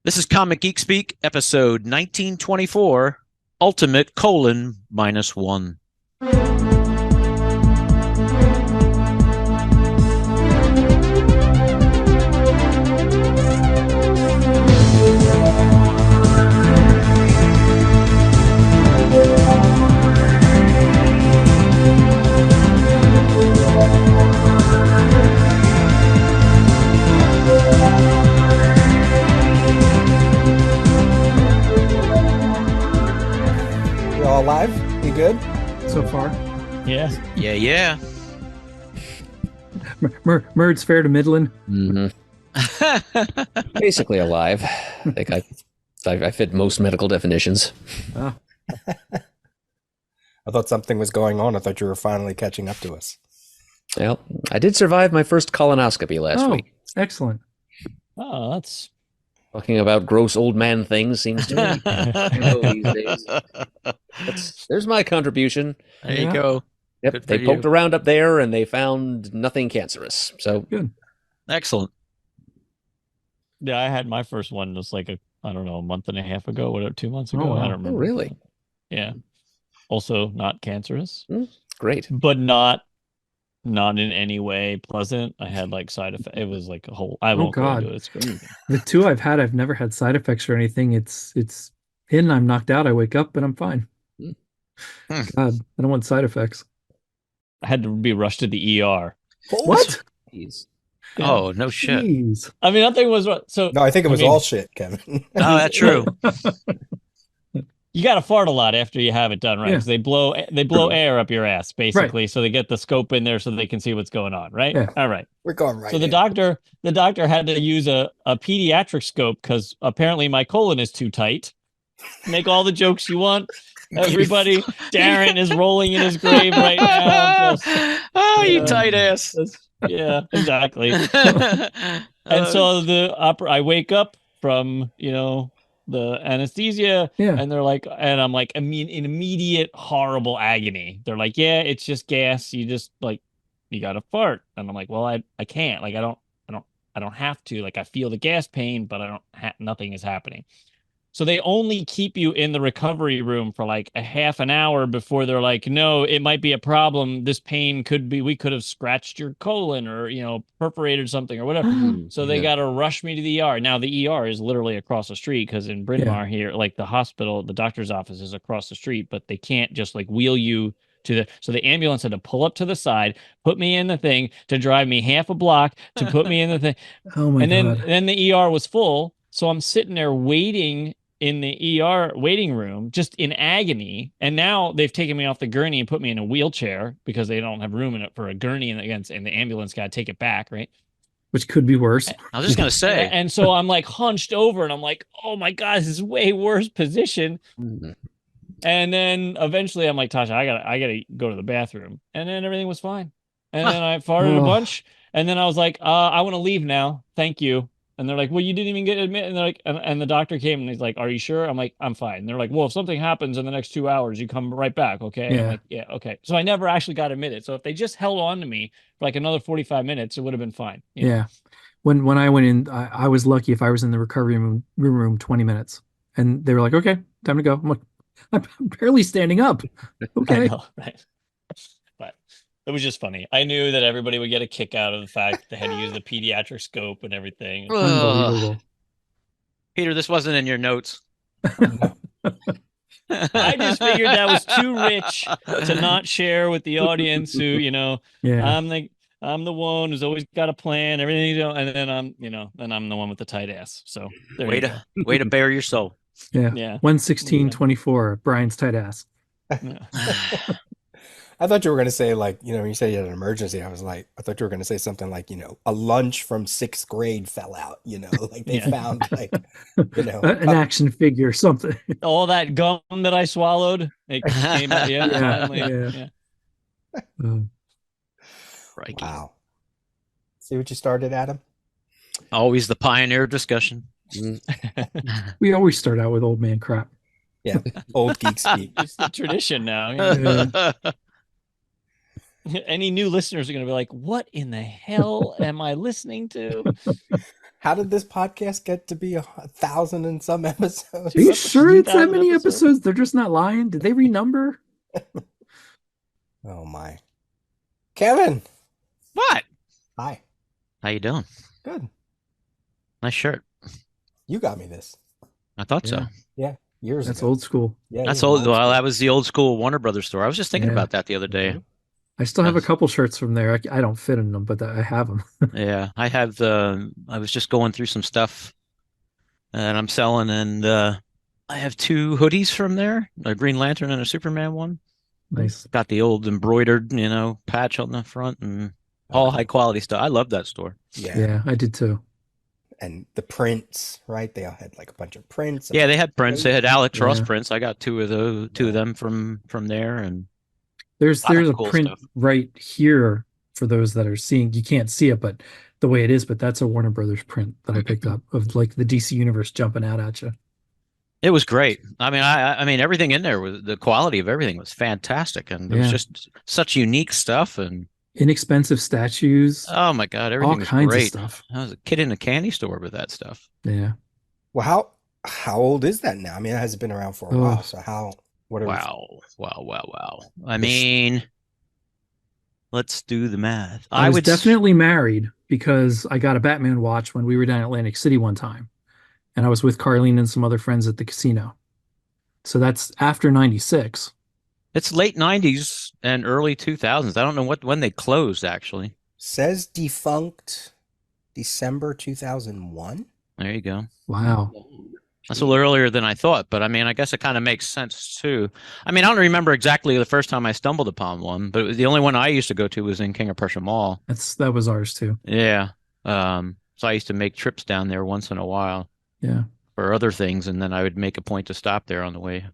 This is Comic Geek Speak, episode 1924, Ultimate : -1. All live? You good? So far. Yeah. Yeah. Murd's fair to Midland. Basically alive. I think I fit most medical definitions. Oh. I thought something was going on. I thought you were finally catching up to us. Well, I did survive my first colonoscopy last week. Excellent. Oh, that's talking about gross old man things seems to me. These days. There's my contribution. There you go. Yep, Good for they poked you. around up there and they found nothing cancerous. So Good. Excellent. Yeah, I had my first one just like a month and a half ago, whatever, 2 months ago. Oh, wow. I don't oh, remember. really? Yeah. Also not cancerous, Great. but not in any way pleasant. I had like side effects. It was like a whole. I won't go God. into it. It's crazy. The two I've had, I've never had side effects or anything. It's in, I'm knocked out, I wake up and I'm fine. Hmm. God, I don't want side effects. I had to be rushed to the ER. What? Jeez. Yeah. Oh, no shit. Jeez. I mean, nothing was so. No, I think it was mean- all shit, Kevin. Oh, that's true. You got to fart a lot after you have it done, right? Yeah. 'Cause they blow air up your ass, basically, so they get the scope in there so they can see what's going on, right? Yeah. All right. We're going right. So the in. doctor had to use a pediatric scope because apparently my colon is too tight. Make all the jokes you want. Everybody, Darren is rolling in his grave right now. Oh, you Yeah. tight ass. Yeah, exactly. And so I wake up from, the anesthesia, Yeah. and they're like, and I'm like, in immediate horrible agony. They're like, yeah, it's just gas. You just you got to fart. And I'm like, well, I can't. Like, I don't have to. Like, I feel the gas pain, but I don't. Nothing is happening. So they only keep you in the recovery room for like a half an hour before they're like, no, it might be a problem. This pain we could have scratched your colon or, perforated something or whatever. So they got to rush me to the ER. Now the ER is literally across the street because in Bryn Mawr here, like the hospital, the doctor's office is across the street, but they can't just like wheel you so the ambulance had to pull up to the side, put me in the thing to drive me half a block to put me in the thing. Oh my God. Then the ER was full. So I'm sitting there waiting in the ER waiting room, just in agony. And now they've taken me off the gurney and put me in a wheelchair because they don't have room in it for a gurney, and the ambulance got to take it back, right? Which could be worse. I was just going to say. And so I'm like hunched over, and I'm like, oh my God, this is way worse position. And then eventually I'm like, Tasha, I gotta go to the bathroom. And then everything was fine. And then I farted a bunch. And then I was like, I want to leave now. Thank you. And they're like, well, you didn't even get admitted. And they're like, and the doctor came and he's like, are you sure? I'm like, I'm fine. And they're like, well, if something happens in the next 2 hours, you come right back. Okay. Yeah. I'm like, yeah, okay. So I never actually got admitted. So if they just held on to me for like another 45 minutes, it would have been fine. You know? Yeah. When I went in, I was lucky if I was in the recovery room 20 minutes. And they were like, okay, time to go. I'm like, I'm barely standing up. I Okay. know, right? But it was just funny. I knew that everybody would get a kick out of the fact that they had to use the pediatric scope and everything. Unbelievable. Peter, this wasn't in your notes. I just figured that was too rich to not share with the audience who, Yeah. I'm the one who's always got a plan, everything, and then I'm the one with the tight ass. So there you go. Way to bare your soul. Yeah. Yeah. 116-24, Brian's tight ass. Yeah. I thought you were going to say, like, when you said you had an emergency, I thought you were going to say something like, a lunch from 6th grade fell out, like they Yeah. found, like, An action figure, something. All that gum that I swallowed, it came out. Yeah. Yeah, Finally, yeah. yeah. Crikey. Wow. See what you started, Adam? Always the pioneer of discussion. We always start out with old man crap. Yeah. Old geek speak. It's the tradition now. Yeah. Any new listeners are going to be like, what in the hell am I listening to? How did this podcast get to be 1,000 and some episodes? Are you sure it's that 2,000 many episodes? episodes? They're just not lying. Did they renumber? Oh my. Kevin. What? Hi. How you doing? Good. Nice shirt. You got me this. I thought so. Yeah. Yeah. Years That's ago. old school. Yeah. That's you're old. Well, school. that was the old school Warner Brothers store. I was just thinking Yeah. about that the other day. Mhm. I still have a That's- couple shirts from there. I don't fit in them, but I have them. Yeah, I have. I was just going through some stuff that I'm selling, and I have 2 hoodies from there: a Green Lantern and a Superman one. Nice. Got the old embroidered, patch on the front, and all high quality stuff. I love that store. Yeah. Yeah, I did too. And the prints, right? They all had like a bunch of prints. Yeah, they had prints. They had Alex Ross Yeah. prints. I got 2 of those, 2 of them from there, and There's lot of a cool print stuff. right here for those that are seeing. You can't see it, but the way it is, but that's a Warner Brothers print that I picked up of like the DC universe jumping out at you. it was great. I mean, I mean, everything in there was the quality of everything was fantastic, and it was Yeah. just such unique stuff. And Inexpensive statues, oh my God, all everything was kinds of great. stuff. I was a kid in a candy store with that stuff. Yeah. Well, how old is that now? I mean, it has been around for a while. So what are we? Wow. I This- mean, let's do the math. I was would definitely married because I got a Batman watch when we were down in Atlantic City one time. And I was with Carlene and some other friends at the casino. So that's after 96. It's late 90s and early 2000s. I don't know when they closed, actually. Says defunct December 2001. There you go. Wow. That's a little earlier than I thought, but I mean, I guess it kind of makes sense too. I mean, I don't remember exactly the first time I stumbled upon one, but the only one I used to go to was in King of Prussia Mall. That was ours too. Yeah. So I used to make trips down there once in a while Yeah. for other things, and then I would make a point to stop there on the way.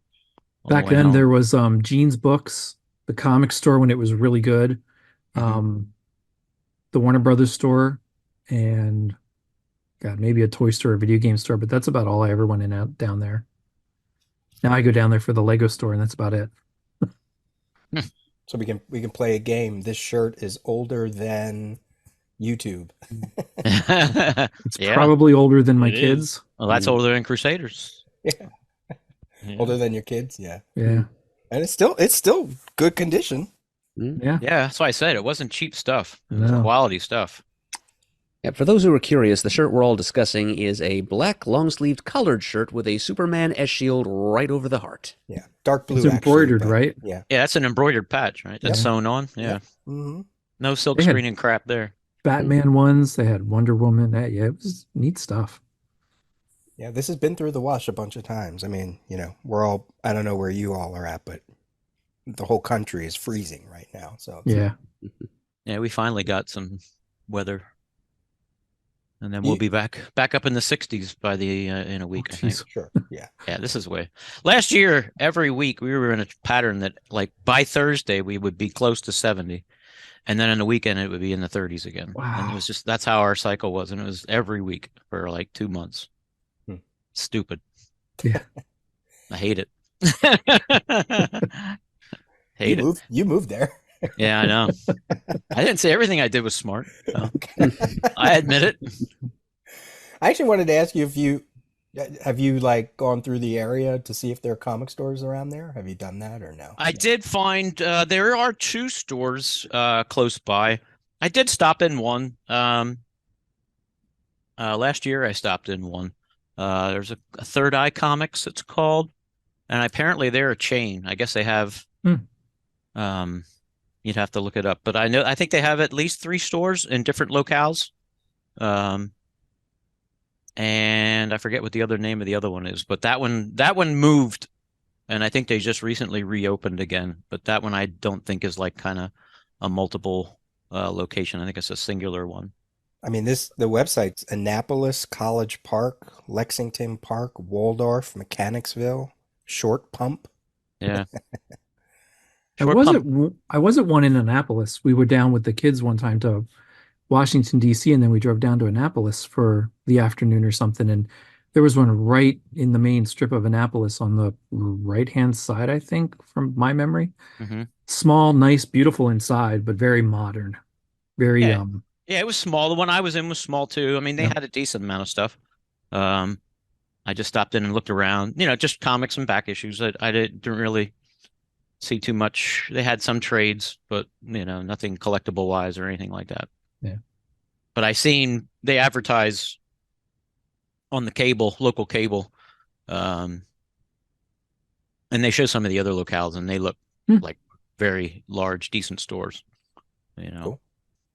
Back then there was Gene's Books, the comic store when it was really good. The Warner Brothers store, and God, maybe a toy store, a video game store, but that's about all I ever went in out down there. Now I go down there for the Lego store, and that's about it. So we can play a game. This shirt is older than YouTube. It's Yeah. probably older than my It is. kids. Well, that's older than Crusaders. Yeah. Yeah. Older than your kids. Yeah. Yeah. And it's still good condition. Yeah. Yeah, that's why I said it wasn't cheap stuff. It was No. quality stuff. Yeah, for those who are curious, the shirt we're all discussing is a black long-sleeved collared shirt with a Superman S shield right over the heart. Yeah. Dark blue. It's embroidered, actually, but right? Yeah. Yeah, that's an embroidered patch, right? That's Yeah. sewn on. Yeah. hmm No silk They had- screening crap there. Batman ones. They had Wonder Woman. Yeah, it was neat stuff. Yeah. This has been through the wash a bunch of times. I mean, I don't know where you all are at, but the whole country is freezing right now. So Yeah. Yeah, we finally got some weather. And then we'll You- be back up in the 60s by the in a week, I think. Jeez. Sure. Yeah. Yeah, this is way. Last year, every week we were in a pattern that like by Thursday we would be close to 70. And then in the weekend it would be in the 30s again. And Wow. it was just that's how our cycle was, and it was every week for like 2 months. Hmm. Stupid. Yeah. I hate it. Hate it. You moved there. Yeah, I know. I didn't say everything I did was smart. So I admit it. I actually wanted to ask you have you like gone through the area to see if there are comic stores around there? Have you done that or no? I did find there are 2 stores close by. I did stop in one. Last year I stopped in one. There's a Third Eye Comics, it's called, and apparently they're a chain. I guess they have. You'd have to look it up, but I think they have at least 3 stores in different locales. And I forget what the other name of the other one is, but that one moved, and I think they just recently reopened again. But that one I don't think is like kind of a multiple location. I think it's a singular one. I mean, the website's Annapolis, College Park, Lexington Park, Waldorf, Mechanicsville, Short Pump. Yeah. I was at one in Annapolis. We were down with the kids one time to Washington, D.C., and then we drove down to Annapolis for the afternoon or something. And there was one right in the main strip of Annapolis on the right-hand side, I think, from my memory. Mm-hmm. Small, nice, beautiful inside, but very modern. Very, Yeah. Yeah, it was small. The one I was in was small too. I mean, they Yeah. had a decent amount of stuff. Um, I just stopped in and looked around, just comics and back issues. I didn't really see too much. They had some trades, but nothing collectible wise or anything like that. Yeah. But I seen they advertise on the local cable, um, and they show some of the other locales, and they look Hmm. like very large, decent stores. Cool. That's cool.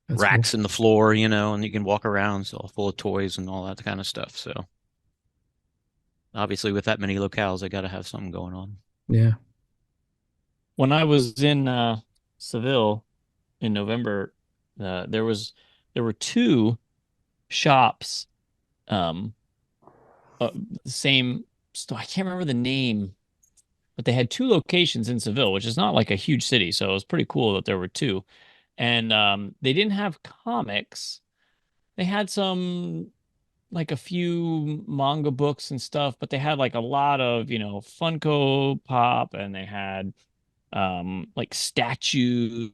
Racks in the floor, and you can walk around, it's all full of toys and all that kind of stuff. So obviously, with that many locales, they got to have something going on. Yeah. When I was in Seville in November, there were two shops, um, the same store. I can't remember the name, but they had two locations in Seville, which is not like a huge city, so it was pretty cool that there were two. And they didn't have comics. They had like a few manga books and stuff, but they had like a lot of, Funko Pop, and they had like statues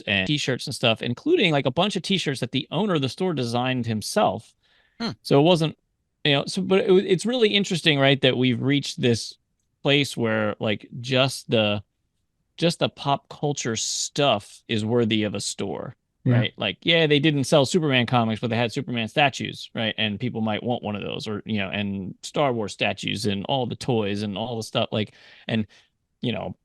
and t-shirts and stuff, including like a bunch of t-shirts that the owner of the store designed himself. Hmm. So it wasn't, but it's really interesting, right? That we've reached this place where like just the pop culture stuff is worthy of a store, Yeah. right? Like, yeah, they didn't sell Superman comics, but they had Superman statues, right? And people might want one of those, or, and Star Wars statues and all the toys and all the stuff, like, and, you know,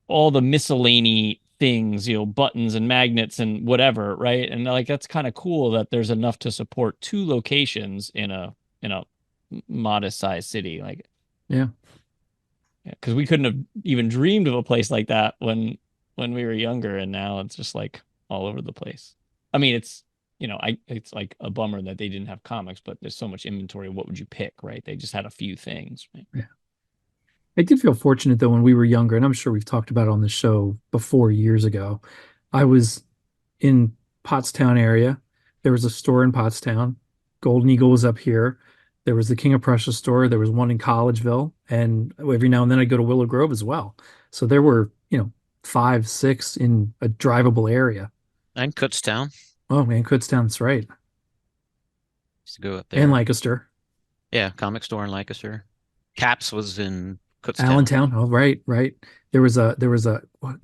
all the miscellany things, buttons and magnets and whatever, right? And like that's kind of cool that there's enough to support two locations in a modest sized city. Like, Yeah. because we couldn't have even dreamed of a place like that when we were younger, and now it's just like all over the place. I mean, it's like a bummer that they didn't have comics, but there's so much inventory. What would you pick, right? They just had a few things, right? Yeah. I did feel fortunate though when we were younger, and I'm sure we've talked about it on the show before years ago. I was in Pottstown area. There was a store in Pottstown. Golden Eagle was up here. There was the King of Prussia store. There was one in Collegeville, and every now and then I'd go to Willow Grove as well. So there were, 5, 6 in a drivable area. And Kutztown. Oh man, Kutztown, that's right. Used to go up And there. Lancaster. Yeah, comic store in Lancaster. Caps was in Kutztown. Allentown. Oh, right, right. There was a what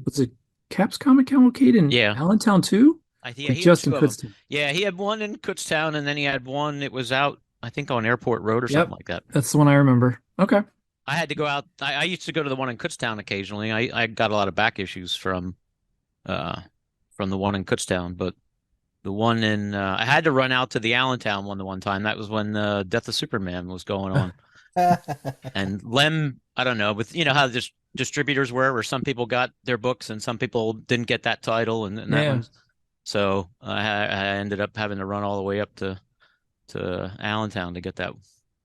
was it? Caps Comic Cavalcade in Yeah. Allentown too? Yeah, Or he had just in two of them. Kutztown? Yeah, he had one in Kutztown, and then he had one. It was out, I think, on Airport Road or Yep. something like that. That's the one I remember. Okay. I had to go out. I used to go to the one in Kutztown occasionally. I got a lot of back issues from the one in Kutztown, but the one in I had to run out to the Allentown one the one time. That was when Death of Superman was going on. And Lem, I don't know, with how just distributors were, where some people got their books and some people didn't get that title and that Yeah. one. So I ended up having to run all the way up to Allentown to get that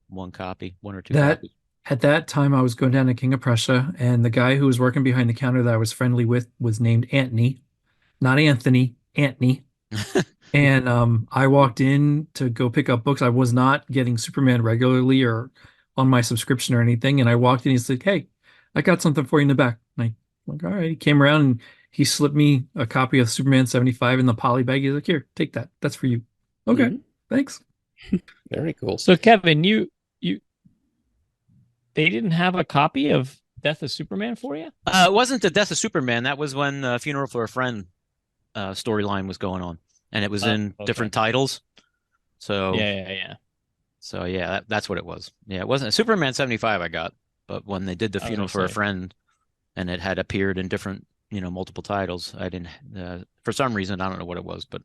one copy, one or two That copies. At that time I was going down to King of Prussia, and the guy who was working behind the counter that I was friendly with was named Anthony, not Anthony, Anthony. And I walked in to go pick up books. I was not getting Superman regularly or on my subscription or anything. And I walked in, he's like, "Hey, I got something for you in the back." And I'm like, all right. He came around and he slipped me a copy of Superman 75 in the poly bag. He's like, "Here, take that. That's for you." Okay, Mhm. thanks. Very cool. So Kevin, they didn't have a copy of Death of Superman for you? It wasn't the Death of Superman. That was when Funeral for a Friend storyline was going on, and it was in Okay. different titles. So Yeah. So yeah, that's what it was. Yeah, it wasn't Superman 75 I got, but when they did the I was Funeral gonna for a say. Friend, and it had appeared in different, multiple titles, I didn't. For some reason, I don't know what it was, but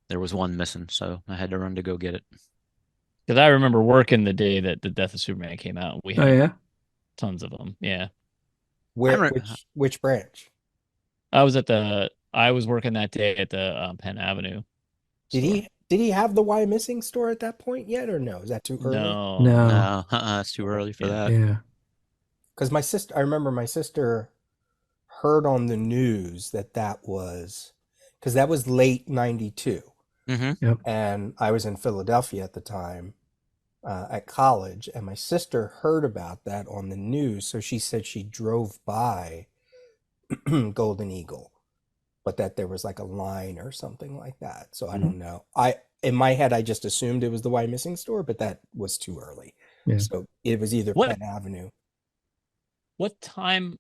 there was one missing, so I had to run to go get it. Because I remember working the day that the Death of Superman came out. We Oh had yeah. tons of them. Yeah. Where which branch? I was working that day at the Penn Avenue Did store. he have the Why Missing store at that point yet, or no? Is that too early? No. No. It's too early for Yeah. that. Yeah. Because I remember my sister heard on the news that was because that was late '92, Mm-hmm. and I was in Philadelphia at the time at college, and my sister heard about that on the news, so she said she drove by Golden Eagle but that there was like a line or something like that. So I Mhm. don't know. In my head, I just assumed it was the Why Missing store, but that was too early. Yeah. So it was either What- Penn Avenue. What time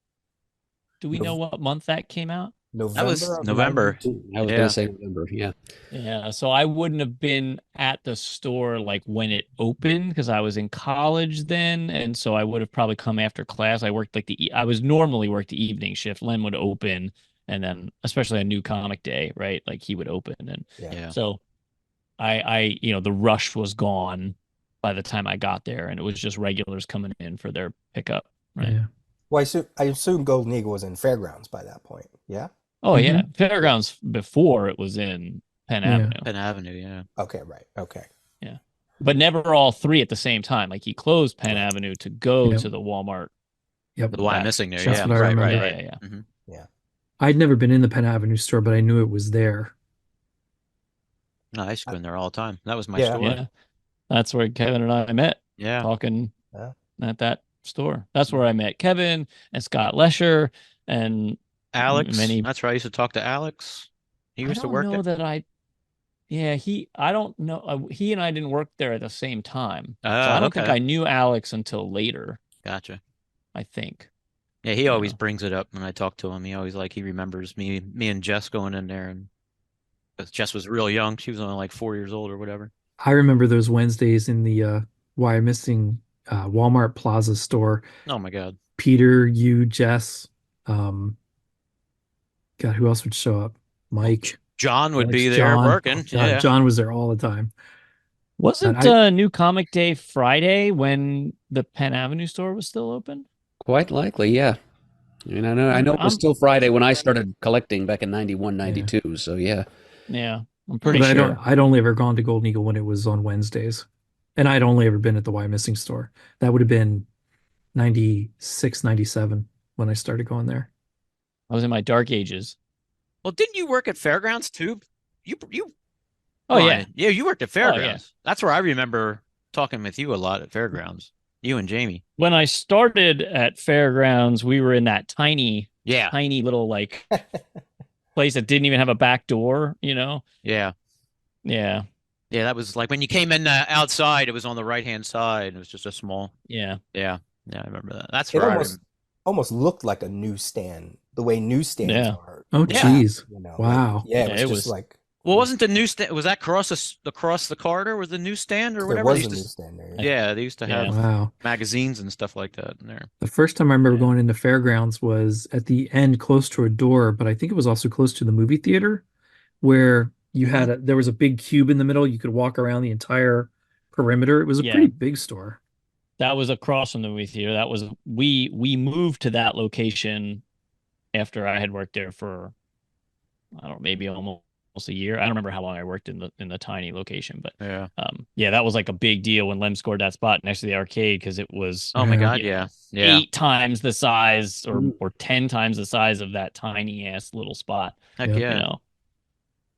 do we Nov- know what month that came out? That was November of November. 92. I was Yeah. going to say November. Yeah. Yeah, so I wouldn't have been at the store like when it opened because I was in college then, and so I would have probably come after class. I worked like I was normally worked the evening shift. Len would open, and then especially on New Comic Day, right? Like he would open, and Yeah. Yeah. so I the rush was gone by the time I got there, and it was just regulars coming in for their pickup, right? Yeah. Well, I assume Golden Eagle was in Fairgrounds by that point. Yeah. Oh yeah, Mhm. Fairgrounds before it was in Penn Yeah. Avenue. Penn Avenue, yeah. Okay. Right. Okay. But never all three at the same time. Like he closed Penn Right. Avenue to go Yep. to the Walmart. Yep. The Why Back. Missing there, That's yeah. what I Right, remember. right, Yeah, right. yeah, Mhm. I'd never been in the Penn Avenue store, but I knew it was there. No, I used to go in there all the time. That was my Yeah. store. yeah. That's where Kevin and I met, Yeah. talking Yeah. at that store. That's where I met Kevin and Scott Lesher and Alex. many. That's right. I used to talk to Alex. He I used to don't work know there. that I. Yeah, I don't know. He and I didn't work there at the same time, so I don't think Okay. I knew Alex until later. Gotcha. I think. Yeah, he always Yeah. brings it up when I talk to him. He always he remembers me and Jess going in there, and 'cause Jess was real young. She was only like 4 years old or whatever. I remember those Wednesdays in the Why I'm Missing Walmart Plaza store. Oh my God. Peter, you, Jess, God, who else would show up? Mike, John would Alex, be there John. working. Oh, God, Yeah. John was there all the time. Wasn't New Comic Day Friday when the Penn Avenue store was still open? Quite likely, yeah. I mean, I know it was still Friday when I started collecting back in 91, 92. So yeah. Yeah, I'm pretty But sure. I'd only ever gone to Golden Eagle when it was on Wednesdays. And I'd only ever been at the Why Missing store. That would have been 96, 97 when I started going there. I was in my dark ages. Well, didn't you work at Fairgrounds too? You Oh yeah, Ryan, yeah, you worked at Oh, yeah. Fairgrounds. That's where I remember talking with you a lot at Fairgrounds. You and Jamie. when I started at Fairgrounds, we were in that tiny Yeah. little like place that didn't even have a back door, Yeah. Yeah. Yeah, that was like when you came in outside, it was on the right-hand side. It was just a small. Yeah. Yeah. Yeah, I remember that. That's It where almost looked like a newsstand, the way newsstands Yeah. are. Oh, Yeah. geez. Like, Wow. yeah, Yeah, it it was was- just like Well, wasn't the newsstand, was that across the corridor was the newsstand or there whatever? was They a used to- newsstand there. Yeah, they used to have Wow. magazines and stuff like that in there. The first time I remember Yeah. going into Fairgrounds was at the end close to a door, but I think it was also close to the movie theater where you had there was a big cube in the middle. You could walk around the entire perimeter. It was a Yeah. pretty big store. That was across from the movie theater. That was we moved to that location after I had worked there for I don't know, maybe almost a year. I don't remember how long I worked in the tiny location, but Yeah. yeah, that was like a big deal when Lem scored that spot next to the arcade because it was Oh my Yeah. God, you know, yeah. Yeah. 8 times the size Mm. or 10 times the size of that tiny ass little spot. Heck Yep. yeah. You know,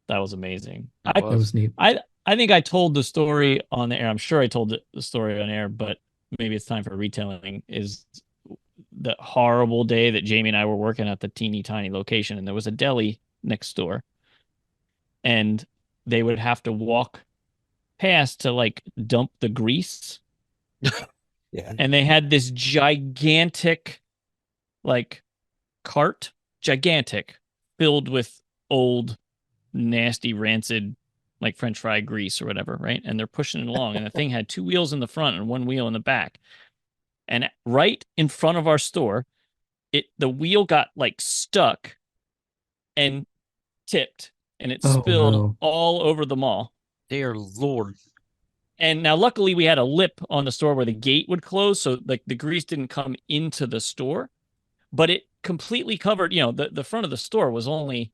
that was amazing. That That was. was neat. I think I told the story on the air. I'm sure I told the story on air, but maybe it's time for retelling. Is the horrible day that Jamie and I were working at the teeny tiny location, and there was a deli next door, and they would have to walk past to like dump the grease, Yeah. and they had this gigantic, like, cart, gigantic, filled with old, nasty, rancid, like French fry grease or whatever, right? And they're pushing it along, and the thing had 2 wheels in the front and 1 wheel in the back. And right in front of our store, the wheel got like stuck and tipped, and it Oh, spilled no. all over the mall. Dear Lord. And now, luckily, we had a lip on the store where the gate would close, so like the grease didn't come into the store, but it completely covered. You know, the front of the store was only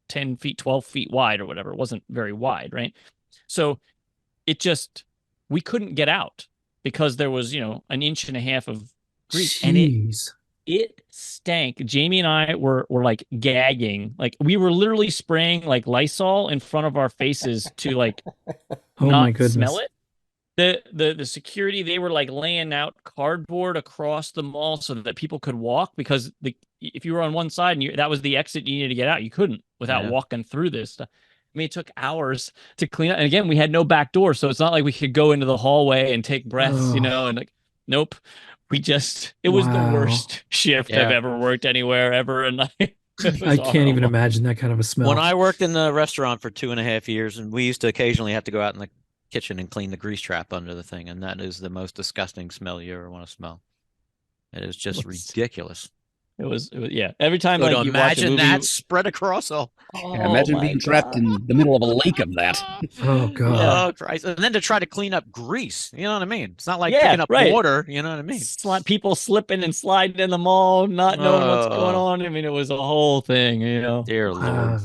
10 feet, 12 feet wide or whatever. It wasn't very wide, right? So we couldn't get out because there was an inch and a half of grease, and Jeez. it stank. Jamie and I were like gagging. Like we were literally spraying like Lysol in front of our faces to like Oh not my goodness. smell it the security, they were like laying out cardboard across the mall so that people could walk, because if you were on one side and that was the exit you needed to get out, you couldn't without walking through this stuff. I mean, it took hours to clean up. And again, we had no back door, so it's not like we could go into the hallway and take breaths, and like, nope. It was the worst shift I've ever worked anywhere ever. And I can't even imagine that kind of a smell. When I worked in the restaurant for 2.5 years, and we used to occasionally have to go out in the kitchen and clean the grease trap under the thing, and that is the most disgusting smell you ever want to smell. It is just ridiculous. It was yeah. Every time, so like, you watch a movie, that spread across all. Imagine being trapped in the middle of a lake of that. Oh God! Oh Christ! And then to try to clean up grease, you know what I mean? It's not like picking up water, you know what I mean? People slipping and sliding in the mall, not knowing what's going on. I mean, it was a whole thing, Dear Lord.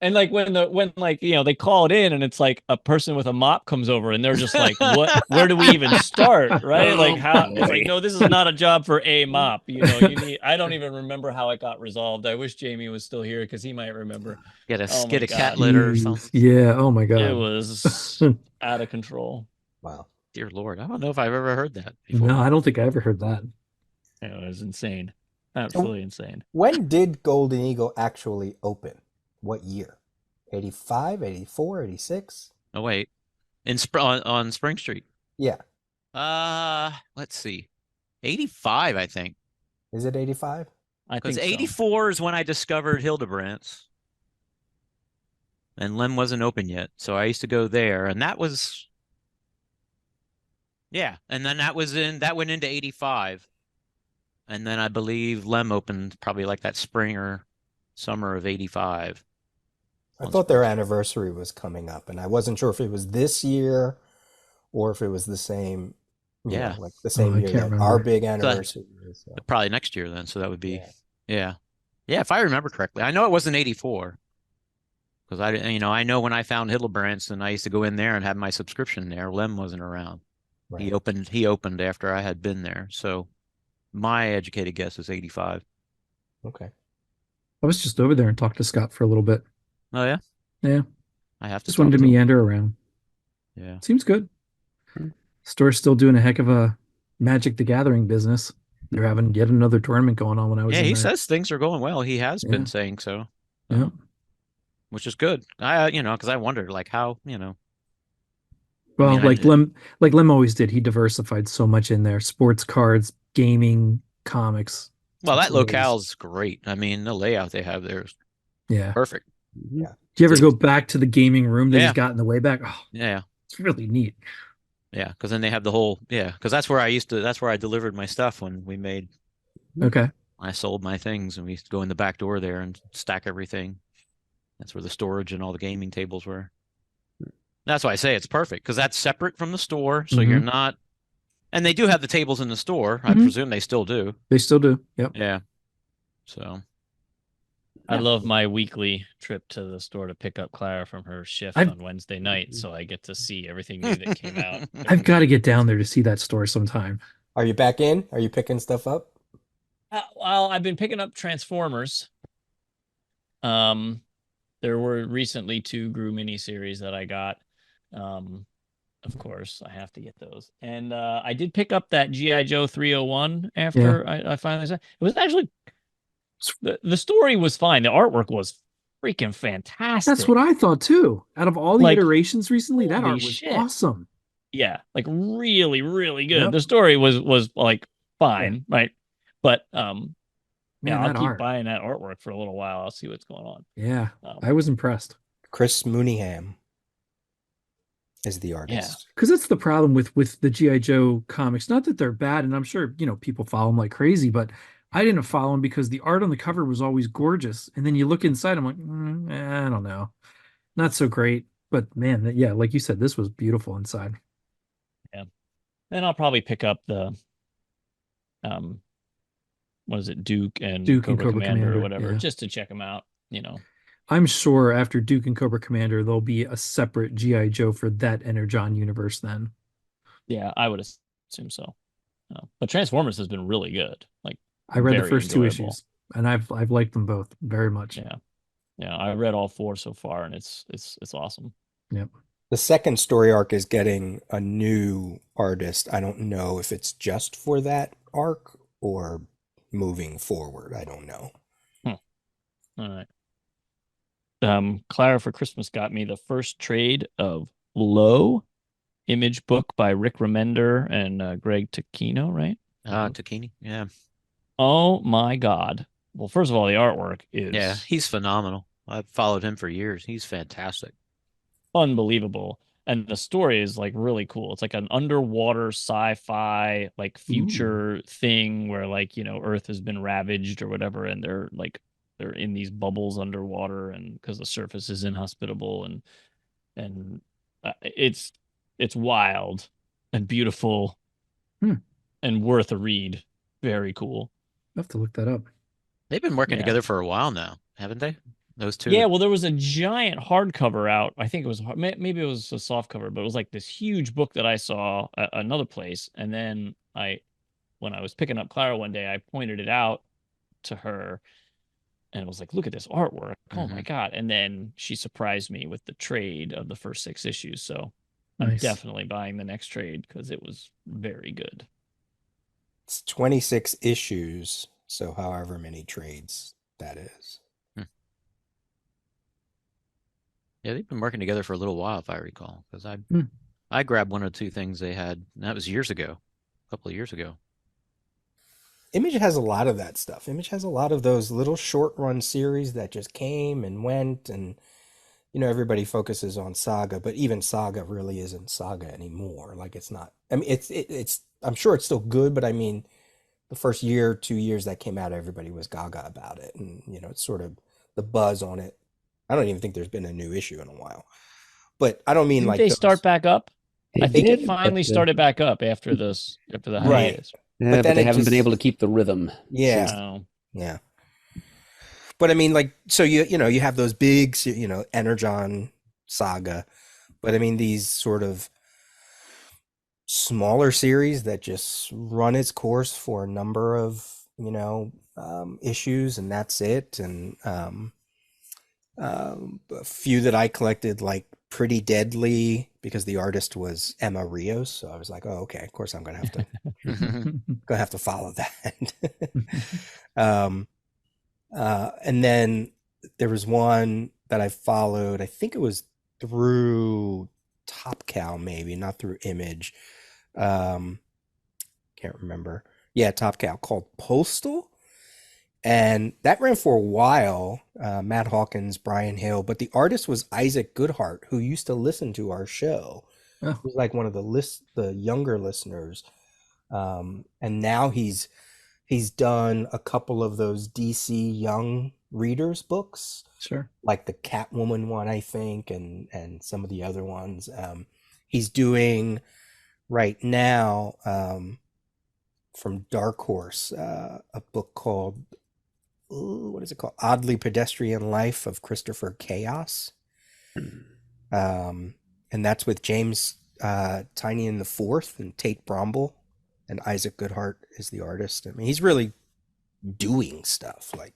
And like when they call it in, and it's like a person with a mop comes over, and they're just like, "What? Where do we even start?" Right? Like, how? It's like, no, this is not a job for a mop. You need. I don't even remember how it got resolved. I wish Jamie was still here, because he might remember. Get a cat litter or something. Yeah. Oh my God. It was out of control. Wow. Dear Lord, I don't know if I've ever heard that before. No, I don't think I ever heard that. It was insane. Absolutely insane. When did Golden Eagle actually open? What year? 85, 84, 86? Oh, wait. On Spring Street. Yeah. Let's see. 85, I think. Is it 85? Because 84 is when I discovered Hildebrandt's. And Lem wasn't open yet. So I used to go there. And that was... Yeah. And then that went into 85. And then I believe Lem opened probably like that spring or summer of 85. I thought their anniversary was coming up, and I wasn't sure if it was this year or if it was the same, like the same year that our big anniversary is. So. Probably next year then, so that would be, yeah, if I remember correctly. I know it wasn't 84, because I know when I found Hildebrandt's and I used to go in there and have my subscription there, Lem wasn't around. Right. He opened after I had been there, so my educated guess is 85. Okay. I was just over there and talked to Scott for a little bit. Oh, yeah? Yeah. I have to just wanted to meander around. Yeah. Seems good. Store's still doing a heck of a Magic the Gathering business. They're having yet another tournament going on when I was in there. He says things are going well. He has been saying so. Yeah. Which is good. Because I wondered, like, how, Well, Lem always did. He diversified so much in there. Sports cards, gaming, comics. Well, that locale's great. I mean, the layout they have there is perfect. Yeah. Do you ever go back to the gaming room that he's got in the way back? Oh, yeah. It's really neat. Yeah, because then they have the whole because that's where I delivered my stuff when we made. Okay. I sold my things, and we used to go in the back door there and stack everything. That's where the storage and all the gaming tables were. That's why I say it's perfect, because that's separate from the store, so you're not. And they do have the tables in the store. I presume they still do. They still do. Yep. Yeah. So. I love my weekly trip to the store to pick up Clara from her shift on Wednesday night, so I get to see everything new that came out. I've got to get down there to see that store sometime. Are you back in? Are you picking stuff up? Well, I've been picking up Transformers. There were recently 2 Gru miniseries that I got. Of course, I have to get those. And I did pick up that G.I. Joe 301 after I finally saw it. It was actually... The story was fine. The artwork was freaking fantastic. That's what I thought too. Out of all the iterations recently, that art was awesome. Yeah, like really, really good. Yep. The story was like fine, right? But I'll keep buying that artwork for a little while. I'll see what's going on. Yeah, I was impressed. Chris Mooneyham is the artist. Yeah, because that's the problem with the G.I. Joe comics. Not that they're bad, and I'm sure people follow them like crazy, but I didn't follow him because the art on the cover was always gorgeous. And then you look inside, I'm like, I don't know. Not so great. But man, like you said, this was beautiful inside. Yeah. Then I'll probably pick up the, what is it, Duke and Cobra Commander or whatever, just to check them out, I'm sure after Duke and Cobra Commander, there'll be a separate G.I. Joe for that Energon universe then. Yeah, I would assume so. But Transformers has been really good. Like, I read the first 2 issues, and I've liked them both very much. Yeah, I read all 4 so far, and it's awesome. Yep. The second story arc is getting a new artist. I don't know if it's just for that arc or moving forward. I don't know. All right. Clara for Christmas got me the first trade of Low Image book by Rick Remender and Greg Takino, right? Takini, yeah. Oh my God. Well, first of all, the artwork is he's phenomenal. I've followed him for years. He's fantastic. Unbelievable. And the story is like really cool. It's like an underwater sci-fi like future thing where like, Earth has been ravaged or whatever, and they're in these bubbles underwater and because the surface is inhospitable and it's wild and beautiful and worth a read. Very cool. I have to look that up. They've been working together for a while now, haven't they? Those two. Yeah, well, there was a giant hardcover out. I think it was maybe it was a soft cover, but it was like this huge book that I saw at another place. And then when I was picking up Clara one day, I pointed it out to her and was like, "Look at this artwork! Oh my God!" And then she surprised me with the trade of the first 6 issues. So I'm definitely buying the next trade because it was very good. It's 26 issues, so however many trades that is. Yeah, they've been working together for a little while, if I recall, because I grabbed 1 or 2 things they had, and that was years ago, a couple of years ago. Image has a lot of that stuff. Image has a lot of those little short run series that just came and went, and everybody focuses on Saga, but even Saga really isn't Saga anymore. Like it's not. I mean, it's. I'm sure it's still good, but I mean, the first year, 2 years that came out, everybody was gaga about it, and it's sort of the buzz on it. I don't even think there's been a new issue in a while, but I don't mean Didn't like they start back up. I think it did, finally started back up after the right. hiatus. Yeah, but they haven't been able to keep the rhythm. Yeah, yeah. But I mean, like, so you have those big, Energon Saga, but I mean these sort of smaller series that just run its course for a number of issues, and that's it. And a few that I collected, like Pretty Deadly, because the artist was Emma Rios, so I was like, oh, okay, of course I'm gonna have to follow that. And then there was one that I followed, I think it was through Top Cow, maybe not through Image. Can't remember. Yeah, Top Cow, called Postal. And that ran for a while, Matt Hawkins, Brian Hill, but the artist was Isaac Goodhart, who used to listen to our show. He was like one of the younger listeners. And now he's done a couple of those DC Young Readers books. Sure. Like the Catwoman one, I think, and some of the other ones. He's doing right now, from Dark Horse, a book called, what is it called? Oddly Pedestrian Life of Christopher Chaos. And that's with James Tynion IV and Tate Bromble, and Isaac Goodhart is the artist. I mean, he's really doing stuff, like,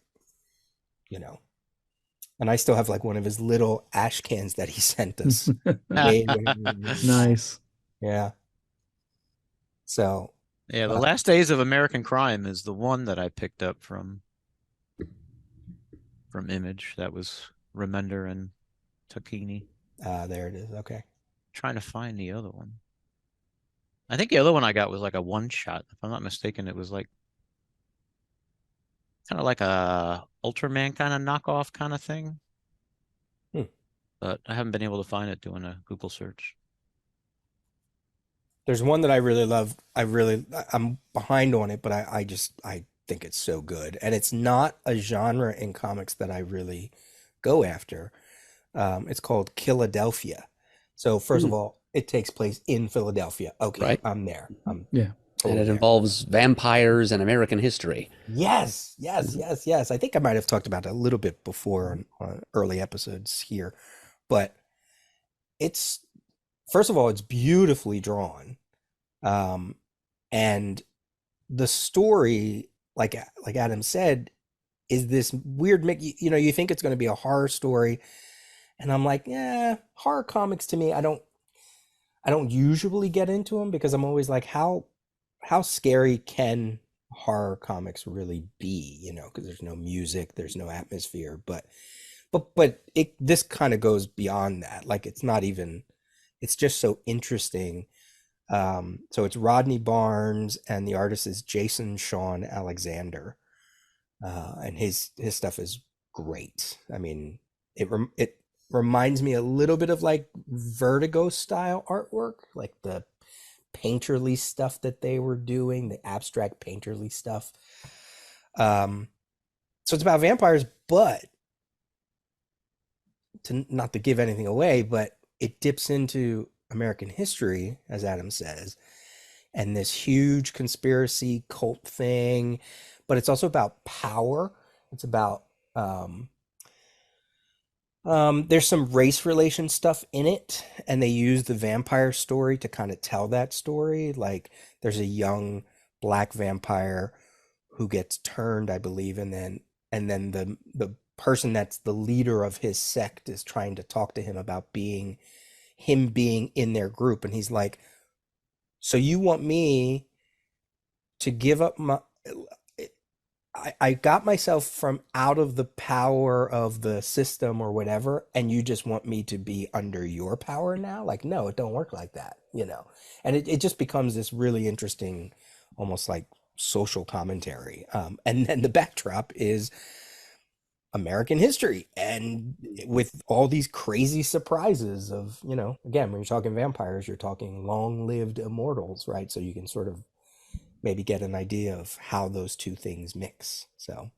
and I still have like one of his little ash cans that he sent us. Nice. Yeah. So yeah, The Last Days of American Crime is the one that I picked up from Image. That was Remender and Tacchini. There it is. Okay. Trying to find the other one. I think the other one I got was like a one shot. If I'm not mistaken, it was like kind of like a Ultraman kind of knockoff kind of thing. But I haven't been able to find it doing a Google search. There's one that I really love. I'm behind on it, but I think it's so good. And it's not a genre in comics that I really go after. It's called Philadelphia. So first of all, it takes place in Philadelphia. Okay, right. I'm there. Yeah. Totally, and it involves vampires and American history. Yes. I think I might have talked about it a little bit before on early episodes here. But it's, first of all, it's beautifully drawn. And the story, like Adam said, is this weird mix. You think it's going to be a horror story, And I'm like, yeah, horror comics to me, I don't usually get into them because I'm always like, how scary can horror comics really be? You know, because there's no music, there's no atmosphere, but this kind of goes beyond that. Like it's not even, it's just so interesting. So it's Rodney Barnes and the artist is Jason Sean Alexander, and his stuff is great. I mean, it reminds me a little bit of like Vertigo style artwork, like the painterly stuff that they were doing, the abstract painterly stuff. So it's about vampires, but not to give anything away, but it dips into American history, as Adam says, and this huge conspiracy cult thing, but it's also about power. It's about there's some race relation stuff in it, and they use the vampire story to kind of tell that story. Like there's a young black vampire who gets turned, I believe, and then the person that's the leader of his sect is trying to talk to him about being in their group, and he's like, so you want me to give up my, I got myself from out of the power of the system or whatever, and you just want me to be under your power now? Like, no, it don't work like that, you know? And it just becomes this really interesting, almost like social commentary. And then the backdrop is American history, and with all these crazy surprises of, you know, again, when you're talking vampires, you're talking long-lived immortals, right? So you can sort of maybe get an idea of how those two things mix. So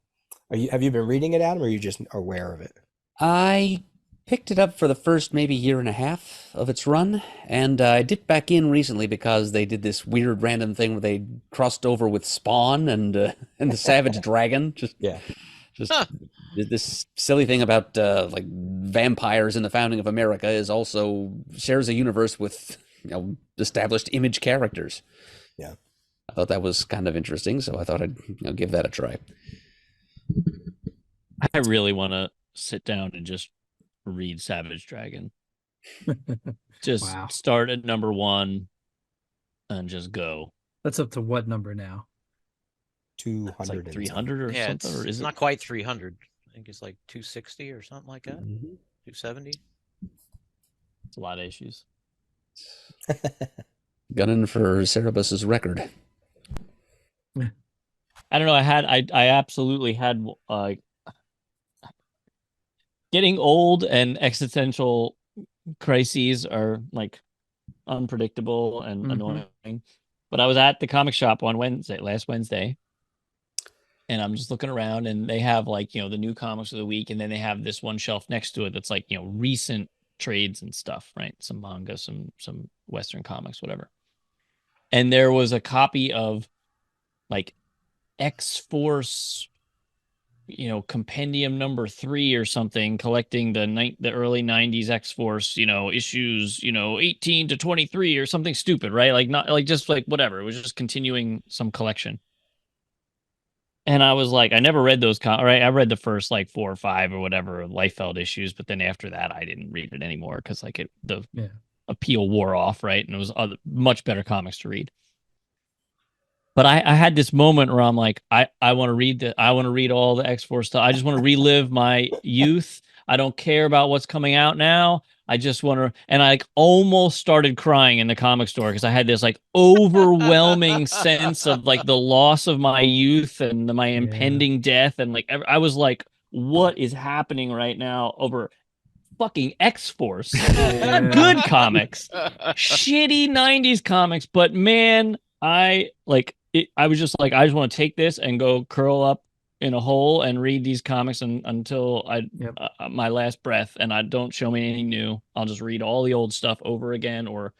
have you been reading it, Adam, or are you just aware of it? I picked it up for the first maybe year and a half of its run, and I dipped back in recently because they did this weird random thing where they crossed over with Spawn and the Savage Dragon. Just this silly thing about like vampires in the founding of America is also shares a universe with, you know, established Image characters. Yeah. I thought that was kind of interesting, so I thought I'd, you know, give that a try. I really want to sit down and just read Savage Dragon. Just Wow. start at number 1 and just go. That's up to what number now? 200 It's like 300 or Yeah, something, or it's is it not quite 300. I think it's like 260 or something like that. Mhm. 270. It's a lot of issues. Gunning for Cerebus's record. I don't know. I absolutely had getting old and existential crises are like unpredictable and annoying. But I was at the comic shop on last Wednesday, and I'm just looking around, and they have like, you know, the new comics of the week, and then they have this one shelf next to it that's like, you know, recent trades and stuff, right? Some manga, some Western comics, whatever. And there was a copy of like X-Force, you know, compendium number 3 or something, collecting the early 90s X-Force, you know, issues, you know, 18 to 23 or something stupid, right? Like, not like, just like whatever. It was just continuing some collection. And I was like, I never read those right? I read the first like 4 or 5 or whatever Liefeld issues, but then after that I didn't read it anymore because like the appeal wore off, right? And it was much better comics to read. But I had this moment where I'm like, I want to read all the X-Force stuff. I just want to relive my youth. I don't care about what's coming out now. I just want to, and I like almost started crying in the comic store because I had this like overwhelming sense of like the loss of my youth and my impending death. And like, I was like, what is happening right now over fucking X-Force? Not good comics, shitty 90s comics, but man, I was just like, I just want to take this and go curl up in a hole and read these comics until my last breath, and I don't show me anything new. I'll just read all the old stuff over again or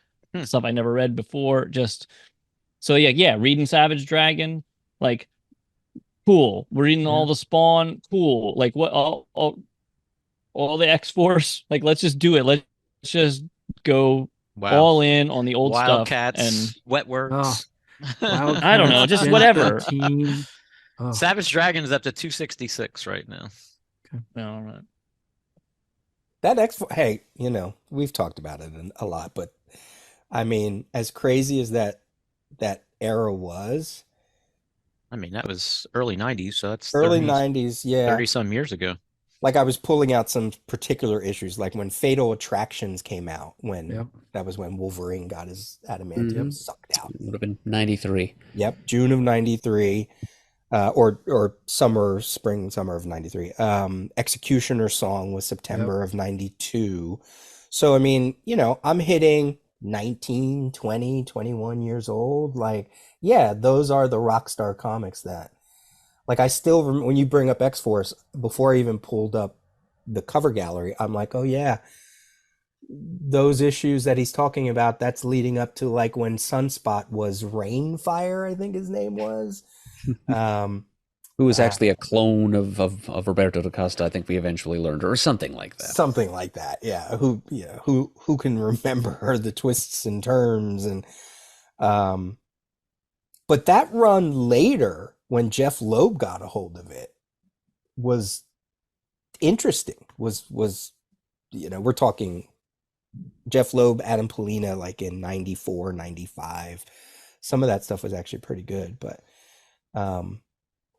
stuff I never read before. Just so reading Savage Dragon, like, cool. We're reading all the Spawn, cool. Like, what all the X-Force, like, let's just do it. Let's just go all in on the old Wildcats, stuff and Wetworks. I don't know, just whatever. Savage Dragon is up to 266 right now. Okay. All right. That hey, we've talked about it a lot, but I mean, as crazy as that era was, I mean, that was early 90s, so that's early 30, 90s, yeah. 30 some years ago. Like I was pulling out some particular issues, like when Fatal Attractions came out, Yep. that was when Wolverine got his adamantium Mhm. sucked out. Would have been 93. Yep, June of 93. Or summer of 93. Executioner Song was September of 92. So I mean, I'm hitting 19, 20, 21 years old. Like, yeah, those are the Rockstar comics that, like, I still when you bring up X-Force, before I even pulled up the cover gallery, I'm like, oh yeah, those issues that he's talking about, that's leading up to like when Sunspot was Rainfire, I think his name was. Who was actually a clone of Roberto da Costa, I think we eventually learned, or something like that. Something like that, yeah. Who can remember the twists and turns and but that run later when Jeff Loeb got a hold of it was interesting. Was we're talking Jeff Loeb, Adam Polina, like in 94, 95. Some of that stuff was actually pretty good, but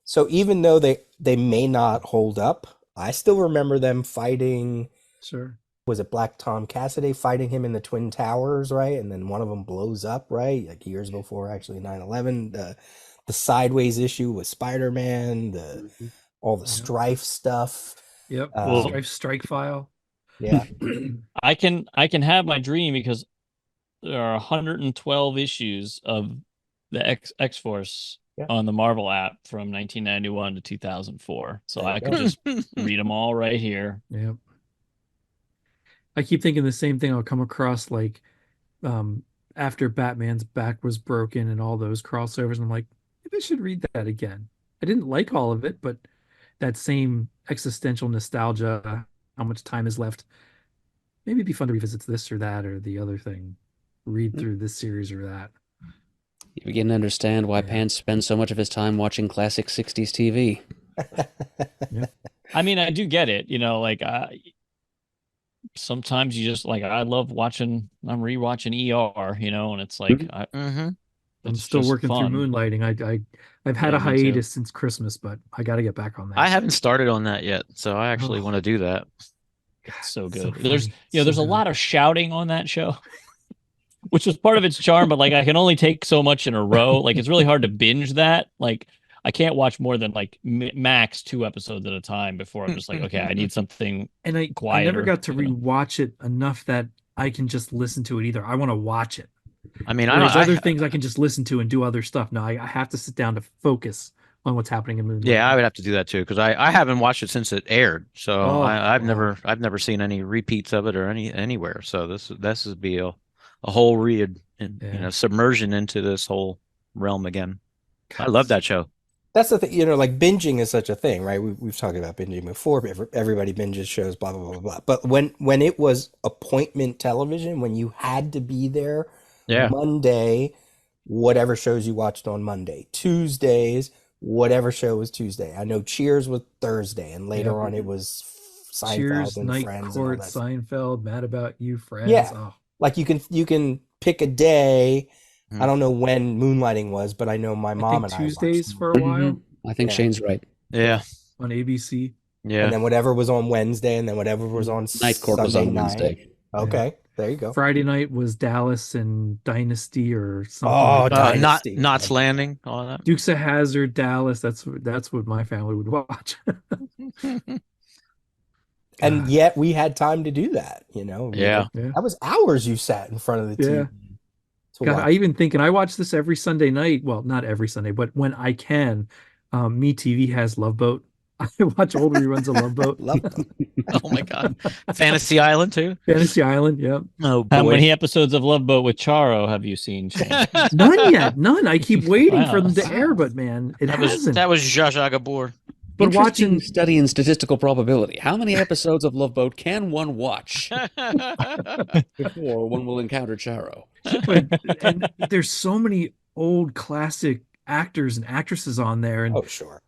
so even though they may not hold up, I still remember them fighting. Sure. Was it Black Tom Cassidy fighting him in the Twin Towers, right? And then one of them blows up, right? Like years before actually 9/11. The Sideways issue with Spider-Man, all the Strife stuff. Yep. Well, Strike File. Yeah. I can have my dream because there are 112 issues of the X-Force on the Marvel app from 1991 to 2004. So I could just read them all right here. Yep. I keep thinking the same thing. I'll come across like after Batman's back was broken and all those crossovers, and I'm like, maybe I should read that again. I didn't like all of it, but that same existential nostalgia, how much time is left. Maybe it'd be fun to revisit this or that or the other thing. Read through this series or that. You begin to understand why Pants spends so much of his time watching classic 60s TV. I mean, I do get it. Like sometimes you just like, I love watching, I'm rewatching ER, and it's like, I'm still working through Moonlighting. I've had a hiatus since Christmas, but I got to get back on that. I haven't started on that yet, so I actually want to do that. It's so good. So there's funny. there's a lot of shouting on that show, which was part of its charm, but like I can only take so much in a row. Like it's really hard to binge that. Like I can't watch more than like max 2 episodes at a time before I'm just like, okay, I need something quieter. I never got to rewatch it enough that I can just listen to it either. I want to watch it. I mean, there's other things I can just listen to and do other stuff. No, I have to sit down to focus on what's happening in Moonlight. Yeah, I would have to do that too because I haven't watched it since it aired, so I've never seen any repeats of it or anywhere. So this would be a whole read and submersion into this whole realm again. I love that show. That's the thing, like binging is such a thing, right? We've talked about binging before. Everybody binges shows, blah blah blah blah. But when it was appointment television, when you had to be there, Monday, whatever shows you watched on Monday, Tuesdays, whatever show was Tuesday. I know Cheers was Thursday, and later on it was Seinfeld Cheers, and Night Friends, Court, and all that. Seinfeld, Mad About You, Friends. Yeah, oh. Like you can pick a day. I don't know when Moonlighting was, but I know my mom and Tuesdays I for a while. I think Shane's right. Yeah, on ABC. Yeah, and then whatever was on Wednesday, and then whatever was on Night Court Sunday was on night. Wednesday. Okay, there you go. Friday night was Dallas and Dynasty or something. Oh, like that. Dynasty. Knots Landing, all that. Dukes of Hazzard, Dallas. That's what my family would watch. And yet we had time to do that, Yeah. That was hours you sat in front of the TV. God, I even think, and I watch this every Sunday night. Well, not every Sunday, but when I can. MeTV has Love Boat. I watch old reruns of Love Boat. Oh my God. Fantasy Island too? Fantasy Island, yep. Oh boy. How many episodes of Love Boat with Charo have you seen, Shane? None yet. None. I keep waiting for them to air, but man, it hasn't. That was Zsa Zsa Gabor. But watching study in statistical probability. How many episodes of Love Boat can one watch before one will encounter Charo? And there's so many old classic actors and actresses on there, and oh sure,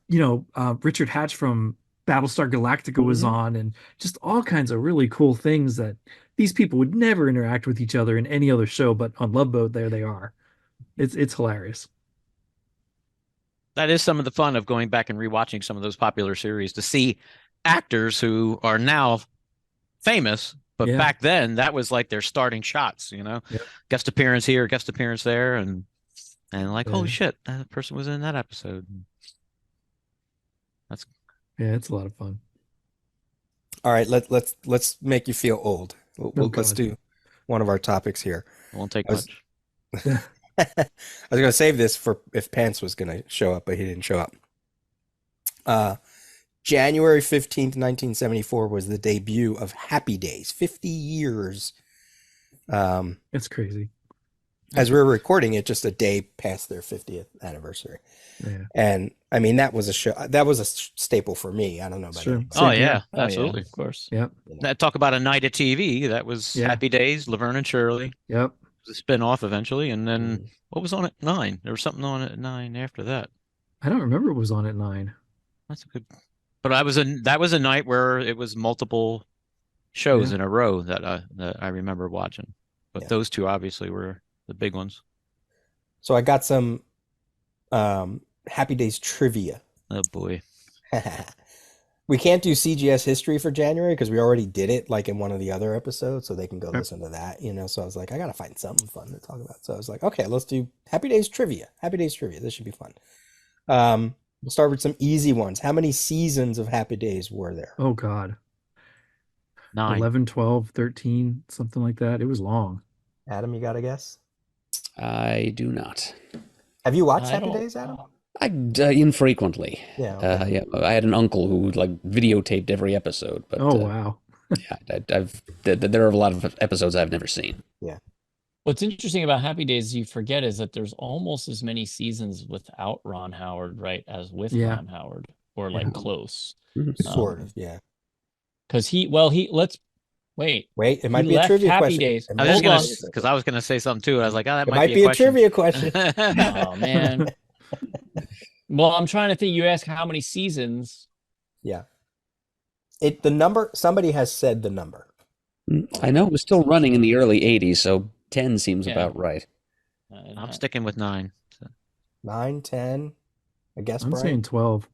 Richard Hatch from Battlestar Galactica was on, and just all kinds of really cool things that these people would never interact with each other in any other show, but on Love Boat, there they are. It's hilarious. That is some of the fun of going back and rewatching some of those popular series to see actors who are now famous, but Yeah. back then that was like their starting shots, Yep. Guest appearance here, guest appearance there, and like, holy Yeah. shit, that person was in that episode. Yeah, it's a lot of fun. All right, let's make you feel old. Let's God. do one of our topics here. It won't take I was- much. I was going to save this for if Pants was going to show up, but he didn't show up. January 15th, 1974 was the debut of Happy Days. 50 years. It's crazy. As we were recording it, just a day past their 50th anniversary. Yeah. And I mean, that was a show. That was a staple for me. I don't know about Sure. anybody. Oh Same yeah, here. absolutely. Of course. Yep. That talk about a night of TV. That was Yeah. Happy Days, Laverne and Shirley. Yep. It was a spin-off eventually, and then what was on at 9? There was something on at 9 after that. I don't remember it was on at 9. That's a good. But that was a night where it was multiple shows Yeah. in a row that I remember watching. But Yeah. those two obviously were the big ones. So I got some Happy Days trivia. Oh boy. We can't do CGS history for January because we already did it like in one of the other episodes, so they can go Okay. listen to that, So I was like, I gotta find something fun to talk about. So I was like, okay, let's do Happy Days trivia. Happy Days trivia. This should be fun. We'll start with some easy ones. How many seasons of Happy Days were there? Oh God. 9. 11, 12, 13, something like that. It was long. Adam, you got a guess? I do not. Have you watched I Happy don't- Days, Adam? I infrequently. Yeah. Okay. Yeah, I had an uncle who like videotaped every episode. But Oh wow. yeah, there are a lot of episodes I've never seen. What's interesting about Happy Days you forget is that there's almost as many seasons without Ron Howard, right, as with Yeah. Ron Howard, or like Yeah. close. Sort of, yeah. Because let's wait. Wait, it might He be a left trivia Happy question. Days. It I might was be just a gonna trivia question. because I was gonna say something too. I was like, oh, that It might be a question. trivia question. Oh man. Well, I'm trying to think. You ask how many seasons. Yeah. The number, somebody has said the number. I know it was still running in the early 80s, so 10 seems Yeah. about right. I'm sticking with 9. 9, 10, I guess, I'm Brian? saying 12.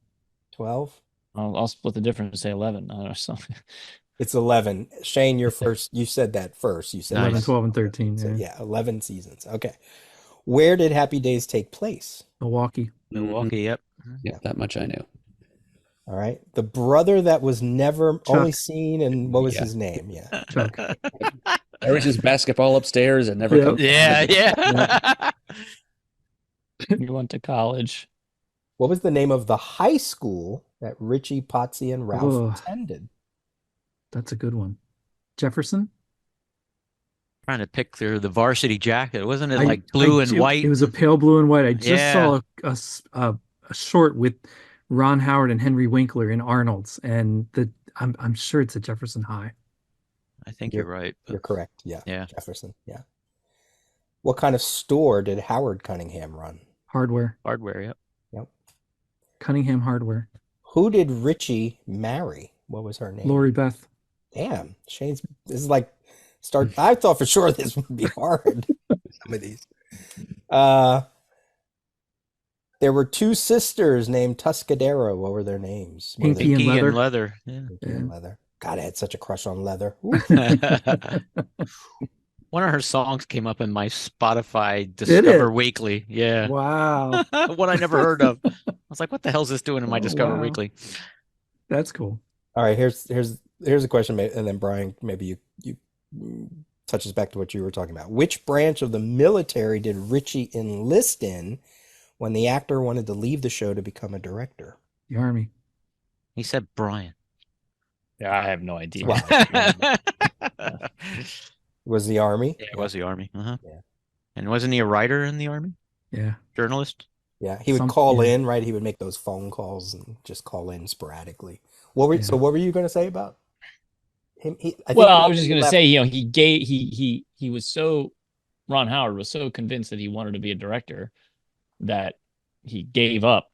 12? I'll split the difference and say 11. I don't know something. It's 11. Shane, you're first. You said that first. You said Nice. 11, 12, and 13. So, Yeah. yeah, 11 seasons. Okay. Where did Happy Days take place? Milwaukee. Milwaukee, yep. Yeah, that much I knew. All right. The brother that was never only Chuck. seen, and what was Yeah. his name? Yeah. Chuck. There was his basketball upstairs and never Yeah. comes. Yeah. You went to college. What was the name of the high school that Richie, Potsy, and Ralph Ugh. attended? That's a good one. Jefferson? Trying to pick through the varsity jacket. Wasn't it I- like blue I- and it- white? It was a pale blue and white. I just Yeah. saw a short with Ron Howard and Henry Winkler in Arnold's, and I'm sure it's at Jefferson High. I think you're right. but- You're correct. Yeah. Yeah. Jefferson. Yeah. What kind of store did Howard Cunningham run? Hardware. Hardware, yep. Cunningham Hardware. Who did Richie marry? What was her name? Lori Beth. Damn, Shane's. This is like start. I thought for sure this would be hard. Some of these. There were two sisters named Tuscadero. What were their names? What were Pinky they? and Pinky Leather. and leather. Yeah. Pinky and Leather. God, I had such a crush on Leather. Ooh. One of her songs came up in my Spotify Did Discover it? Weekly. Yeah. Wow. One I never heard of. I was like, what the hell is this doing in my Oh, Discover wow. Weekly? That's cool. All right, here's a question, and then Brian, maybe you touches back to what you were talking about. Which branch of the military did Richie enlist in when the actor wanted to leave the show to become a director? The Army. He said Brian. Yeah, I have no idea. Wow. Yeah, Was the Army? it was the Army. Uh-huh. Yeah. And wasn't he a writer in the Army? Yeah. Journalist? Yeah, he would Some- call yeah. in, right? He would make those phone calls and just call in sporadically. So Yeah. what were you going to say about him? I Was just gonna left- say, he was so Ron Howard was so convinced that he wanted to be a director that he gave up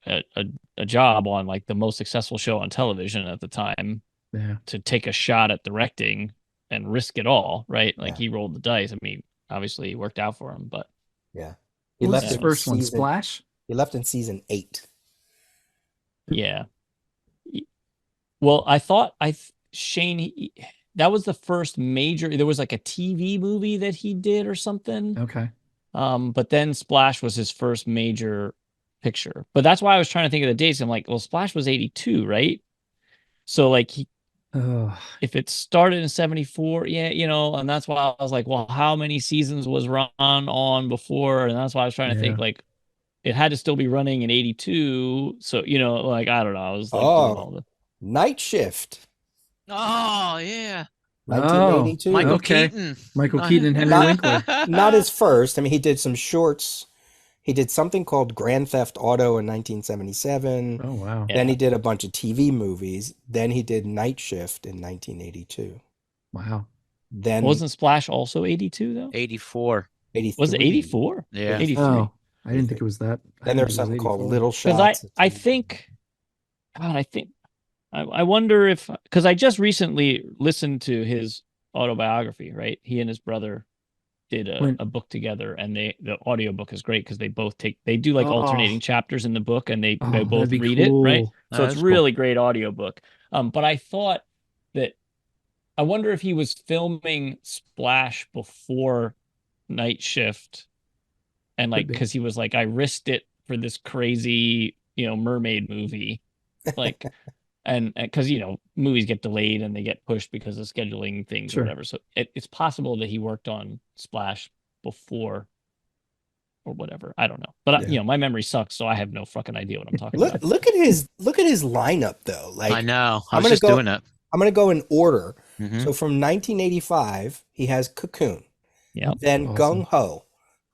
a a job on like the most successful show on television at the time Yeah. to take a shot at directing and risk it all, right? Like Yeah. he rolled the dice. I mean, obviously it worked out for him, but Yeah. What was his in first one? Splash? He left in season 8. yeah. Well, I thought Shane, that was the first major. There was like a TV movie that he did or something. Okay. But then Splash was his first major picture. But that's why I was trying to think of the dates. I'm like, well, Splash was 82, right? So like if it started in 74, yeah, and that's why I was like, well, how many seasons was Ron on before? And that's why I was trying to think like it had to still be running in 82. So, like, I don't know. I was like doing all the Night Shift. Oh, yeah. 1982. Michael Keaton. Michael Keaton and Henry Winkler. Not his first. I mean, he did some shorts. He did something called Grand Theft Auto in 1977. Oh, wow. Then he did a bunch of TV movies. Then he did Night Shift in 1982. Wow. Then wasn't Splash also 82 though? 84. 83. Was it 84? Yeah. 83. Oh, I didn't think it was that. Then there's something called Little Because Shots. I think, God, I wonder if, because I just recently listened to his autobiography, right? He and his brother did a book together, and the audiobook is great because they do like alternating chapters in the book, and they both read it, right? So it's really great audiobook. But I thought that, I wonder if he was filming Splash before Night Shift, and like, because he was like, I risked it for this crazy, mermaid movie, like. And because, movies get delayed and they get pushed because of scheduling things or whatever. So it's possible that he worked on Splash before or whatever. I don't know. But, my memory sucks, so I have no fucking idea what I'm talking about. Look at his lineup, though. Like, I know. I was just doing it. I'm going to go in order. Mm-hmm. So from 1985, he has Cocoon. Yeah. Then Gung Ho.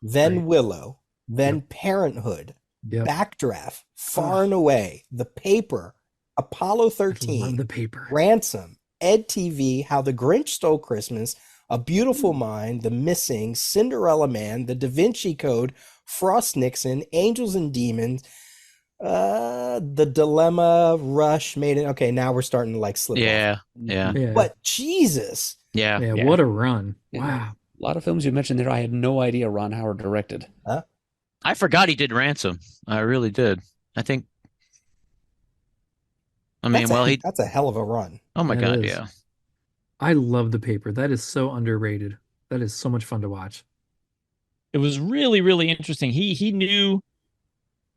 Then Willow. Then Parenthood. Backdraft. Far and Away. The Paper. Apollo 13, The Paper, Ransom, Ed TV, How the Grinch Stole Christmas, A Beautiful Mind, The Missing, Cinderella Man, The Da Vinci Code, Frost Nixon, Angels and Demons, The Dilemma, Rush, Made It. Okay, now we're starting to like slip off. Yeah. But Jesus. Yeah. What a run. Wow. A lot of films you mentioned there, I had no idea Ron Howard directed. Huh? I forgot he did Ransom. I really did. I think. I mean, that's a hell of a run. Oh my God, yeah. I love The Paper. That is so underrated. That is so much fun to watch. It was really, really interesting. He knew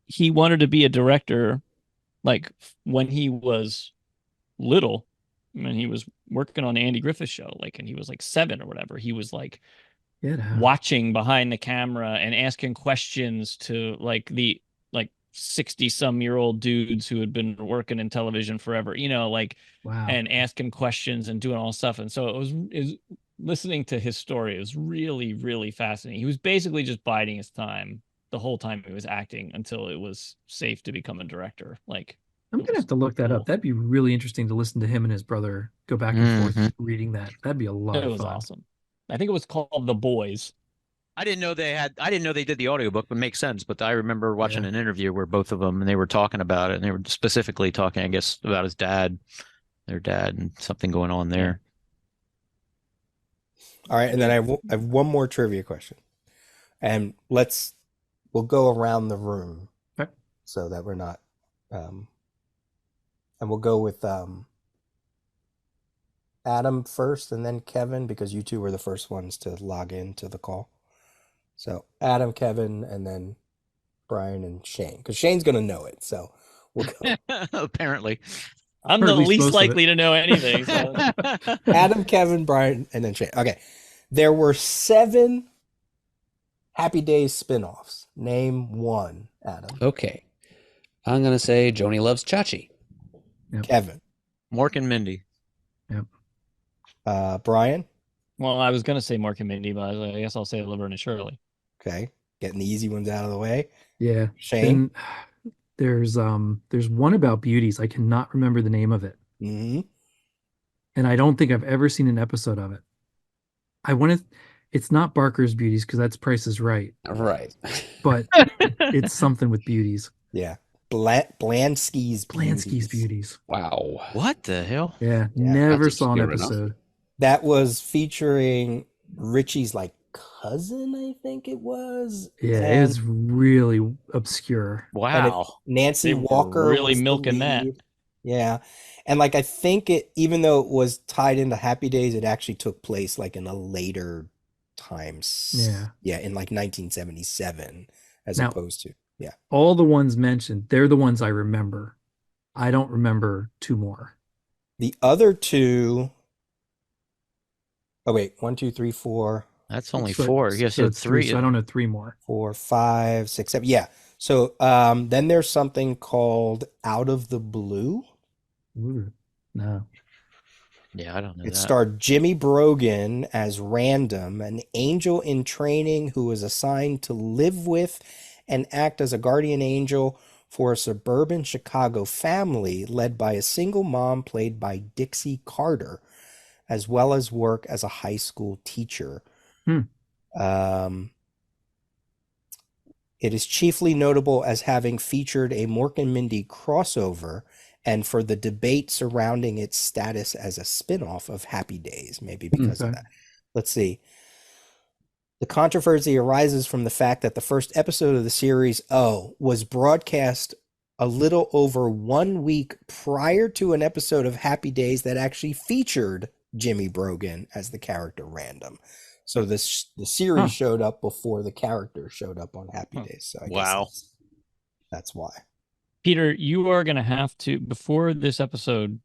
he wanted to be a director, like when he was little. When he was working on Andy Griffith's show, like, and he was like 7 or whatever. He was like watching behind the camera and asking questions to like 60-some-year-old dudes who had been working in television forever, and asking questions and doing all stuff. And so it was listening to his story is really, really fascinating. He was basically just biding his time the whole time he was acting until it was safe to become a director. Like, I'm going to have to look that up. That'd be really interesting to listen to him and his brother go back and forth reading that. That'd be a lot of fun. It was awesome. I think it was called The Boys. I didn't know they did the audiobook, but makes sense. But I remember watching an interview where both of them, and they were talking about it, and they were specifically talking, I guess, about their dad, and something going on there. All right, and then I have one more trivia question, and we'll go around the room so that we're not, and we'll go with Adam first, and then Kevin, because you two were the first ones to log into the call. So Adam, Kevin, and then Brian and Shane, because Shane's going to know it. So we'll go. Apparently. I'm the least likely to know anything. So. Adam, Kevin, Brian, and then Shane. Okay. There were 7 Happy Days spinoffs. Name one, Adam. Okay. I'm going to say Joni Loves Chachi. Yep. Kevin. Mork and Mindy. Yep. Brian? Well, I was going to say Mork and Mindy, but I guess I'll say Laverne and Shirley. Okay. Getting the easy ones out of the way. Yeah. Shane? There's one about beauties. I cannot remember the name of it. Mm-hmm. And I don't think I've ever seen an episode of it. It's not Barker's Beauties because that's Price is Right. Right. But it's something with beauties. Yeah. Blansky's Blansky's Beauties. Beauties. Wow. What the hell? Yeah, Yeah, never that's saw an obscure enough. episode. That was featuring Richie's like cousin, I think it was. Yeah, and, it was really obscure. Wow. Nancy They were Walker really was the milking that. lead. Yeah. And like I think it, even though it was tied into Happy Days, it actually took place like in a later time. Yeah. Yeah, in like 1977 as Now- opposed to. Yeah. All the ones mentioned, they're the ones I remember. I don't remember two more. The other two. Oh wait, 1, 2, 3, 4, That's only So- 4. You so said it's 3. So I don't know 3 more. 4, 5, 6, 7. Yeah. So then there's something called Out of the Blue. Ooh, no. Yeah, I don't know It that. starred Jimmy Brogan as Random, an angel in training who was assigned to live with and act as a guardian angel for a suburban Chicago family led by a single mom played by Dixie Carter, as well as work as a high school teacher. It is chiefly notable as having featured a Mork and Mindy crossover and for the debate surrounding its status as a spin-off of Happy Days, maybe because of Okay. that. Let's see. The controversy arises from the fact that the first episode of the series, was broadcast a little over 1 week prior to an episode of Happy Days that actually featured Jimmy Brogan as the character Random. So the series Huh. showed up before the character showed up on Happy Days. So I guess Wow. that's why. Peter, you are going to have to, before this episode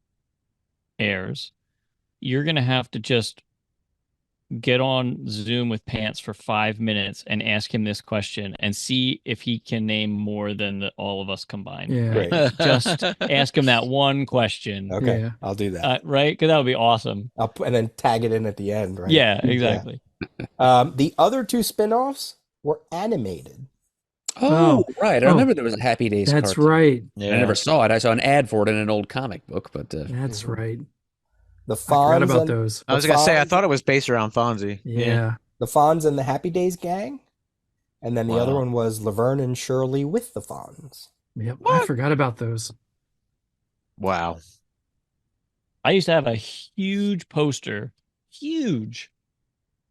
airs, you're going to have to just get on Zoom with Pants for 5 minutes and ask him this question and see if he can name more than all of us combined. Yeah. Great. Just ask him that one question, Okay, Yeah. I'll do that. right? Because that would be awesome. And then tag it in at the end, right? Yeah, exactly. The other two spin-offs were animated. Oh, right. I Oh. remember there was a Happy Days That's cartoon. right. Yeah. I never saw it. I saw an ad for it in an old comic book, but That's right. The I forgot Fonz about and those. I was going to say, I Fonz- thought it was based around Fonzie. Yeah. the Fonz and the Happy Days gang, and then the other Wow. one was Laverne and Shirley with the Fonz. Yep. I forgot about those. Wow. I used to have a huge poster, huge,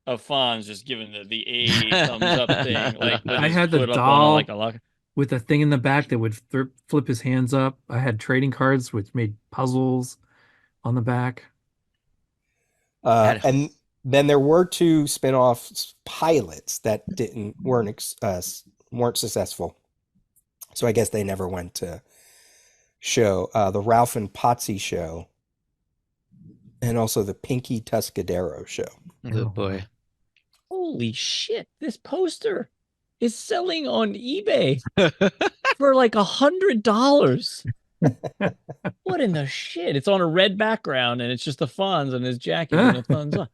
of Fonz just giving the A thumbs up thing. Like with I his had the foot up on doll like a lock. with a thing in the back that would flip his hands up. I had trading cards which made puzzles on the back. And then there were two spin-off pilots that weren't successful. So I guess they never went to show. The Ralph and Potsy show, and also the Pinky Tuscadero show. Oh, boy. Holy shit! This poster is selling on eBay for like $100. What in the shit? It's on a red background and it's just the Fonz and his jacket and the thumbs up.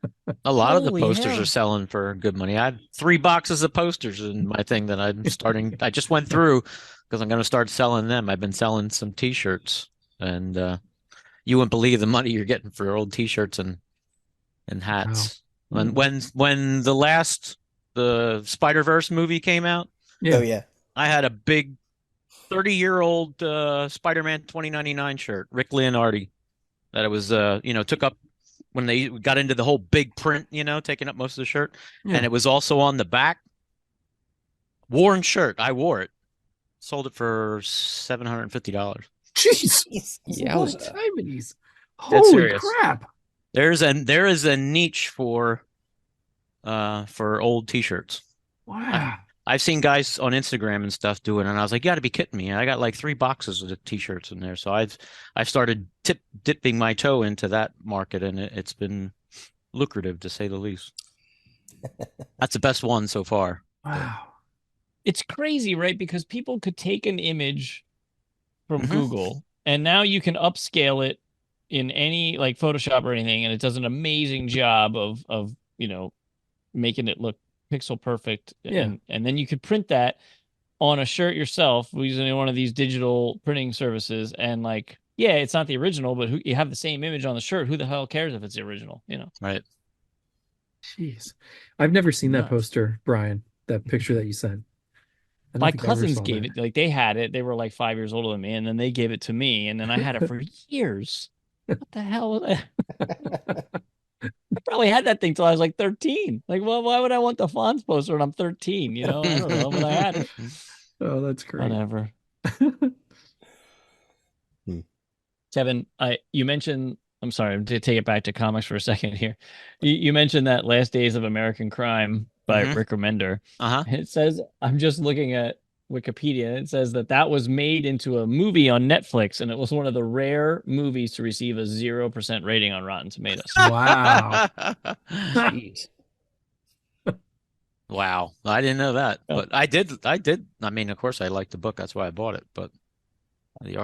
A lot of the Holy posters hell. are selling for good money. I had 3 boxes of posters in my thing that I'm starting. I just went through because I'm going to start selling them. I've been selling some T-shirts, and you wouldn't believe the money you're getting for old T-shirts and hats. When the Spider-Verse movie came out, Yeah. Oh yeah. I had a big 30-year-old Spider-Man 2099 shirt, Rick Leonardi, that it was took up when they got into the whole big print, taking up most of the shirt. Yeah. And it was also on the back. Worn shirt. I wore it. Sold it for $750. Jeez. yeah, What was, timings. Dead Holy serious. crap. There is a niche for old T-shirts. Wow. I've seen guys on Instagram and stuff doing it, and I was like, you got to be kidding me. I got like 3 boxes of the T-shirts in there. So I've started dipping my toe into that market, and it's been lucrative to say the least. That's the best one so far. Wow. It's crazy, right? Because people could take an image from Mhm. Google and now you can upscale it in any like Photoshop or anything, and it does an amazing job of making it look pixel perfect. Yeah. And then you could print that on a shirt yourself using one of these digital printing services, and like, yeah, it's not the original, but you have the same image on the shirt. Who the hell cares if it's the original? Right. Jeez. I've never seen that Nuts. poster, Brian, that picture that you sent. I don't My think I ever cousins saw gave that. it, like they had it. They were like 5 years older than me, and then they gave it to me, and then I had it for years. What the hell? I probably had that thing till I was like 13. Like, well, why would I want the Fonz poster when I'm 13? You know, I don't know, but I had it. Oh, that's great. Whatever. Kevin, you mentioned, I'm sorry to take it back to comics for a second here. You mentioned that Last Days of American Crime by Rick Remender. Uh-huh. It says, I'm just looking at Wikipedia, and it says that was made into a movie on Netflix, and it was one of the rare movies to receive a 0% rating on Rotten Tomatoes. Wow. Jeez. Wow. I didn't know that. Yeah. But I did. I mean, of course I liked the book. That's why I bought it. But the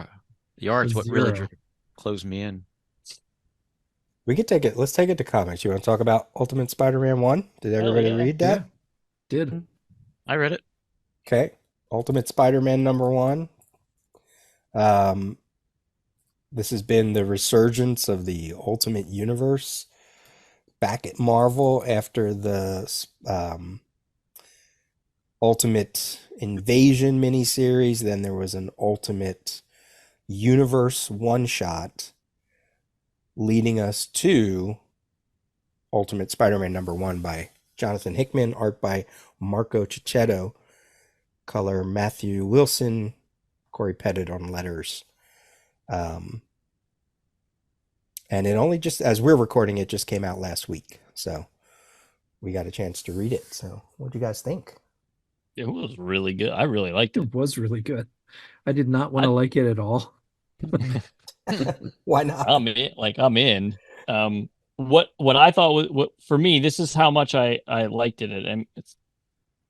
art's what really 0. closed me in. We could take it. Let's take it to comics. You want to talk about Ultimate Spider-Man 1? Did everybody yeah. read that? Yeah. Did. I read it. Okay. Ultimate Spider-Man #1. This has been the resurgence of the Ultimate Universe back at Marvel after the Ultimate Invasion miniseries. Then there was an Ultimate Universe one-shot leading us to Ultimate Spider-Man #1 by Jonathan Hickman, art by Marco Cicchetto, color Matthew Wilson, Corey Pettit on letters. And it only just, as we're recording, it just came out last week. So we got a chance to read it. So what do you guys think? It was really good. I really liked it. It was really good. I did not want to like it at all. Why not? I'm in. What I thought was, what for me, this is how much I liked it, and it's,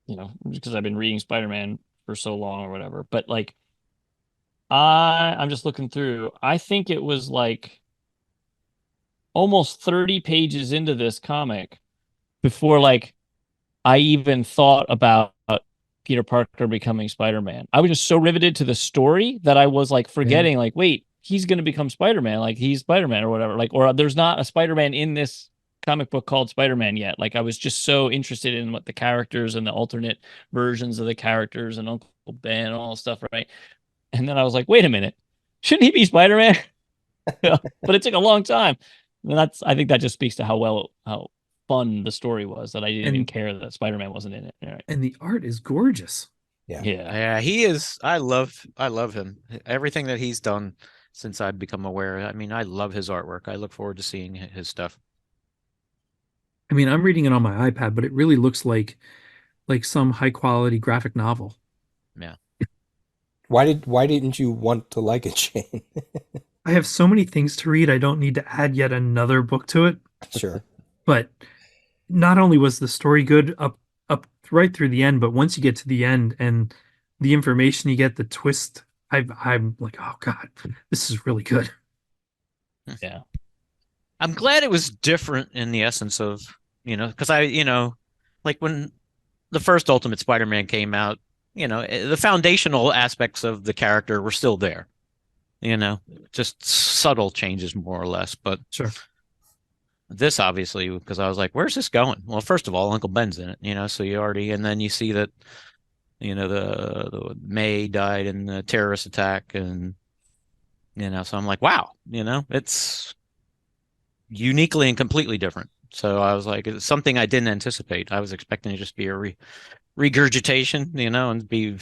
you know, because I've been reading Spider-Man for so long or whatever. But like, I'm just looking through. I think it was like almost 30 pages into this comic before like I even thought about Peter Parker becoming Spider-Man. I was just so riveted to the story that I was like forgetting, like, wait, he's going to become Spider-Man. Like he's Spider-Man or whatever. Like, or there's not a Spider-Man in this comic book called Spider-Man yet. Like I was just so interested in what the characters and the alternate versions of the characters and Uncle Ben and all this stuff, right? And then I was like, wait a minute, shouldn't he be Spider-Man? But it took a long time. And I think that just speaks to how fun the story was, that I didn't even care that Spider-Man wasn't in it. Right. And the art is gorgeous. Yeah, he is. I love him. Everything that he's done since I've become aware. I mean, I love his artwork. I look forward to seeing his stuff. I mean, I'm reading it on my iPad, but it really looks like some high quality graphic novel. Yeah. Why didn't you want to like it, Shane? I have so many things to read. I don't need to add yet another book to it. Sure. But not only was the story good up right through the end, but once you get to the end and the information you get, the twist, I'm like, oh God, this is really good. Yeah. I'm glad it was different in the essence of, because like when the first Ultimate Spider-Man came out, the foundational aspects of the character were still there. Just subtle changes more or less. But sure. This obviously, because I was like, where's this going? Well, first of all, Uncle Ben's in it, so you already, and then you see that, the May died in the terrorist attack, and, so I'm like, wow, it's uniquely and completely different. So I was like, it's something I didn't anticipate. I was expecting it to just be a regurgitation, and be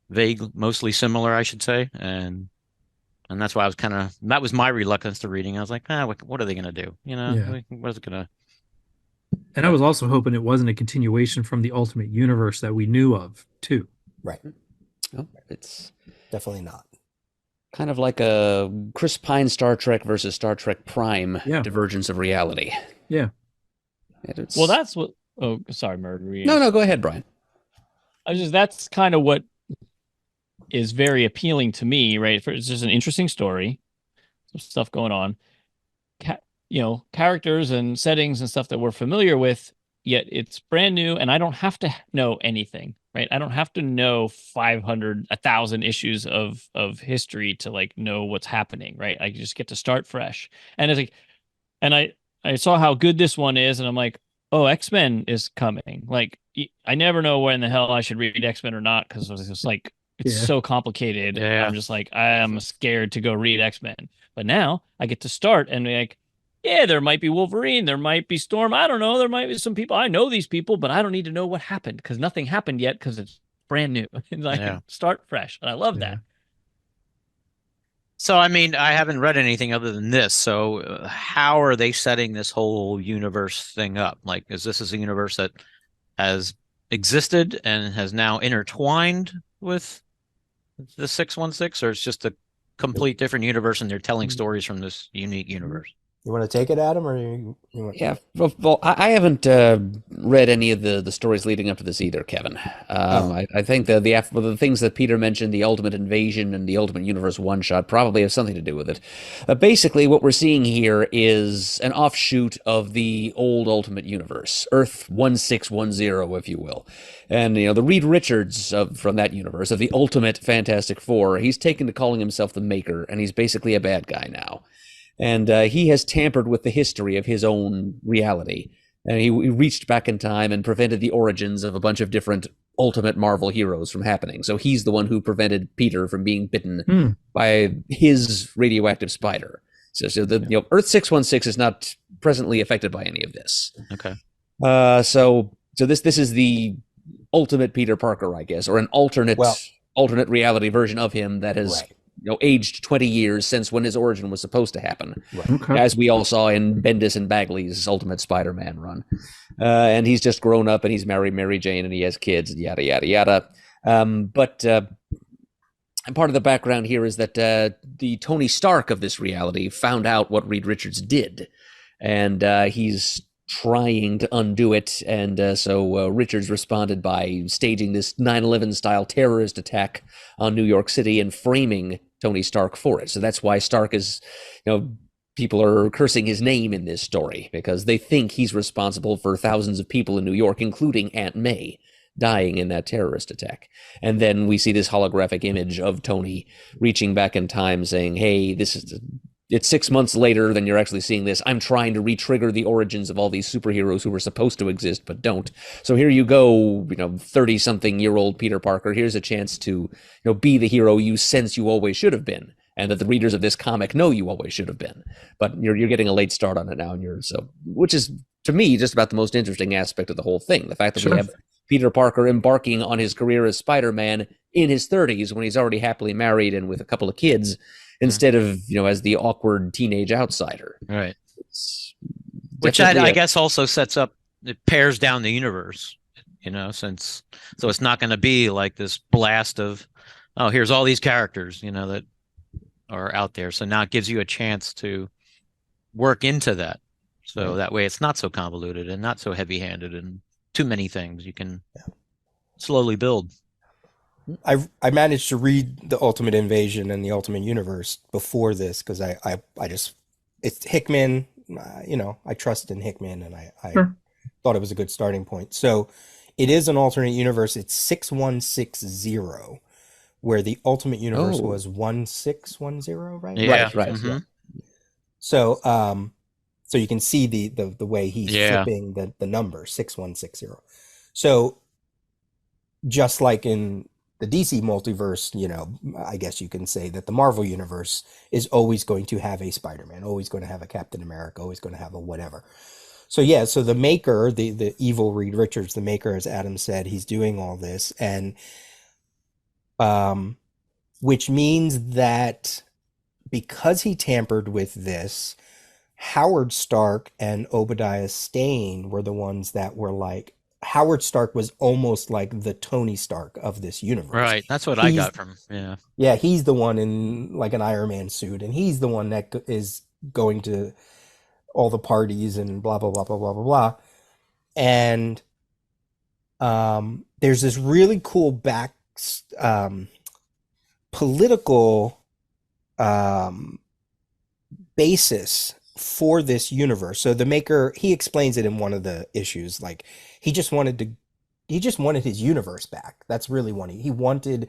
vague, mostly similar, I should say. And that's why that was my reluctance to reading. I was like, what are they going to do? What is it going to? And I was also hoping it wasn't a continuation from the Ultimate Universe that we knew of, too. Right. Oh, it's definitely not. Kind of like a Chris Pine Star Trek versus Star Trek Prime divergence of reality. Yeah. Well, that's what. Oh, sorry, Murder. No, go ahead, Brian. That's kind of what is very appealing to me, right? It's just an interesting story, some stuff going on, characters and settings and stuff that we're familiar with, yet it's brand new, and I don't have to know anything, right? I don't have to know 1,000 issues of history to like know what's happening, right? I just get to start fresh. And it's like, and I saw how good this one is, and I'm like, oh, X-Men is coming. Like, I never know when the hell I should read X-Men or not because it's just like it's Yeah. so complicated. Yeah. I'm just like I am scared to go read X-Men. But now I get to start and be like, yeah, there might be Wolverine, there might be Storm. I don't know. There might be some people. I know these people, but I don't need to know what happened because nothing happened yet because it's brand new. And I Yeah. can start fresh. And I love that. So, I mean, I haven't read anything other than this. So, how are they setting this whole universe thing up? Like, is this a universe that has existed and has now intertwined with the 616, or it's just a complete different universe and they're telling stories from this unique universe? You want to take it, Adam, or you want? Yeah, well, I haven't read any of the stories leading up to this either, Kevin. I think the things that Peter mentioned, the Ultimate Invasion and the Ultimate Universe one-shot, probably have something to do with it. Basically, what we're seeing here is an offshoot of the old Ultimate Universe, Earth 1610, if you will. And, the Reed Richards from that universe, of the Ultimate Fantastic Four, he's taken to calling himself the Maker, and he's basically a bad guy now. And he has tampered with the history of his own reality. And he reached back in time and prevented the origins of a bunch of different Ultimate Marvel heroes from happening. So he's the one who prevented Peter from being bitten by his radioactive spider. So Earth 616 is not presently affected by any of this. Okay. So this is the ultimate Peter Parker, I guess, or an alternate reality version of him that has aged 20 years since when his origin was supposed to happen, as we all saw in Bendis and Bagley's Ultimate Spider-Man run. And he's just grown up and he's married Mary Jane and he has kids, yada, yada, yada. But part of the background here is that the Tony Stark of this reality found out what Reed Richards did. And he's trying to undo it. And so Richards responded by staging this 9/11 style terrorist attack on New York City and framing Tony Stark for it. So that's why Stark is, people are cursing his name in this story because they think he's responsible for thousands of people in New York, including Aunt May, dying in that terrorist attack. And then we see this holographic image of Tony reaching back in time saying, hey, it's 6 months later than you're actually seeing this. I'm trying to re-trigger the origins of all these superheroes who were supposed to exist but don't. So here you go, 30-something-year-old Peter Parker. Here's a chance to, be the hero you sense you always should have been, and that the readers of this comic know you always should have been. But you're getting a late start on it now, which is to me just about the most interesting aspect of the whole thing. The fact that we have Peter Parker embarking on his career as Spider-Man in his 30s when he's already happily married and with a couple of kids, instead of, as the awkward teenage outsider. Right. Which I guess also it pairs down the universe, so it's not going to be like this blast of, oh, here's all these characters, that are out there. So now it gives you a chance to work into that. So that way it's not so convoluted and not so heavy-handed and too many things. You can slowly build. I managed to read the Ultimate Invasion and the Ultimate Universe before this because it's Hickman. I trust in Hickman, and I thought it was a good starting point. So it is an alternate universe. It's 6160, where the Ultimate Universe was 1610, right? Yeah. Right. Mm-hmm. Yeah. So so you can see the way he's flipping the number 6160. So just like in the DC multiverse, I guess you can say that the Marvel universe is always going to have a Spider-Man, always going to have a Captain America, always going to have a whatever. So so the Maker, the evil Reed Richards, the Maker, as Adam said, he's doing all this, and which means that because he tampered with this, Howard Stark and Obadiah Stane were the ones that were like, Howard Stark was almost like the Tony Stark of this universe. Right. That's what I got from. Yeah. Yeah. He's the one in like an Iron Man suit, and he's the one that is going to all the parties and blah, blah, blah, blah, blah, blah, blah. And there's this really cool political basis for this universe. So the Maker, he explains it in one of the issues, like he just wanted his universe back. That's really what he wanted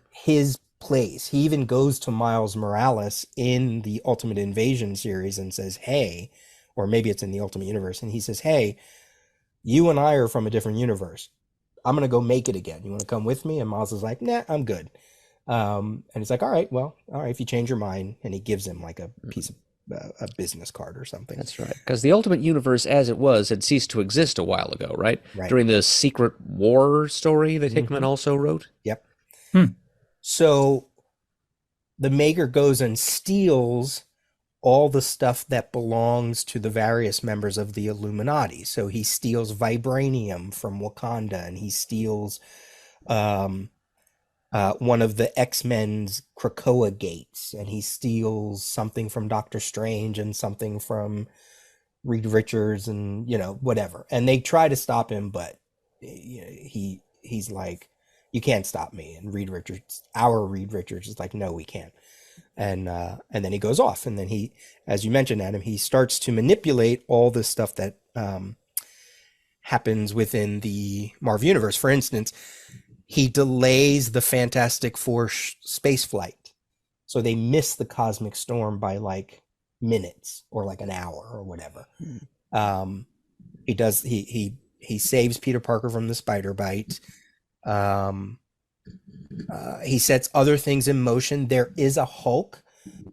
his place. He even goes to Miles Morales in the Ultimate Invasion series and says, hey, or maybe it's in the Ultimate Universe, and he says, hey, you and I are from a different universe. I'm going to go make it again. You want to come with me? And Miles is like, nah, I'm good. And he's like, all right, if you change your mind. And he gives him like a piece of a business card or something. That's right. Because the Ultimate Universe as it was had ceased to exist a while ago, right? Right. During the Secret War story that Hickman also wrote. Yep. So the Maker goes and steals all the stuff that belongs to the various members of the Illuminati. So he steals vibranium from Wakanda, and he steals one of the X-Men's Krakoa gates, and he steals something from Doctor Strange and something from Reed Richards, and whatever. And they try to stop him, but he's like, you can't stop me. And our Reed Richards is like, no, we can't. And then he goes off, and then he, as you mentioned, Adam, he starts to manipulate all the stuff that happens within the Marvel Universe. For instance, he delays the Fantastic Four space flight, so they miss the cosmic storm by like minutes or like an hour or whatever. He saves Peter Parker from the spider bite. He sets other things in motion. There is a Hulk,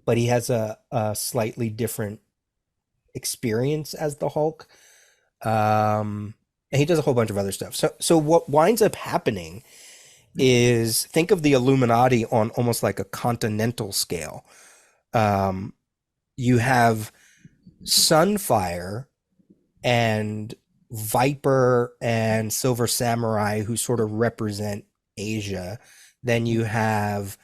but he has a slightly different experience as the Hulk. And he does a whole bunch of other stuff. So what winds up happening is, think of the Illuminati on almost like a continental scale. You have Sunfire and Viper and Silver Samurai, who sort of represent Asia. Then you have,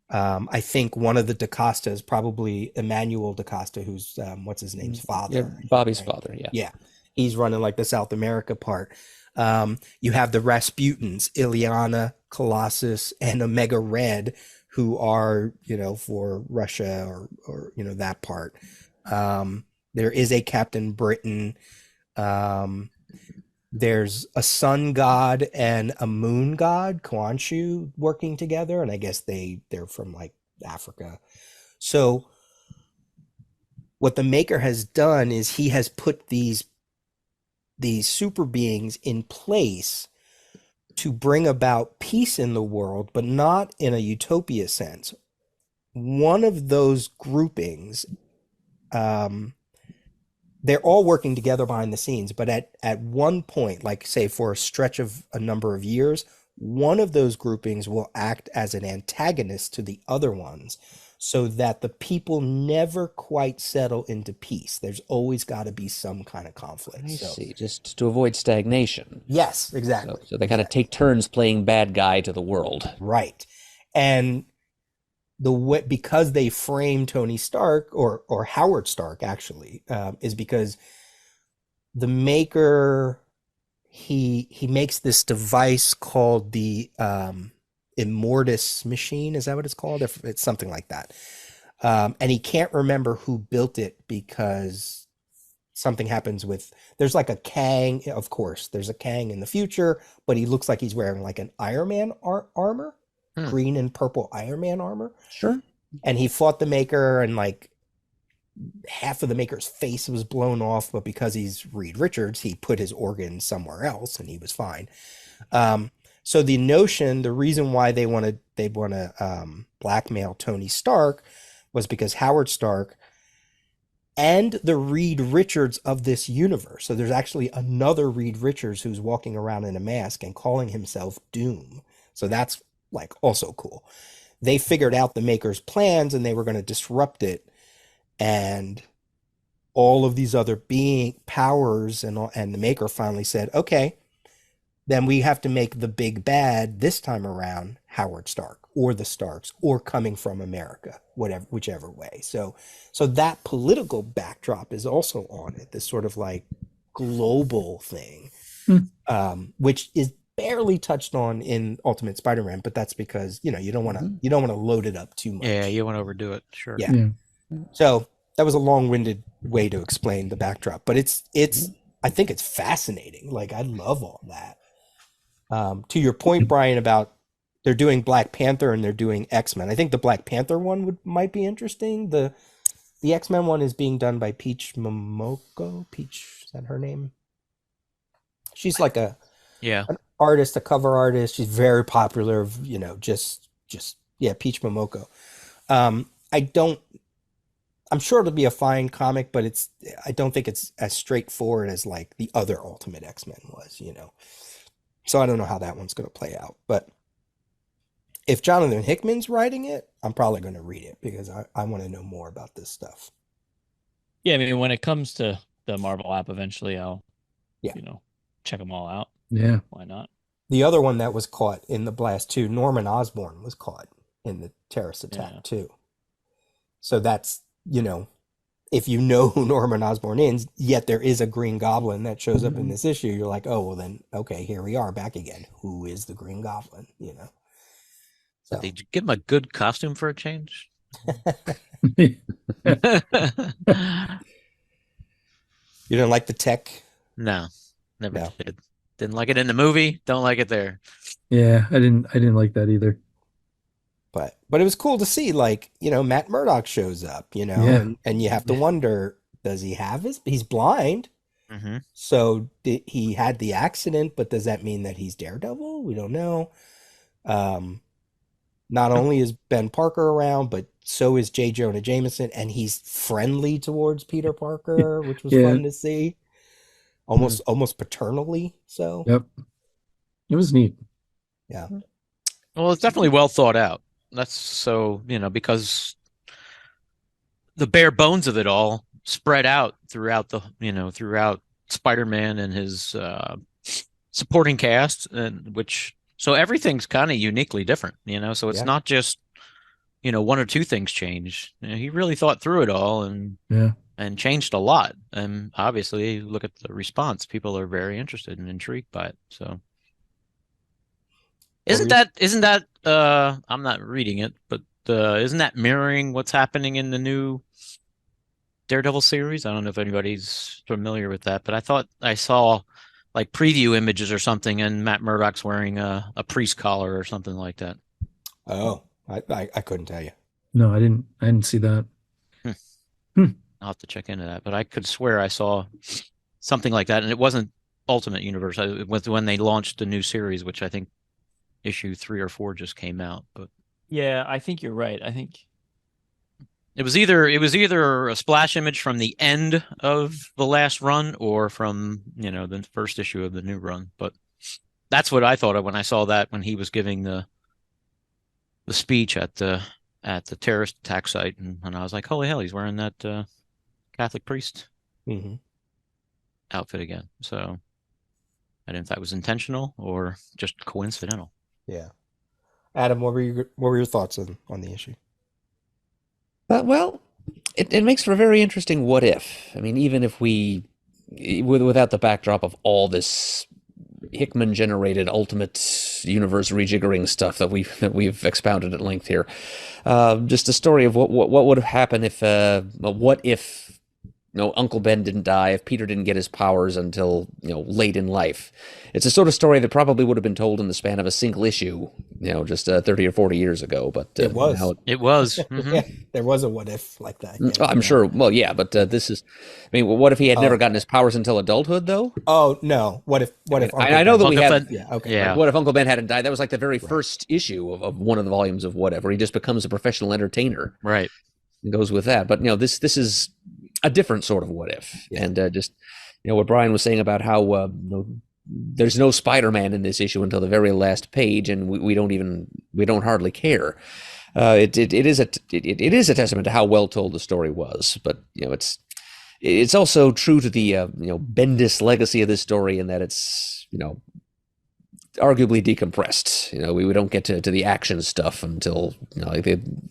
I think one of the DaCostas, probably Emmanuel DaCosta, who's what's his name's father. Yeah, Bobby's right? father, yeah. Yeah, he's running like the South America part. You have the Rasputins, Ileana, Colossus, and Omega Red, who are, for Russia or that part. There is a Captain Britain. There's a sun god and a moon god, Khonshu, working together, and I guess they're from like Africa. So what the Maker has done is he has put these super beings in place to bring about peace in the world, but not in a utopia sense. One of those groupings, they're all working together behind the scenes, but at one point, like say for a stretch of a number of years, one of those groupings will act as an antagonist to the other ones, so that the people never quite settle into peace. There's always got to be some kind of conflict. I see, just to avoid stagnation. Yes, exactly. So they kind of take turns playing bad guy to the world. Right. And because they frame Tony Stark or Howard Stark actually, is because the Maker, he makes this device called the Immortus machine. Is that what it's called? If it's something like that. And he can't remember who built it because something happens there's like a Kang, of course, there's a Kang in the future, but he looks like he's wearing like an Iron Man armor. Green and purple Iron Man armor. Sure. And he fought the Maker, and like half of the Maker's face was blown off, but because he's Reed Richards, he put his organ somewhere else and he was fine. So the reason why they want to blackmail Tony Stark was because Howard Stark and the Reed Richards of this universe. So there's actually another Reed Richards who's walking around in a mask and calling himself Doom. So that's like also cool. They figured out the Maker's plans and they were going to disrupt it, and all of these other powers and the Maker finally said, okay, then we have to make the big bad this time around Howard Stark or the Starks or coming from America, whichever way. So that political backdrop is also on it, this sort of like global thing, which is barely touched on in Ultimate Spider-Man, but that's because you don't want to load it up too much. Yeah, you want to overdo it. Sure. Yeah. So that was a long-winded way to explain the backdrop, but it's I think it's fascinating. Like I love all that. To your point, Brian, about they're doing Black Panther and they're doing X-Men. I think the Black Panther one might be interesting. The X-Men one is being done by Peach Momoko. Peach, is that her name? She's like an artist, a cover artist. She's very popular. Just Peach Momoko. I'm sure it'll be a fine comic, but I don't think it's as straightforward as like the other Ultimate X-Men was. So I don't know how that one's going to play out. But if Jonathan Hickman's writing it, I'm probably going to read it because I want to know more about this stuff. Yeah, I mean, when it comes to the Marvel app, eventually I'll, check them all out. Yeah. Why not? The other one that was caught in the blast too, Norman Osborn was caught in the terrorist attack too. So that's, if you know who Norman Osborn is, yet there is a Green Goblin that shows up in this issue, you're like, oh, well then, okay, here we are back again. Who is the Green Goblin? So. Did you give him a good costume for a change? You didn't like the tech? No, never did. Didn't like it in the movie. Don't like it there. Yeah, I didn't like that either. But it was cool to see, like, Matt Murdock shows up, and you have to wonder, does he have he's blind. Mm-hmm. So he had the accident, but does that mean that he's Daredevil? We don't know. Not only is Ben Parker around, but so is J. Jonah Jameson, and he's friendly towards Peter Parker, which was fun to see. Almost paternally. So yep, it was neat. Yeah. Well, it's definitely well thought out. That's so, because the bare bones of it all spread out throughout throughout Spider-Man and his supporting cast, so everything's kind of uniquely different, so it's not just, one or two things change. He really thought through it all and changed a lot. And obviously, look at the response. People are very interested and intrigued by it. So isn't that I'm not reading it, but isn't that mirroring what's happening in the new Daredevil series? I don't know if anybody's familiar with that, but I thought I saw like preview images or something, and Matt Murdock's wearing a priest collar or something like that. Oh, I couldn't tell you. No, I didn't see that. I'll have to check into that, but I could swear I saw something like that, and it wasn't Ultimate Universe. It was when they launched the new series, which I think issue 3 or 4 just came out. But yeah, I think you're right. I think it was either a splash image from the end of the last run or from the first issue of the new run. But that's what I thought of when I saw that, when he was giving the speech at the terrorist attack site, and I was like, holy hell, he's wearing that Catholic priest outfit again. So I didn't know if that was intentional or just coincidental. Yeah. Adam, what were your thoughts on the issue? Well, it makes for a very interesting what if. I mean, even if without the backdrop of all this Hickman generated Ultimate Universe rejiggering stuff that we've expounded at length here, just a story of what would have happened if Uncle Ben didn't die, if Peter didn't get his powers until late in life. It's a sort of story that probably would have been told in the span of a single issue, just 30 or 40 years ago. But it was. It was. Mm-hmm. Yeah, there was a what if like that. Yeah, I'm sure. Well, yeah, but this is. I mean, what if he had never gotten his powers until adulthood, though? Oh no! What if? I know that we had. Yeah. Okay. Yeah. What if Uncle Ben hadn't died? That was like the very first issue of one of the volumes of whatever. He just becomes a professional entertainer. Right. And goes with that. But this is a different sort of what if, and just what Brian was saying about how there's no Spider-Man in this issue until the very last page, and we don't hardly care. It is a testament to how well told the story was, but it's also true to the Bendis legacy of this story in that it's arguably decompressed. We don't get to the action stuff until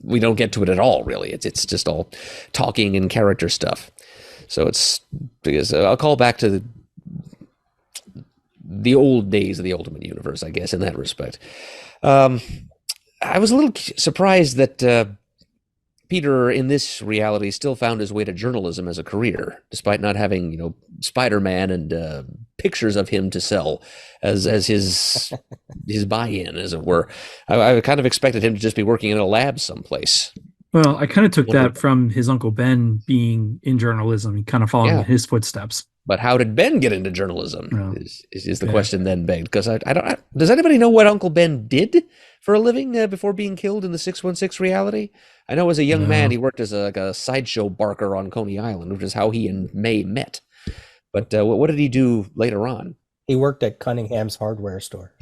we don't get to it at all. Really, it's just all talking and character stuff. So it's because I'll call back to the old days of the Ultimate Universe, I guess, in that respect. I was a little surprised that Peter, in this reality, still found his way to journalism as a career, despite not having, Spider-Man and pictures of him to sell as his buy-in, as it were. I kind of expected him to just be working in a lab someplace. Well, I kind of took that from his Uncle Ben being in journalism, kind of following in his footsteps. But how did Ben get into journalism? Oh. Is the question then begged? Because I don't. Does anybody know what Uncle Ben did for a living before being killed in the 616 reality? I know as a young man he worked as a sideshow barker on Coney Island, which is how he and May met. But what did he do later on? He worked at Cunningham's hardware store.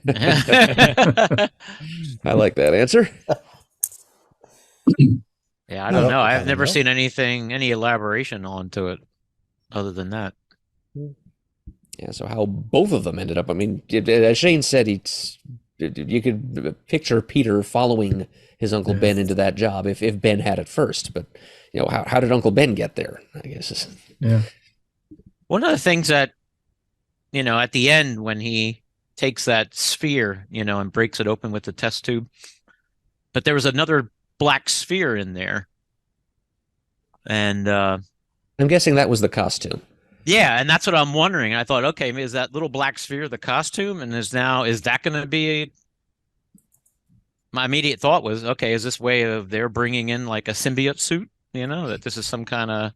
I like that answer. Yeah, I don't know. I've never seen any elaboration onto it other than that. Yeah, so how both of them ended up. I mean, as Shane said, you could picture Peter following his Uncle Ben into that job if Ben had it first. But, how did Uncle Ben get there, I guess. Yeah. One of the things that, at the end when he takes that sphere, and breaks it open with the test tube, but there was another black sphere in there. And I'm guessing that was the costume. Yeah, and that's what I'm wondering. I thought, okay, is that little black sphere the costume? And is that going to be? My immediate thought was, okay, is this way of they're bringing in like a symbiote suit? That this is some kind of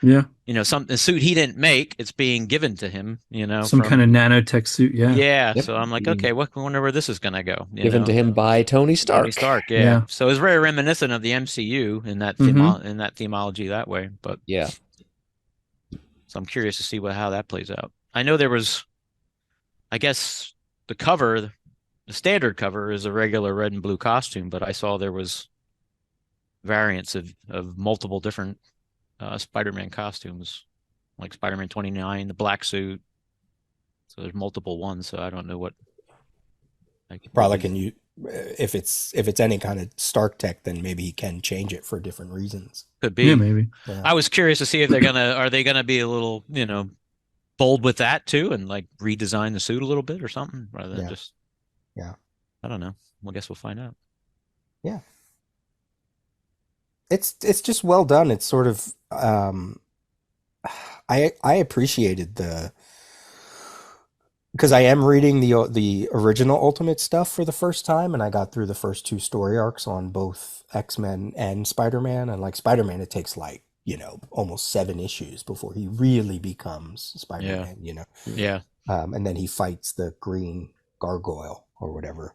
a suit he didn't make. It's being given to him. Some kind of nanotech suit. Yeah. Yeah. Yep. So I'm like, okay, I wonder where this is going to go. Given to him by Tony Stark. Tony Stark. Yeah. So it's very reminiscent of the MCU in that themology that way. But yeah. So I'm curious to see how that plays out. I know there was, I guess, the standard cover is a regular red and blue costume, but I saw there was variants of multiple different Spider-Man costumes, like Spider-Man 29, the black suit. So there's multiple ones. So I don't know what. Probably can you, if it's any kind of Stark tech, then maybe he can change it for different reasons. Could be. Yeah, maybe. Yeah. I was curious to see if are they gonna be a little, bold with that too, and like redesign the suit a little bit or something, rather than just. Yeah. I don't know. Well, I guess we'll find out. Yeah. It's just well done. It's sort of I appreciated because I am reading the original Ultimate stuff for the first time, and I got through the first two story arcs on both X-Men and Spider-Man. And like Spider-Man, it takes like, almost 7 issues before he really becomes Spider-Man, Yeah. And then he fights the green gargoyle or whatever.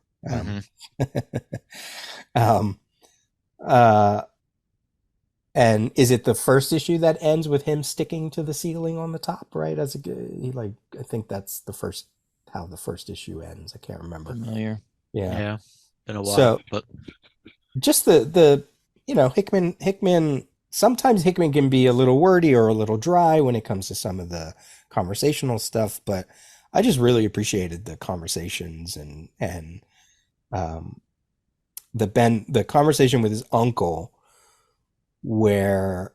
And is it the first issue that ends with him sticking to the ceiling on the top, right? I think that's how the first issue ends. I can't remember. Familiar. Yeah. Been a while. So, but just the Hickman. Sometimes Hickman can be a little wordy or a little dry when it comes to some of the conversational stuff, but I just really appreciated the conversations and the conversation with his uncle, where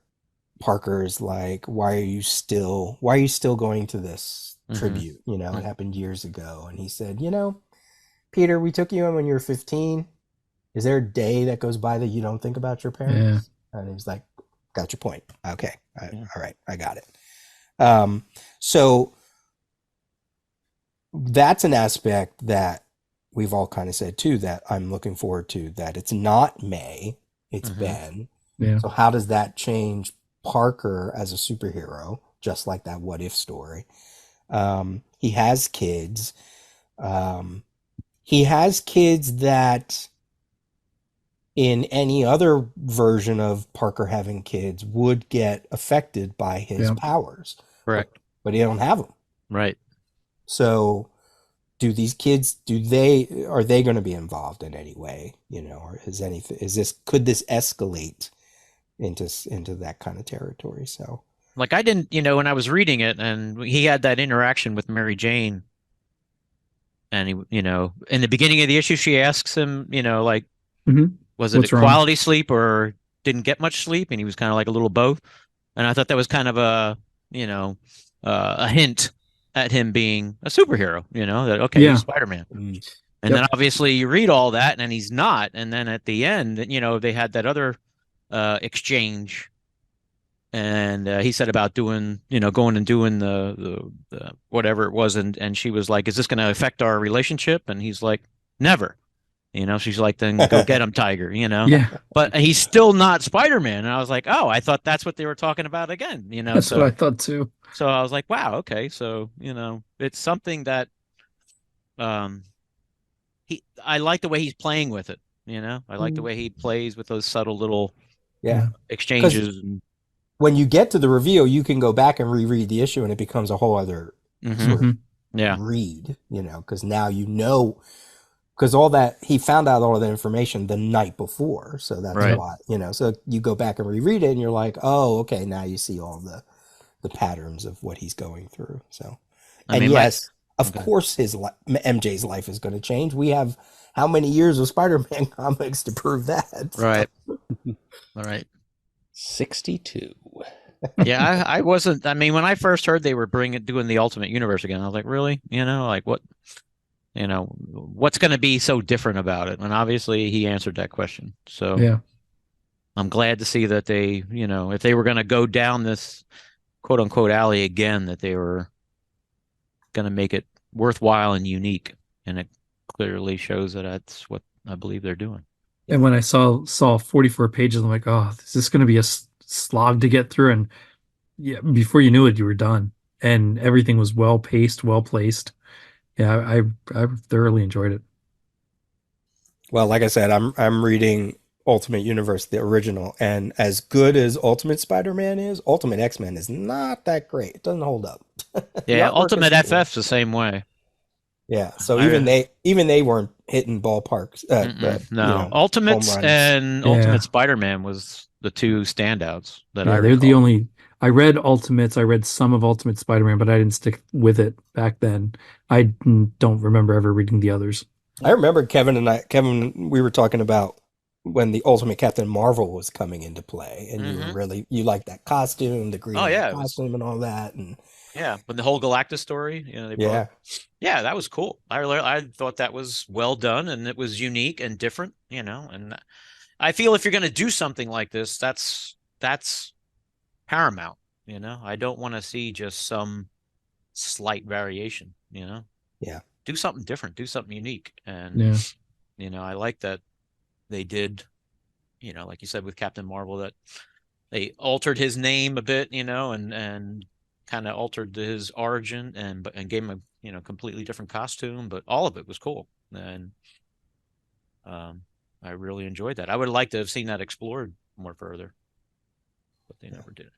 Parker's like, why are you still going to this tribute? It happened years ago. And he said, Peter, we took you in when you were 15. Is there a day that goes by that you don't think about your parents? Yeah. And he was like, got your point. Okay. All right. I got it. So that's an aspect that we've all kind of said too, that I'm looking forward to, that it's not May, it's Ben. Yeah. So how does that change Parker as a superhero? Just like that What If story. He has kids. He has kids that in any other version of Parker having kids would get affected by his powers. Correct. But he don't have them. Right. So do these kids, are they going to be involved in any way? Or could this escalate into that kind of territory? So like I didn't, when I was reading it and he had that interaction with Mary Jane, and he, in the beginning of the issue, she asks him, like, was it a quality sleep or didn't get much sleep? And he was kind of like a little both. And I thought that was kind of a hint at him being a superhero, that, okay, he's Spider-Man. And then obviously you read all that and he's not. And then at the end, they had that other exchange, and he said about doing, going and doing the whatever it was, and she was like, is this going to affect our relationship? And he's like, never. She's like, then go get him, Tiger, Yeah, but he's still not Spider-Man. And I was like, oh, I thought that's what they were talking about again, that's what I thought too. so I was like, wow, okay. So, it's something that um I like the way he's playing with it, I like the way he plays with those subtle little Yeah. Because exchanges and when you get to the reveal, you can go back and reread the issue and it becomes a whole other sort of yeah. read, because now because all that he found out all of that information the night before. So that's Right. why, so you go back and reread it and you're like, oh, okay, now you see all the patterns of what he's going through. So, I and mean, yes, of okay. course, MJ's life is going to change. We have how many years of Spider-Man comics to prove that? So. Right. All right. 62. Yeah, I wasn't. I mean, when I first heard they were doing the Ultimate Universe again, I was like, really? Like what? What's going to be so different about it? And obviously, he answered that question. So Yeah. I'm glad to see that they, if they were going to go down this quote unquote alley again, that they were going to make it worthwhile and unique. And it clearly shows that that's what I believe they're doing. And when I saw 44 pages, I'm like, oh, is this going to be a slog to get through? And yeah, before you knew it, you were done, and everything was well paced, well placed. Yeah, I thoroughly enjoyed it. Well, like I said, I'm reading Ultimate Universe, the original, and as good as Ultimate Spider-Man is, Ultimate X-Men is not that great. It doesn't hold up. Yeah, Ultimate FF's the same way. Yeah, so even they weren't hitting ballparks. No, Ultimates home runs. and Yeah. Ultimate Spider-Man was the two standouts that I Yeah, they're recall. the only. I read Ultimates. I read some of Ultimate Spider-Man, but I didn't stick with it back then. I don't remember ever reading the others. I remember Kevin, we were talking about when the Ultimate Captain Marvel was coming into play, and you liked that costume, the green costume, and all that, and yeah, but the whole Galactus story, yeah, that was cool. I thought that was well done, and it was unique and different, and I feel if you're going to do something like this, that's paramount. I don't want to see just some slight variation. Yeah, do something different, do something unique, and I like that they did. Like you said with Captain Marvel, that they altered his name a bit, and kind of altered his origin and gave him a completely different costume, but all of it was cool, and I really enjoyed that. I would like to have seen that explored more further, but they never did.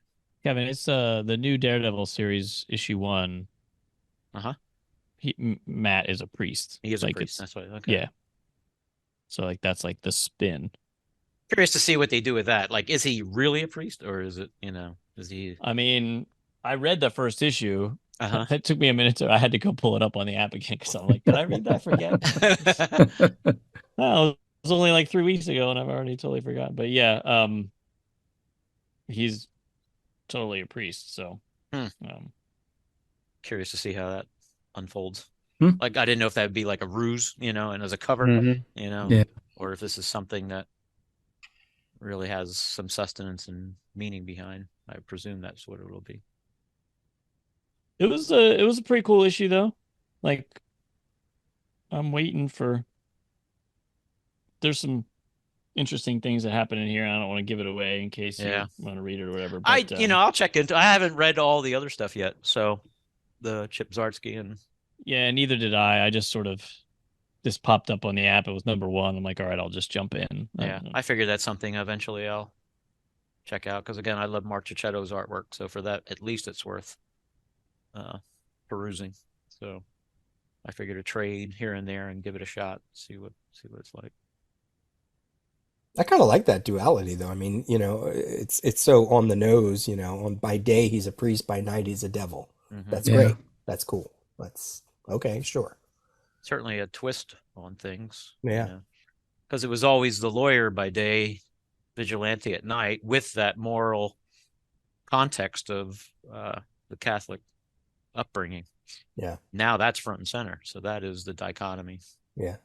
Kevin, it's the new Daredevil series issue 1. Matt is a priest. He is a priest. That's why. Okay. Yeah. So like that's like the spin. Curious to see what they do with that. Like, is he really a priest, or is it is he? I mean, I read the first issue. It took me a minute I had to go pull it up on the app again because I'm like, did I read that? Forget. No, it was only like 3 weeks ago, and I've already totally forgot. But yeah, he's totally a priest. So, curious to see how that unfolds. Hmm. Like, I didn't know if that would be like a ruse, and as a cover, or if this is something that really has some sustenance and meaning behind. I presume that's what it will be. It was a pretty cool issue though. Like, I'm waiting for. There's some interesting things that happen in here. I don't want to give it away in case you want to read it or whatever. But, I'll check into. I haven't read all the other stuff yet, so the Chip Zdarsky and. Yeah, neither did I. I just sort of. This popped up on the app. It was number 1. I'm like, all right, I'll just jump in. Yeah, I figured that's something eventually I'll check out because again, I love Mark Cicchetto's artwork, so for that, at least it's worth perusing. So I figured a trade here and there and give it a shot, see what it's like. I kind of like that duality, though. I mean, it's so on the nose. By day he's a priest, by night he's a devil. That's great. That's cool. That's okay, sure. Certainly a twist on things. Yeah. Because it was always the lawyer by day, vigilante at night, with that moral context of the Catholic upbringing. Yeah. Now that's front and center. So that is the dichotomy. Yeah.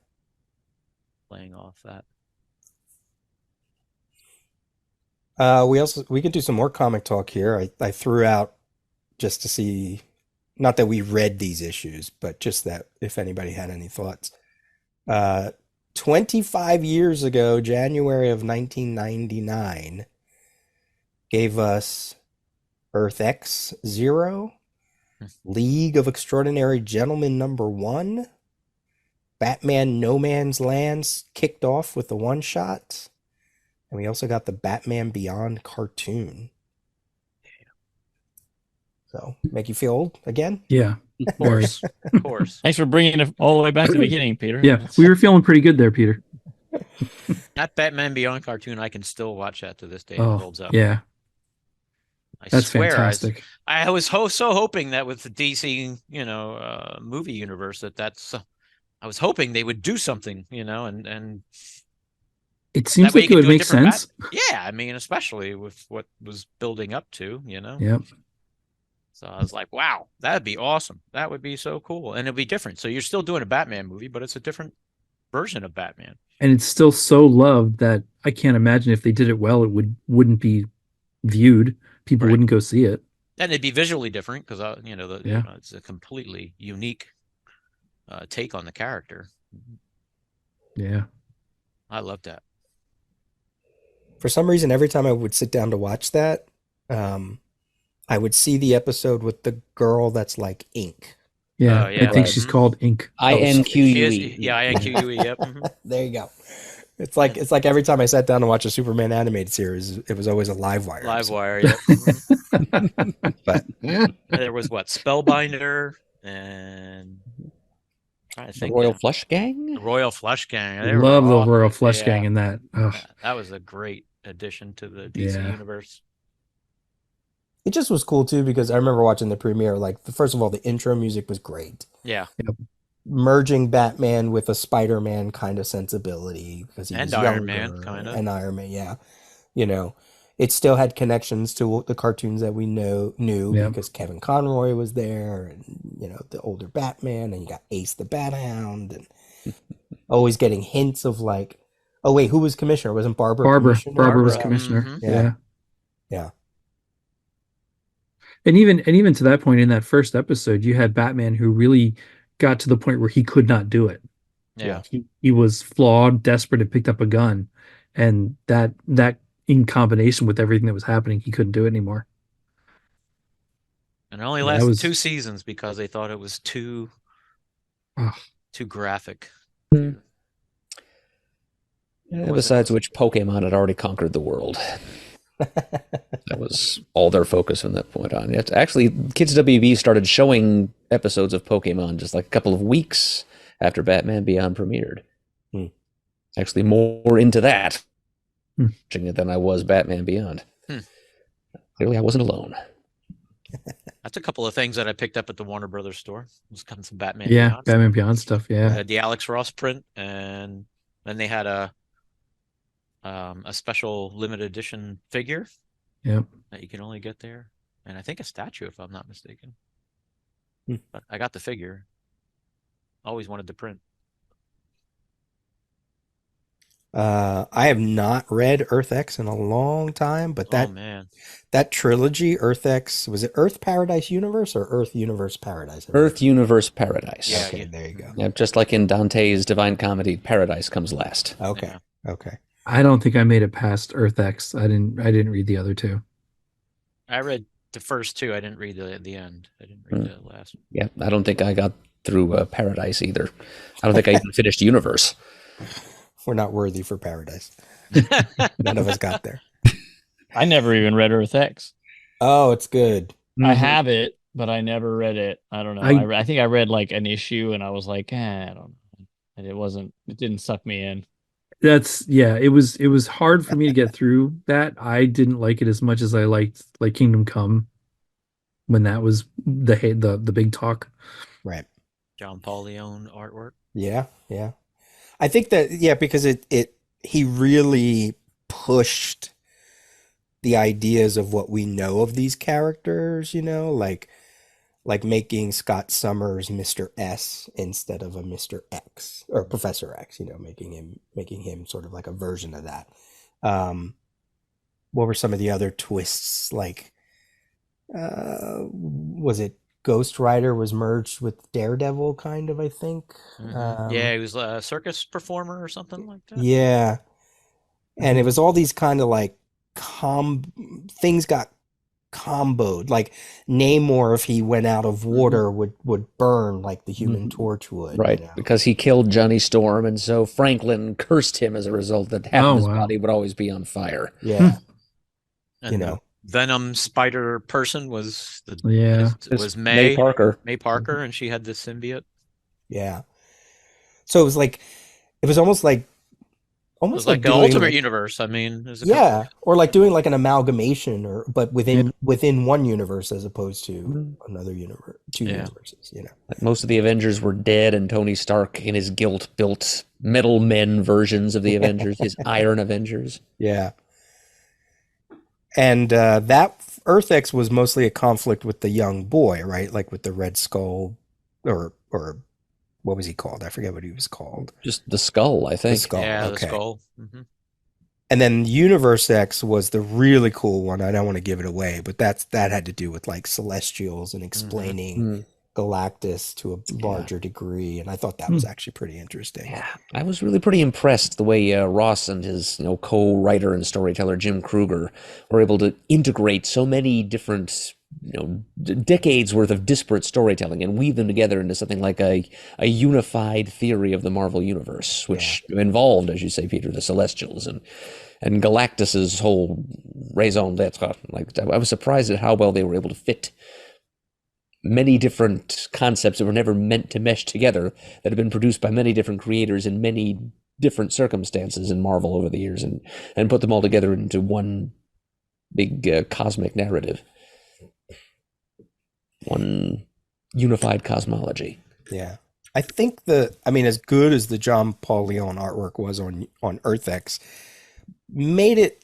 Playing off that. We could do some more comic talk here. I threw out just to see, not that we read these issues, but just that if anybody had any thoughts. 25 years ago, January of 1999, gave us Earth X Zero, League of Extraordinary Gentlemen #1, Batman No Man's Lands kicked off with the one shot, and we also got the Batman Beyond cartoon. So, make you feel old again? Yeah. Of course. Of course. Thanks for bringing it all the way back to the beginning, Peter. Yeah. We were feeling pretty good there, Peter. That Batman Beyond cartoon, I can still watch that to this day. And it holds up. Yeah. I That's swear, fantastic. I was so hoping that with the DC, movie universe, that's. I was hoping they would do something, and it seems that way like you it could would do a make different sense. Yeah, I mean, especially with what was building up to, Yep. So I was like, wow, that'd be awesome. That would be so cool. And it'd be different. So you're still doing a Batman movie, but it's a different version of Batman. And it's still so loved that I can't imagine if they did it well, wouldn't be viewed. People Right. wouldn't go see it. And it'd be visually different because, Yeah. it's a completely unique take on the character. Yeah. I love that. For some reason, every time I would sit down to watch that, I would see the episode with the girl that's like ink. Yeah. yeah. I think Right. she's called Ink. INQUE. Yeah, INQUE. Yep. Mhm. There you go. It's like every time I sat down to watch a Superman animated series, it was always a Livewire. Livewire. Yep. Mhm. But There was what, Spellbinder and trying to The think Royal now. Flush Gang? The Royal Flush Gang. They were Love the awesome. Royal Flush Yeah. Gang in that. Ugh. That was a great addition to the DC Yeah. universe. it just was cool too because I remember watching the premiere. Like, first of all, the intro music was great. Yeah. Merging Batman with a Spider-Man kind of sensibility because he And was Iron Man, younger, kinda. and Iron Man, yeah. It still had connections to the cartoons that we knew Yep. because Kevin Conroy was there, and the older Batman, and you got Ace the Bat Hound, and always getting hints of like, oh wait, who was Commissioner? Wasn't Barbara Commissioner? Barbara was Barbara. commissioner. Mhm. Yeah. Yeah. And even to that point in that first episode, you had Batman who really got to the point where he could not do it. Yeah. He was flawed, desperate, and picked up a gun. And that in combination with everything that was happening, he couldn't do it anymore. And it only Yeah, that lasted was- 2 seasons because they thought it was too Ugh. graphic. Yeah, besides which, Pokemon had already conquered the world. That was all their focus from that point on. It's actually, Kids WB started showing episodes of Pokemon just like a couple of weeks after Batman Beyond premiered. Hmm. Actually, more into that Hmm. watching it than I was Batman Beyond. Hmm. Clearly, I wasn't alone. That's a couple of things that I picked up at the Warner Brothers store. Was some Batman Yeah, Beyond. Batman Beyond stuff. They Yeah. had the Alex Ross print, and then they had a special limited edition figure Yep. that you can only get there, and I think a statue, if I'm not mistaken. Hmm. But I got the figure. Always wanted the print. I have not read Earth X in a long time, but Oh man, that trilogy, Earth X, was it Earth Paradise Universe or Earth Universe Paradise? Earth Universe Paradise. Yeah, Okay, yeah. there you go. Yeah, just like in Dante's Divine Comedy, Paradise comes last. Okay, Yeah. okay. I don't think I made it past Earth X. I didn't read the other two. I read the first 2. I didn't read the end. I didn't read the last. Yeah, I don't think I got through Paradise either. I don't think I even finished Universe. We're not worthy for paradise. None of us got there. I never even read Earth X. Oh, it's good. I have it, but I never read it. I don't know. I- I think I read like an issue, and I was like, I don't know. And it didn't suck me in. It was hard for me to get through that. I didn't like it as much as I liked like Kingdom Come when that was the big talk. Right. John Paul Leone artwork. Yeah, yeah. I think that, yeah, because he really pushed the ideas of what we know of these characters, like making Scott Summers Mr. S instead of a Mr. X or Professor X, making him sort of like a version of that. What were some of the other twists? Like, was it Ghost Rider was merged with Daredevil, kind of, I think. Yeah, he was a circus performer or something like that. Yeah. And it was all these kind of like things got comboed. Like Namor, if he went out of water, would burn like the Human Torch would. Right, You know? because he killed Johnny Storm, and so Franklin cursed him as a result that half of his wow. body would always be on fire. Yeah. And You the know. Venom spider person was Yeah. was May May Parker. May Parker, and she had the symbiote. Yeah. So it was like, it was almost like It was like an doing Ultimate like, Universe. I mean, there's a yeah, couple. or like doing like an amalgamation, or but Yeah. within one universe as opposed to another universe, two Yeah. universes. You know. Like most of the Avengers were dead, and Tony Stark, in his guilt, built metal men versions of the Avengers, his Iron Avengers. Yeah. And that Earth X was mostly a conflict with the young boy, right? Like with the Red Skull, or what was he called? I forget what he was called. Just the skull, I The think. Skull. Yeah, the Okay. skull. And then Universe X was the really cool one. I don't want to give it away, but that had to do with like Celestials and explaining Galactus to a larger degree, and I thought that was actually pretty interesting. Yeah, I was really pretty impressed the way Ross and his co-writer and storyteller Jim Kruger were able to integrate so many different decades worth of disparate storytelling and weave them together into something like a unified theory of the Marvel universe, which involved, as you say, Peter, the Celestials and Galactus's whole raison d'etre. Like, I was surprised at how well they were able to fit many different concepts that were never meant to mesh together, that have been produced by many different creators in many different circumstances in Marvel over the years, and put them all together into one big cosmic narrative. One unified cosmology. Yeah. I think as good as the John Paul Leon artwork was on Earth X, made it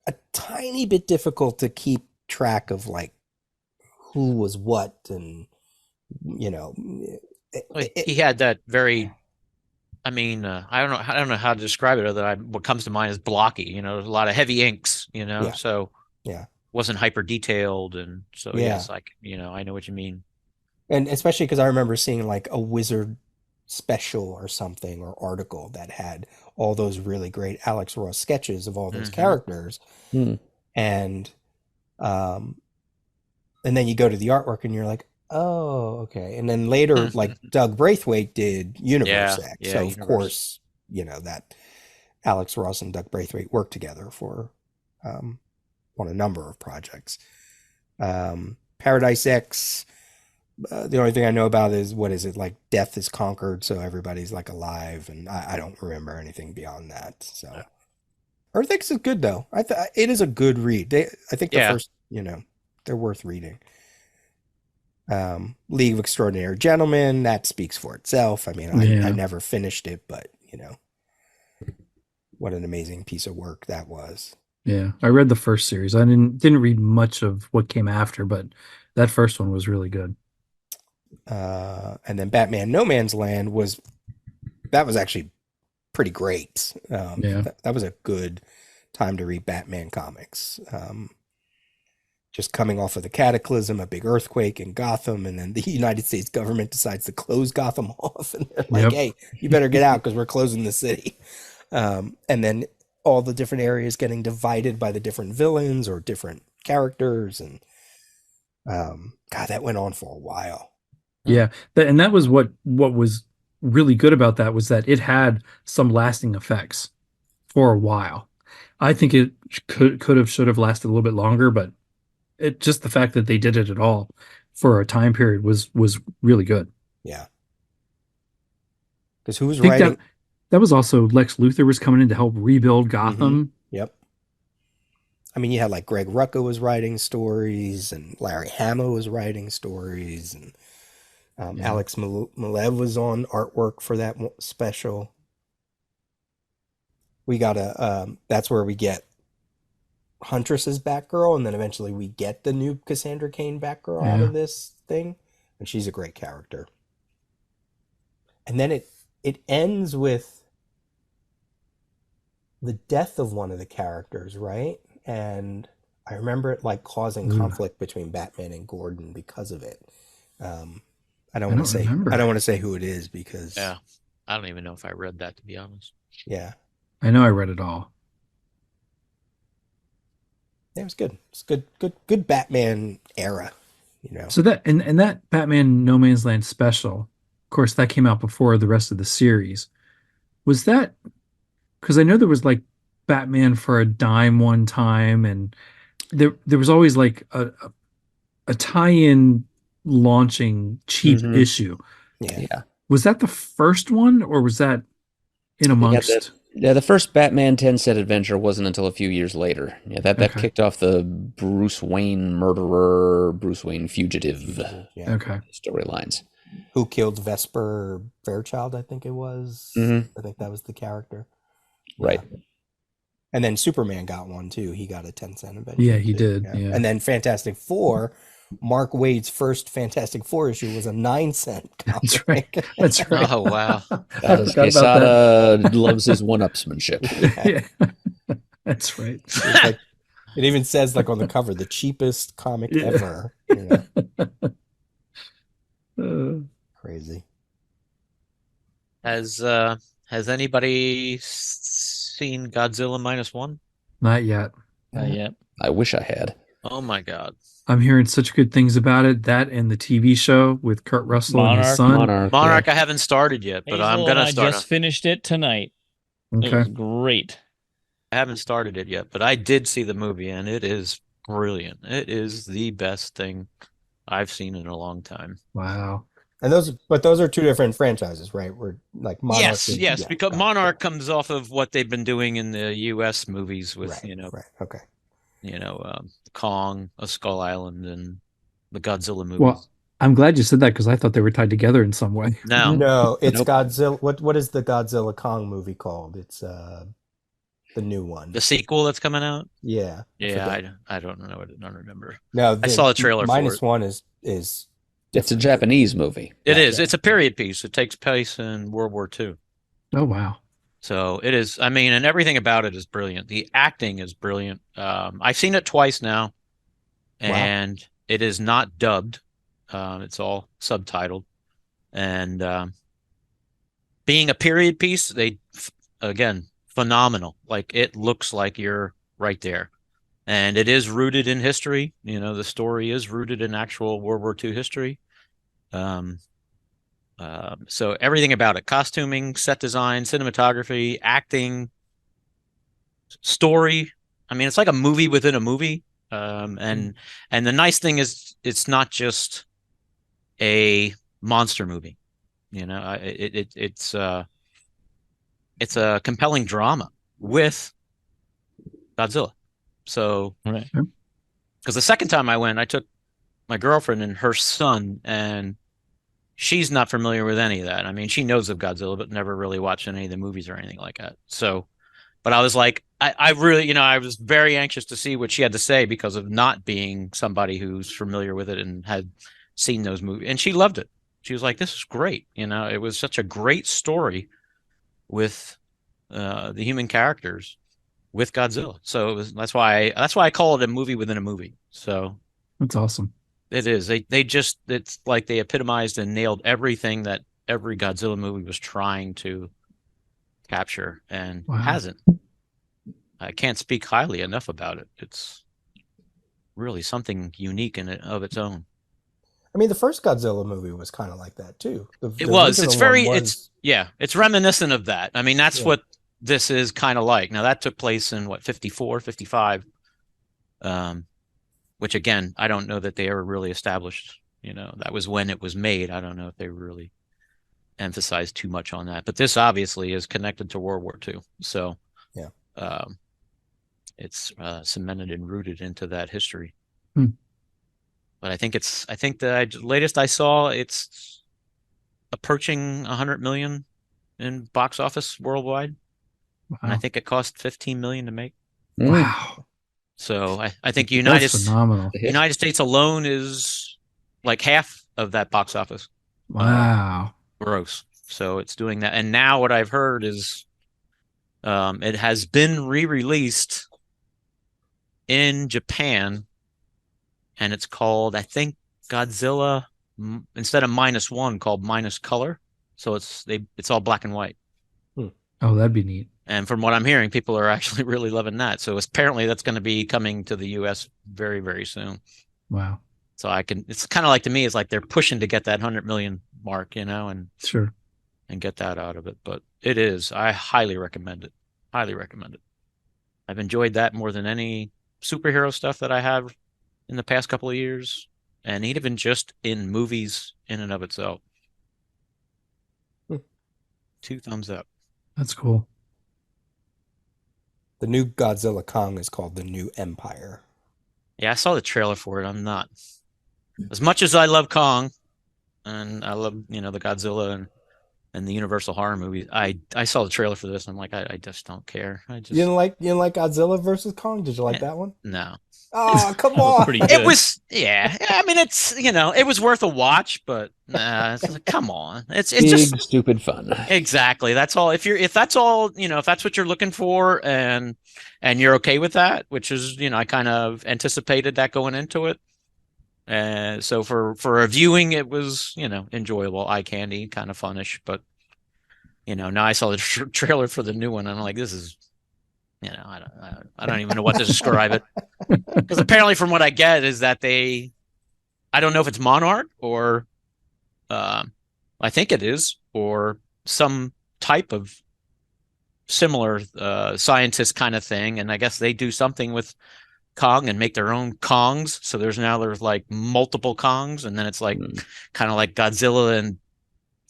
a tiny bit difficult to keep track of like who was what, and He had that very. I mean, I don't know how to describe it other than what comes to mind is blocky. A lot of heavy inks. So wasn't hyper detailed, and so yes, like I know what you mean. And especially because I remember seeing like a Wizard special or something, or article that had all those really great Alex Ross sketches of all those characters, and then you go to the artwork and you're like, oh, okay. And then later, like Doug Braithwaite did Universe X, so of course that Alex Ross and Doug Braithwaite worked together for on a number of projects. Paradise X. The only thing I know about is, what is it, like death is conquered, so everybody's like alive, and I don't remember anything beyond that. So Earth X is good though. It is a good read. I think the first, they're worth reading. League of Extraordinary Gentlemen, that speaks for itself. I mean, I never finished it, but what an amazing piece of work that was. Yeah, I read the first series. I didn't read much of what came after, but that first one was really good. And then Batman No Man's Land was actually pretty great. That was a good time to read Batman comics. Just coming off of the cataclysm, a big earthquake in Gotham, and then the United States government decides to close Gotham off, and they're like, hey, you better get out because we're closing the city. And then all the different areas getting divided by the different villains or different characters, and God, that went on for a while. Yeah, and that was what was really good about that, was that it had some lasting effects for a while. I think it should have lasted a little bit longer, but just the fact that they did it at all for a time period was really good. Yeah. Because who was writing? That was also Lex Luthor was coming in to help rebuild Gotham. Yep. I mean, you had like Greg Rucka was writing stories, and Larry Hama was writing stories, and Alex Malev was on artwork for that special. We got that's where we get Huntress's Batgirl, and then eventually we get the new Cassandra Cain Batgirl out of this thing, and she's a great character. And then it ends with the death of one of the characters, right? And I remember it like causing conflict between Batman and Gordon because of it. I don't want to say remember. I don't want to say who it is because Yeah. I don't even know if I read that, to be honest. yeah, I know I read it all. it was good. It's good Batman era. So that and that Batman No Man's Land special, of course, that came out before the rest of the series. Was that because I know there was like Batman for a dime one time, and there was always like a tie-in launching cheap issue. Yeah. Was that the first one, or was that in amongst? Yeah, the first Batman 10 set adventure wasn't until a few years later. Yeah, that Okay. kicked off the Bruce Wayne murderer, Bruce Wayne fugitive Yeah. Okay. storylines. Who killed Vesper Fairchild? I think it was. Mhm. I think that was the character. Right. Yeah. And then Superman got one too. He got a 10-cent adventure. Yeah, he too. did. Yeah. And then Fantastic Four, Mark Waid's first Fantastic Four issue was a 9-cent comic. That's right. That's right. Oh, wow. I forgot about that. Quesada loves his one-upsmanship. Yeah. That's right. It's like, it even says like on the cover, the cheapest comic Yeah. ever. Crazy. Has anybody seen Godzilla -1? Not yet. Not yet. I wish I had. Oh my God. I'm hearing such good things about it. That and the TV show with Kurt Russell and his son. Monarch, I haven't started yet, but I'm Hazel gonna and I start. just finished it tonight. It Okay. was great. I haven't started it yet, but I did see the movie, and it is brilliant. It is the best thing I've seen in a long time. Wow. And those are two different franchises, right? We're like Monarch. Yes, because Monarch comes off of what they've been doing in the U.S. movies with, right, okay. Kong, A Skull Island, and the Godzilla movies. Well, I'm glad you said that because I thought they were tied together in some way. No, it's Nope. Godzilla. What is the Godzilla Kong movie called? It's the new one. The sequel that's coming out? Yeah. I don't know. I don't remember. No, I saw the trailer for it. -1 is It's a Japanese movie. It is. It's a period piece. It takes place in World War II. Oh, wow. So it is. I mean, and everything about it is brilliant. The acting is brilliant. I've seen it twice now, and it is not dubbed. It's all subtitled. And being a period piece, again, phenomenal. Like, it looks like you're right there. And it is rooted in history. The story is rooted in actual World War II history. So everything about it, costuming, set design, cinematography, acting, story. I mean, it's like a movie within a movie. And the nice thing is it's not just a monster movie. It's a compelling drama with Godzilla. So, Right. because the second time I went, I took my girlfriend and her son, and she's not familiar with any of that. I mean, she knows of Godzilla, but never really watched any of the movies or anything like that. So, but I was like, I really, I was very anxious to see what she had to say because of not being somebody who's familiar with it and had seen those movies. And she loved it. She was like, this is great. It was such a great story with the human characters with Godzilla. So that's why I call it a movie within a movie. So That's awesome. it is. It's like they epitomized and nailed everything that every Godzilla movie was trying to capture and hasn't. I can't speak highly enough about it. It's really something unique in it of its own. I mean, the first Godzilla movie was kind of like that too. It was. It's very. It's reminiscent of that. I mean, that's what this is kind of like. Now that took place in 54, 55. Which again, I don't know that they ever really established. That was when it was made. I don't know if they really emphasized too much on that. But this obviously is connected to World War II. So yeah, it's cemented and rooted into that history. But I think the latest I saw, it's approaching 100 million in box office worldwide. Wow. And I think it cost 15 million to make. Wow. So I think That's phenomenal. United States alone is like half of that box office. Wow. Gross. So it's doing that. And now what I've heard is it has been re-released in Japan, and it's called, I think, Godzilla instead of -1 called minus color. So it's all black and white. Oh, that'd be neat. And from what I'm hearing, people are actually really loving that. So apparently that's going to be coming to the US very, very soon. Wow. So it's kind of like, to me, it's like they're pushing to get that 100 million mark, and Sure. and get that out of it. But I highly recommend it. Highly recommend it. I've enjoyed that more than any superhero stuff that I have in the past couple of years, and even just in movies in and of itself. 2 thumbs up. That's cool. The new Godzilla Kong is called The New Empire. Yeah, I saw the trailer for it. I'm not, as much as I love Kong, and I love the Godzilla and the Universal horror movies. I saw the trailer for this, and I'm like, I just don't care. You didn't like Godzilla versus Kong? Did you like that one? No. Oh, come That was on! pretty good. It was, yeah. I mean, it's it was worth a watch, but it's like, come on, it's Big, just stupid fun. exactly. That's all. If that's all, if that's what you're looking for, and you're okay with that, which is, I kind of anticipated that going into it. So for a viewing, it was, enjoyable, eye candy, kind of funnish. But now I saw the trailer for the new one, and I'm like, this is, I don't even know what to describe it, because apparently, from what I get, is that I don't know if it's Monarch or, I think it is, or some type of similar scientist kind of thing, and I guess they do something with Kong and make their own Kongs. So there's like multiple Kongs, and then it's like kind of like Godzilla and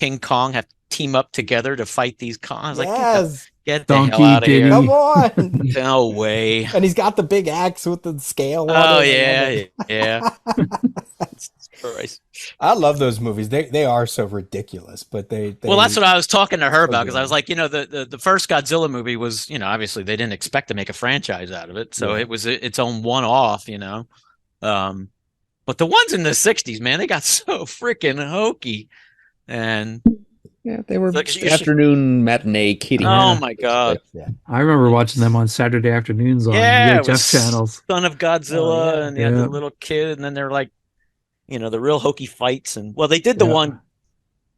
King Kong have to team up together to fight these Kongs. Like, Yes. get the hell out of here! Come on! No way! And he's got the big axe with the scale on Oh it. yeah. Christ. I love those movies. They are so ridiculous, but they Well, that's what I was talking to her about, because good. I was like, the first Godzilla movie was, obviously they didn't expect to make a franchise out of it, so Yeah. it was its own one-off, but the ones in the '60s, man, they got so freaking hokey, and Yeah, they were Like, afternoon matinee kiddie. oh my god, Yeah. I remember watching them on Saturday afternoons on yeah, it VHF was channels. Son of Godzilla, Oh, yeah. and you had the Yeah. little kid, and then they're like, the real hokey fights, and well, they did the Yeah. one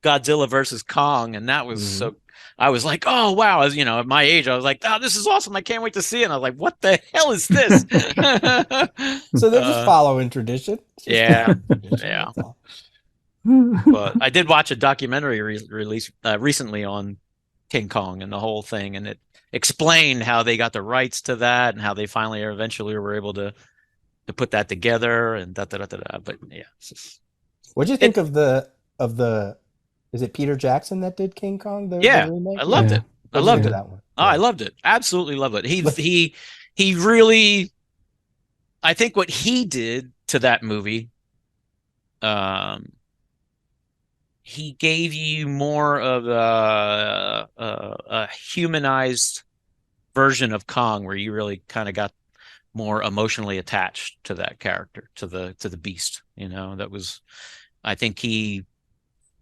Godzilla versus Kong, and that was so. I was like, oh wow, as at my age, I was like, oh, this is awesome! I can't wait to see it. And I was like, what the hell is this? So they're just following tradition. It's just yeah, following tradition, yeah. that's all. But I did watch a documentary released recently on King Kong and the whole thing, and it explained how they got the rights to that and how they finally or eventually were able to put that together and da da da da da. But yeah, What'd you think of the is it Peter Jackson that did King Kong? The remake? I loved Yeah. it. I What'd you loved think it. of that one? Oh, I loved it. Absolutely loved it. He really, I think what he did to that movie, he gave you more of a humanized version of Kong, where you really kind of got more emotionally attached to that character, to the beast. That was, I think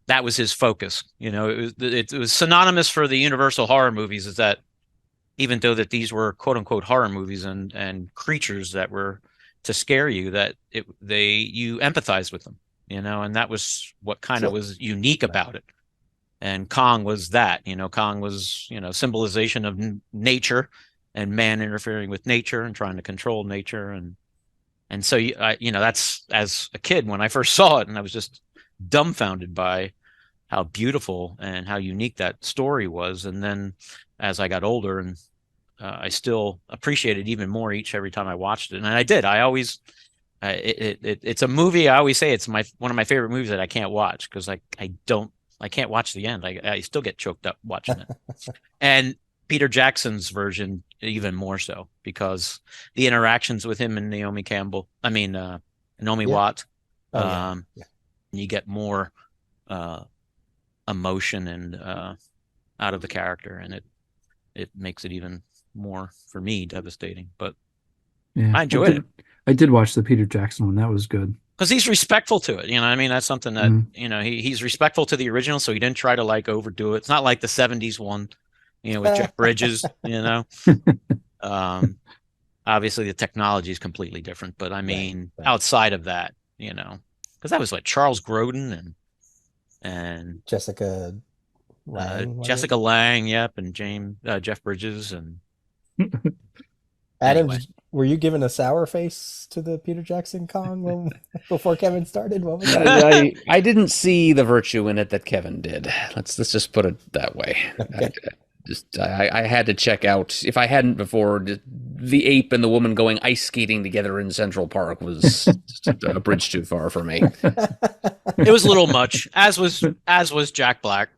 that was his focus. It was synonymous for the Universal horror movies, is that even though that these were quote unquote horror movies and creatures that were to scare you, that you empathized with them, and that was what kind of was unique about it. And Kong was that. Kong was symbolization of nature and man interfering with nature and trying to control nature, and so that's, as a kid when I first saw it, and I was just dumbfounded by how beautiful and how unique that story was. And then as I got older, and I still appreciate it even more every time I watched it. And I did. I always it's a movie. I always say it's one of my favorite movies that I can't watch, because I can't watch the end. I still get choked up watching it. And Peter Jackson's version even more so, because the interactions with him and Naomi Watts, you get more emotion and out of the character, and it makes it even more, for me, devastating. But Yeah, I enjoyed it. I did watch the Peter Jackson one. That was good. Because he's respectful to it. That's something that, he's respectful to the original, so he didn't try to overdo it. It's not like the '70s one, with Jeff Bridges, Obviously the technology is completely different, but I mean, outside of that, because that was like Charles Grodin and Jessica Lange, was it? Jessica Lange, yep, and Jeff Bridges, and Adam, anyway. were you giving a sour face to the Peter Jackson Kong before Kevin started? What was that? I didn't see the virtue in it that Kevin did. Let's just put it that way. Okay. I had to check out, if I hadn't before, the ape and the woman going ice skating together in Central Park was just a bridge too far for me. It was a little much, as was Jack Black.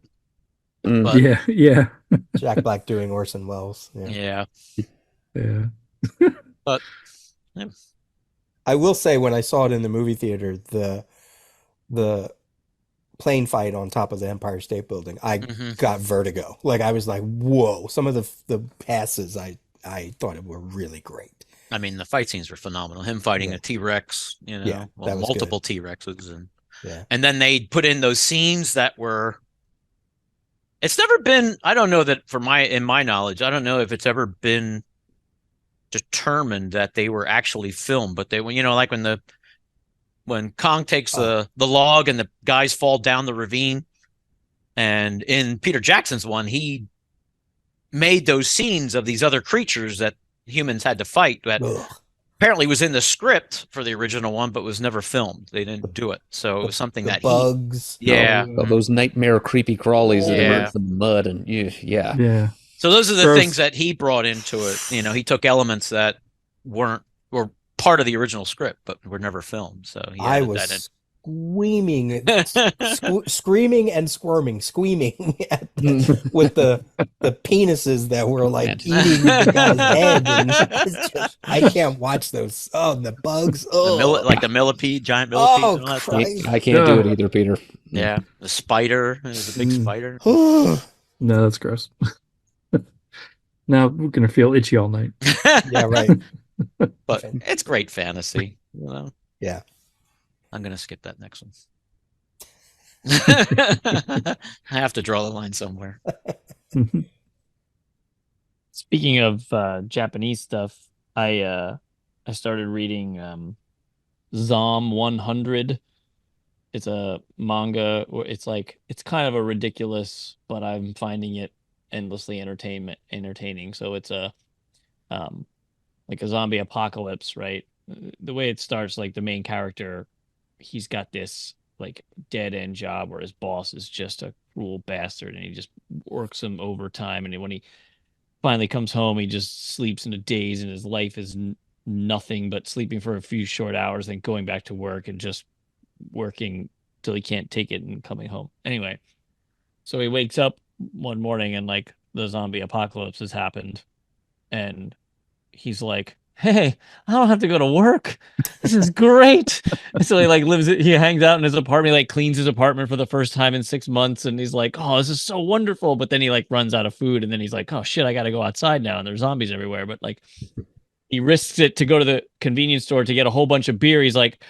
But, yeah. Jack Black doing Orson Welles. Yeah. But yeah. I will say, when I saw it in the movie theater, the plane fight on top of the Empire State Building, I got vertigo. Like, I was like, whoa. Some of the passes I thought were really great. I mean, the fight scenes were phenomenal. Him fighting a T-Rex, multiple T-Rexes, and then they put in those scenes that were. It's never been. I don't know that in my knowledge, I don't know if it's ever been determined that they were actually filmed, but they, like when Kong takes the log and the guys fall down the ravine, and in Peter Jackson's one, he made those scenes of these other creatures that humans had to fight that apparently was in the script for the original one, but was never filmed. They didn't do it, so it was something that bugs. Those nightmare creepy crawlies that emerge from the mud, and yeah. So those are the things that he brought into it. He took elements that were part of the original script, but were never filmed. So I was screaming and squirming, with the penises that were like eating the guy's head. And I can't watch those. Oh, the bugs. Oh, like the millipede, giant millipede. Oh, and all that stuff. I can't do it either, Peter. Yeah, the spider. There's a big spider. No, that's gross. Now we're gonna feel itchy all night. Yeah, right. But it's great fantasy. Yeah. I'm gonna skip that next one. I have to draw the line somewhere. Speaking of Japanese stuff, I started reading Zom 100. It's a manga. It's kind of a ridiculous, but I'm finding it endlessly entertaining. So it's like a zombie apocalypse, right? The way it starts, like the main character, he's got this like dead end job where his boss is just a cruel bastard, and he just works him overtime. And when he finally comes home, he just sleeps in a daze, and his life is nothing but sleeping for a few short hours, then going back to work and just working till he can't take it and coming home. Anyway, so he wakes up one morning and like the zombie apocalypse has happened, and he's like, hey, I don't have to go to work. This is great. And so he hangs out in his apartment, he like cleans his apartment for the first time in 6 months, and he's like, oh, this is so wonderful. But then he like runs out of food, and then he's like, oh shit, I gotta go outside now, and there's zombies everywhere. But like he risks it to go to the convenience store to get a whole bunch of beer. He's like,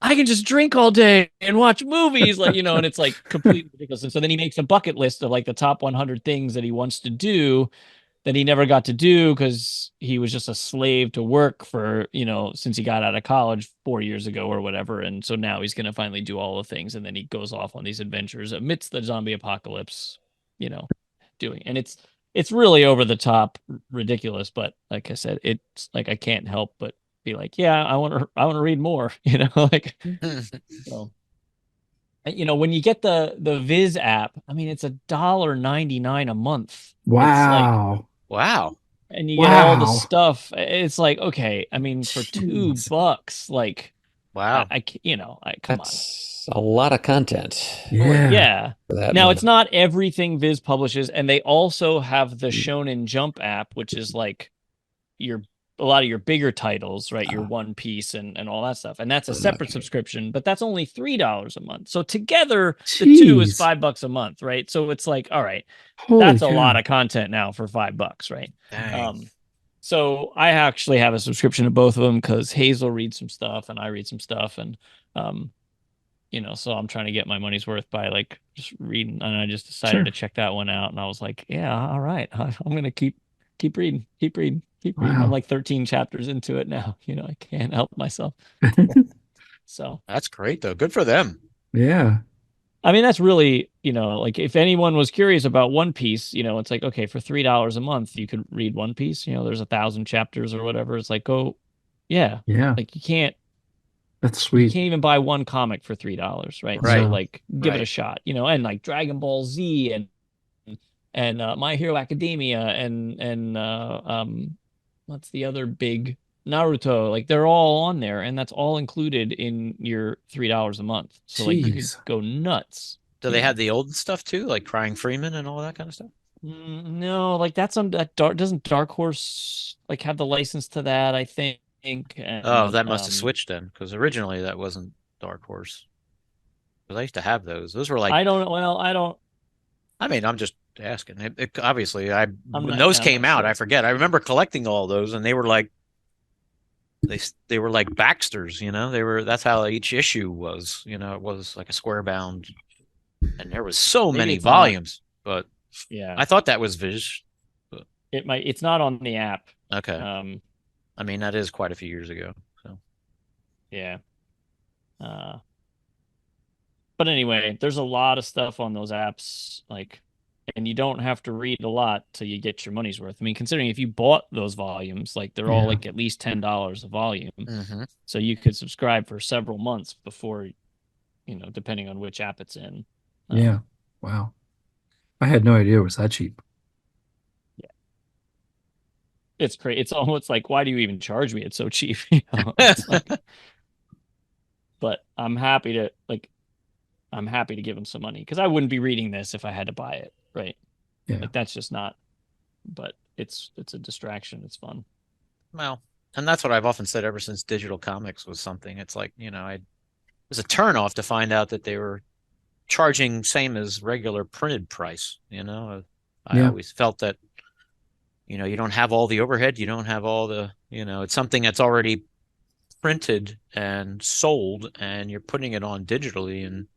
I can just drink all day and watch movies, and it's like completely ridiculous. And so then he makes a bucket list of like the top 100 things that he wants to do that he never got to do because he was just a slave to work for, since he got out of college 4 years ago or whatever. And so now he's going to finally do all the things. And then he goes off on these adventures amidst the zombie apocalypse, doing. And it's really over the top ridiculous. But like I said, it's like, I can't help but be like, yeah, I want to read more, so. When you get the Viz app, I mean, it's $1.99 a month. Wow. Wow. And you get all the stuff. It's like, okay, I mean, for $2, like, wow. I come That's a lot of content. Yeah. Now, it's not everything Viz publishes, and they also have the Shonen Jump app, which is like a lot of your bigger titles, right? Your One Piece and all that stuff. And that's a separate subscription, but that's only $3 a month. So together, the two is $5 a month, right? So it's like, all right, that's a lot of content now for $5, right? So I actually have a subscription to both of them because Hazel reads some stuff and I read some stuff. And, so I'm trying to get my money's worth by like just reading. And I just decided to check that one out. And I was like, yeah, all right. I'm going to keep reading. Wow. I'm like 13 chapters into it now. I can't help myself. So That's great though. Good for them. Yeah. I mean, that's really, like if anyone was curious about One Piece, it's like, okay, for $3 a month, you could read One Piece. There's 1,000 chapters or whatever. It's like, yeah. Yeah. Like That's you sweet. can't even buy one comic for $3, right? So Right. No. like, give it a Right. shot, and like Dragon Ball Z and My Hero Academia and what's the other big Naruto? Like they're all on there, and that's all included in your $3 a month. So like you could Jeez. go nuts. Do they have the old stuff too, like Crying Freeman and all that kind of stuff? No, like that's that doesn't Dark Horse like have the license to that, I think. Oh, And that must have switched then, because originally that wasn't Dark Horse. Because I used to have those. Those were like, I don't well, I mean, I'm just asking. Obviously, when not those I'm came not out, sure. I forget. I remember collecting all those, and they were like they were like Baxters, That's how each issue was. It was like a square bound, and there was so Maybe many it's not. volumes. But Yeah. I thought that was Viz. But It's not on the app. okay, I mean that is quite a few years ago. So Yeah. But anyway, there's a lot of stuff on those apps, like, and you don't have to read a lot till you get your money's worth. I mean, considering if you bought those volumes, like they're all Yeah. like at least $10 a volume. Mhm. So you could subscribe for several months before, depending on which app it's in. Yeah. Wow. I had no idea it was that cheap. It's great. It's almost like, why do you even charge me? It's so cheap. It's like, but I'm happy to give them some money because I wouldn't be reading this if I had to buy it, right? Yeah. Like that's just not. But it's a distraction. It's fun. Well, and that's what I've often said ever since digital comics was something. It's like, it was a turnoff to find out that they were charging same as regular printed price. I Yeah. always felt that, you don't have all the overhead, you don't have all the, it's something that's already printed and sold, and you're putting it on digitally, and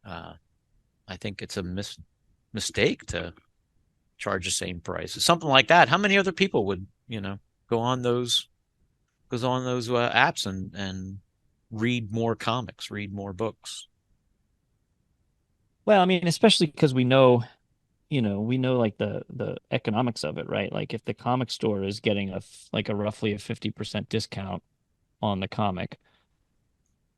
I think it's a mistake to charge the same price. Something like that. How many other people would, go on those apps and read more comics, read more books? Well, I mean, especially because we know like the economics of it, right? Like if the comic store is getting a roughly a 50% discount on the comic.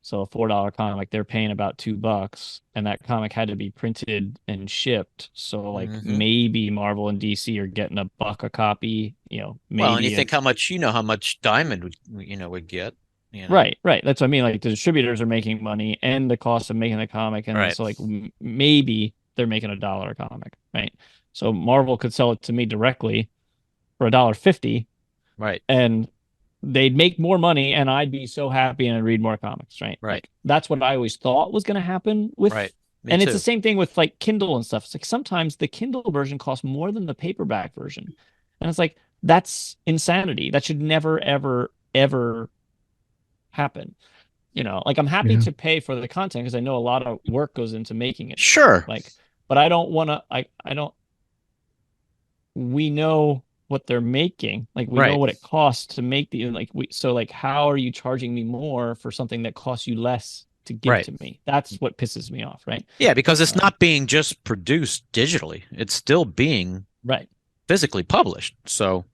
So a $4 comic, they're paying about $2, and that comic had to be printed and shipped. So like Mhm. maybe Marvel and DC are getting $1 a copy, Well, and you maybe think how much Diamond would get, right. That's what I mean. Like the distributors are making money and the cost of making the comic, and Right. so like maybe they're making $1 a comic, right? So Marvel could sell it to me directly for $1.50, Right. and they'd make more money, and I'd be so happy and I'd read more comics, right? Right. Like that's what I always thought was going to happen with. Right. Me And too. it's the same thing with like Kindle and stuff. It's like sometimes the Kindle version costs more than the paperback version, and it's like that's insanity. That should never, ever, ever happen. Like I'm happy Yeah. to pay for the content because I know a lot of work goes into making it. Sure. Like, but I don't want to. I don't. We know what they're making. Like we know Right. what it costs to make so like how are you charging me more for something that costs you less to give Right. to me? That's what pisses me off, right? Yeah, because it's not being just produced digitally. It's still being Right. physically published. So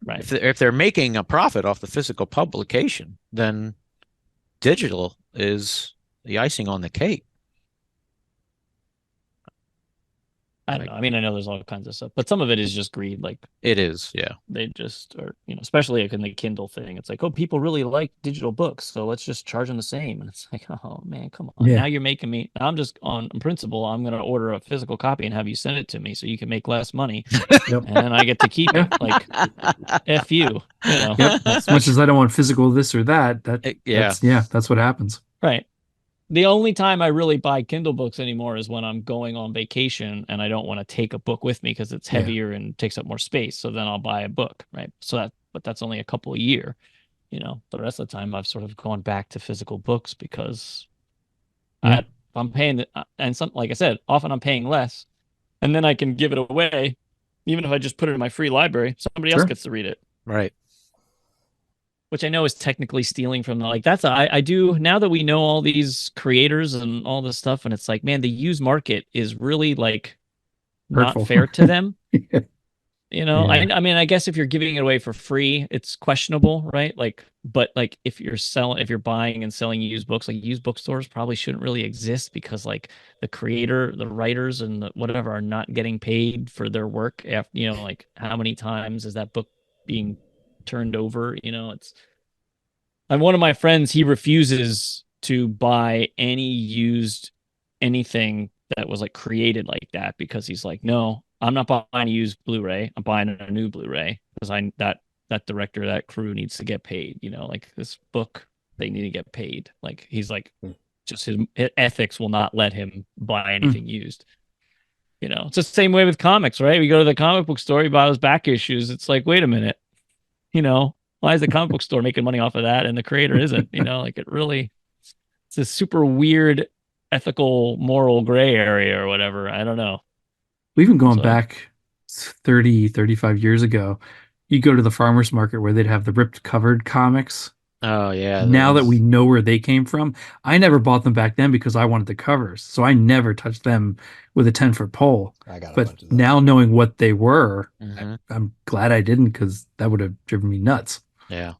Right. if they're making a profit off the physical publication, then digital is the icing on the cake. I don't know. I mean, I know there's all kinds of stuff, but some of it is just greed. Like It is, yeah. they just are, especially like in the Kindle thing. It's like, oh, people really like digital books, so let's just charge them the same. And it's like, oh man, come on. Yeah. Now you're making me. I'm just on principle. I'm going to order a physical copy and have you send it to me so you can make less money, Yep. and then I get to keep Yeah. it. Like, f you, Yep. As much as I don't want physical this or that, Yeah. that's what happens. Right. The only time I really buy Kindle books anymore is when I'm going on vacation and I don't want to take a book with me because it's Yeah. heavier and takes up more space. So then I'll buy a book, right? But that's only a couple a year, The rest of the time I've sort of gone back to physical books because Yeah. I'm paying, and like I said, often I'm paying less, and then I can give it away, even if I just put it in my free library. Somebody else Sure. gets to read it. Right. which I know is technically stealing from the, like, that's I do, now that we know all these creators and all this stuff, and it's like, man, the used market is really like not Hurtful. fair to them. Yeah. You know, Yeah. I mean, I guess if you're giving it away for free, it's questionable, right? Like, but like if you're buying and selling used books, like used bookstores probably shouldn't really exist, because like the creator, the writers, and the whatever are not getting paid for their work. After, you know, like how many times is that book being turned over? You know, it's, and one of my friends, he refuses to buy any used anything that was like created like that, because he's like, no, I'm not buying a used Blu-ray. I'm buying a new Blu-ray, because that director, that crew needs to get paid. You know, like this book, they need to get paid. Like he's like, just his ethics will not let him buy anything used. You know, it's the same way with comics, right? We go to the comic book store, you buy those back issues. It's like, wait a minute, you know, why is the comic book store making money off of that and the creator isn't? You know, like it's a super weird ethical, moral gray area or whatever. I don't know. We've been going So, back 30, 35 years ago. You go to the farmer's market where they'd have the ripped covered comics. Oh yeah. Now that those- we know where they came from, I never bought them back then because I wanted the covers. So I never touched them with a 10-foot pole. I got a But bunch of those. now knowing what they were, Mhm. I'm glad I didn't, because that would have driven me nuts. Yeah.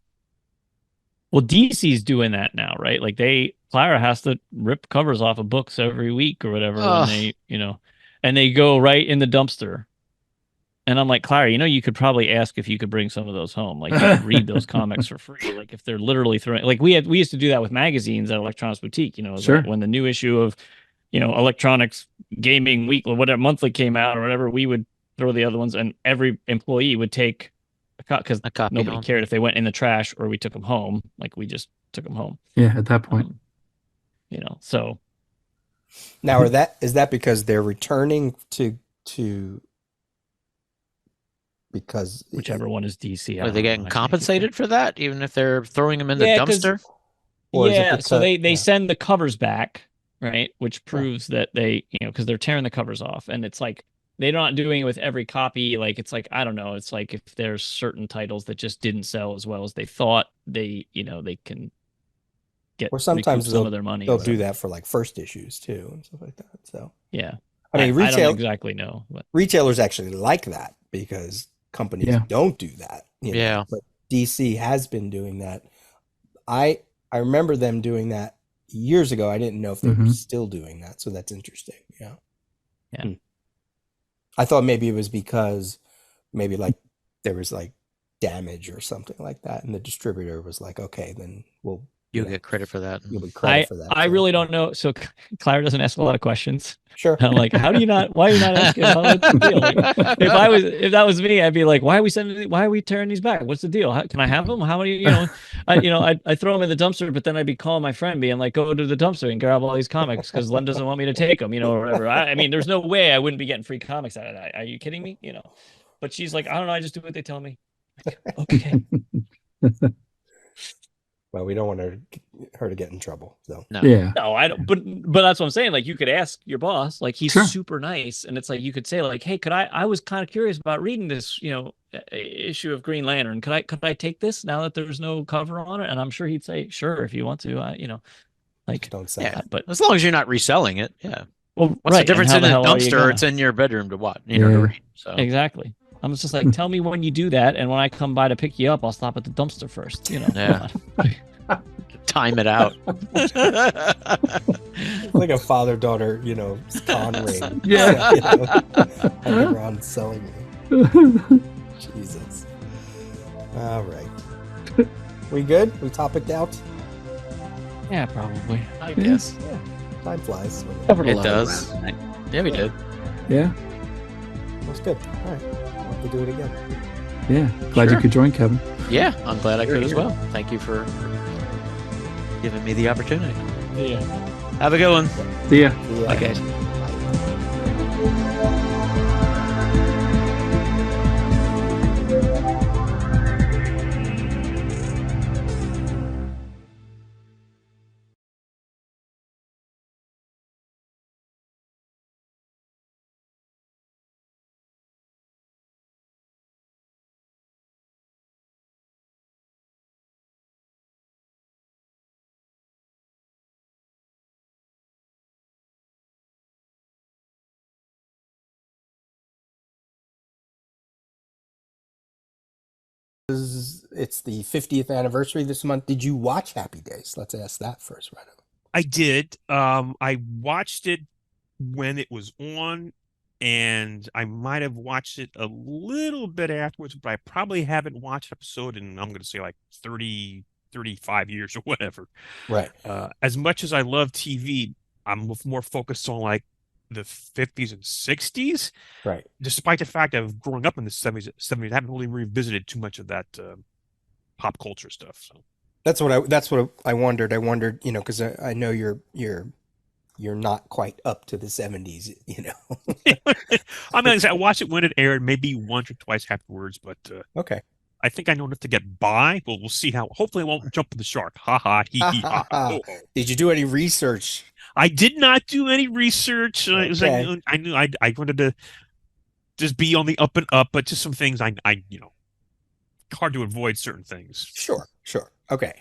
well, DC's doing that now, right? Like Clara has to rip covers off of books every week or whatever when Ugh. they, you know, and they go right in the dumpster. And I'm like, Clara, you know, you could probably ask if you could bring some of those home. Like, you could read those comics for free. Like, if they're literally throwing, like, we used to do that with magazines at Electronics Boutique. You know, Sure. when the new issue of, you know, Electronics Gaming Week or whatever monthly came out or whatever, we would throw the other ones, and every employee would take because A copy nobody home. cared if they went in the trash or we took them home. Like, we just took them home. Yeah, at that point. You know, so Now, is that because they're returning to because whichever one is DC. I Are don't they know. getting I can't keep compensated for that, even if they're throwing them in the Yeah, 'cause dumpster? Or is it yeah, so because- they yeah. send the covers back, right? Which proves that they, you know, because they're tearing the covers off, and it's like they're not doing it with every copy. Like, it's like, I don't know. It's like if there's certain titles that just didn't sell as well as they thought, they, you know, they can get Or sometimes recoup some of their money. they'll or do whatever. that for like first issues too and stuff like that. So Yeah, I mean, I don't exactly know, but retailers actually like that because companies Yeah. don't do that. You know? Yeah. But DC has been doing that. I remember them doing that years ago. I didn't know if they were Mhm. still doing that, so that's interesting. Yeah. Yeah. I thought maybe it was because maybe like there was like damage or something like that, and the distributor was like, "Okay, then we'll You'll get credit for that. you'll be credit for that." I So, really don't know. So Clara doesn't ask a lot of questions. Sure. I'm like, how do you not? Why are you not asking? What's the deal? Like, if that was me, I'd be like, why are we tearing these back? What's the deal? Can I have them? How many? I throw them in the dumpster, but then I'd be calling my friend, being like, go to the dumpster and grab all these comics because Len doesn't want me to take them, you know, or whatever. I mean, there's no way I wouldn't be getting free comics out of that. Are you kidding me? You know, but she's like, I don't know, I just do what they tell me. Like, okay. Well, we don't want her to get in trouble. So No. Yeah. No, I don't. But that's what I'm saying. Like, you could ask your boss. Like, he's Sure. super nice, and it's like you could say, like, "Hey, could I was kind of curious about reading this, you know, issue of Green Lantern. Could I take this now that there's no cover on it?" And I'm sure he'd say, "Sure, if you want to." You know, like, just don't sell Yeah. it. but As long as you're not reselling it. Yeah. well, What's right. the difference and in how a the hell are you dumpster? gonna- It's in your bedroom to what? You know, to Yeah. read. So Exactly. I'm just like, tell me when you do that, and when I come by to pick you up, I'll stop at the dumpster first. You know. Yeah. Time it out. Like a father-daughter, you know, con ring. Yeah. You know, running around selling it. Jesus. All right. We good? We topicked out? Yeah, probably. I guess. Time flies. Covered a It lot of does. ground tonight. Yeah, we did. Yeah. That's good. All right. We'll have to do it again. Yeah. Glad Sure. you could join, Kevin. Yeah, I'm glad I could as Sure. well. Thank you for giving me the opportunity. Yeah. Have a good one. See ya. Yeah. Okay. Bye. It's the 50th anniversary this month. Did you watch Happy Days? Let's ask that first, right? I did. I watched it when it was on, and I might have watched it a little bit afterwards, but I probably haven't watched an episode in, I'm going to say like 30, 35 years or whatever. Right. As much as I love TV, I'm more focused on like the 50s and 60s. Right. Despite the fact of growing up in the 70s, I haven't really revisited too much of that pop culture stuff. So that's what I wondered. I wondered, because I know you're not quite up to the 70s, I mean, I watched it when it aired, maybe once or twice afterwards, but okay. I think I know enough to get by. We'll see how. Hopefully, I won't jump the shark. Ha ha, hee hee ha. Oh, oh. Did you do any research? I did not do any research. Okay. It was like, I knew I wanted to just be on the up and up, but just some things I hard to avoid certain things. Sure. Okay.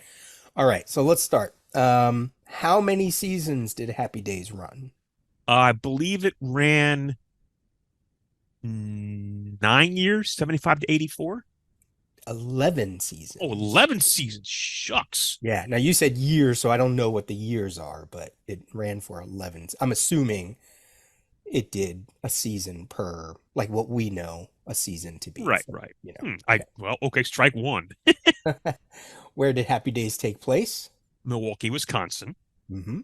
All right. So let's start. How many seasons did Happy Days run? I believe it ran 9 years, 75 to 84. 11 seasons. Oh, 11 seasons. Shucks. Yeah. Now you said years, so I don't know what the years are, but it ran for 11. I'm assuming it did a season per, like what we know a season to be. Right. Okay, strike one. Where did Happy Days take place? Milwaukee, Wisconsin. Mm-hmm.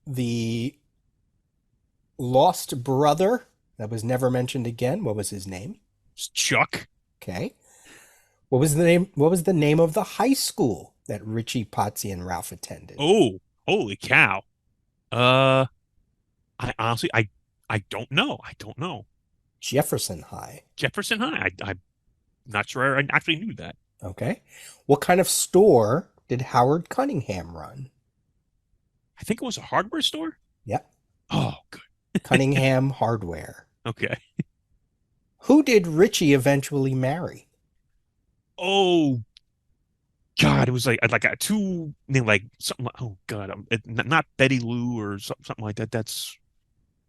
The lost brother that was never mentioned again. What was his name? It's Chuck. Okay. What was the name of the high school that Richie, Potsy, and Ralph attended? Oh, holy cow. I honestly I don't know. Jefferson High. Jefferson High. I'm not sure I actually knew that. Okay. What kind of store did Howard Cunningham run? I think it was a hardware store. Yep. Oh, good. Cunningham Hardware. Okay. Who did Richie eventually marry? Oh, God, it was like a two name, like something. Oh God, not Betty Lou or something like that. That's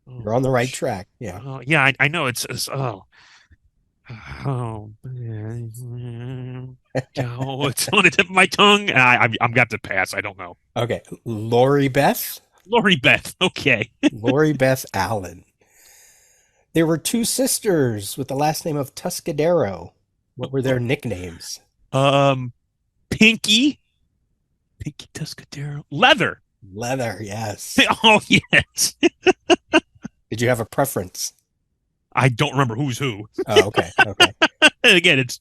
You're on the right track. Yeah. Yeah, I know. It's oh, it's on the tip of my tongue. I'm got to pass. I don't know. Okay. Lori Beth. Lori Beth. Okay. Lori Beth Allen. There were two sisters with the last name of Tuscadero. What were their nicknames? Pinky Tuscadero. Leather, yes. Oh, yes. Did you have a preference? I don't remember who's who. Oh, okay. And again, it's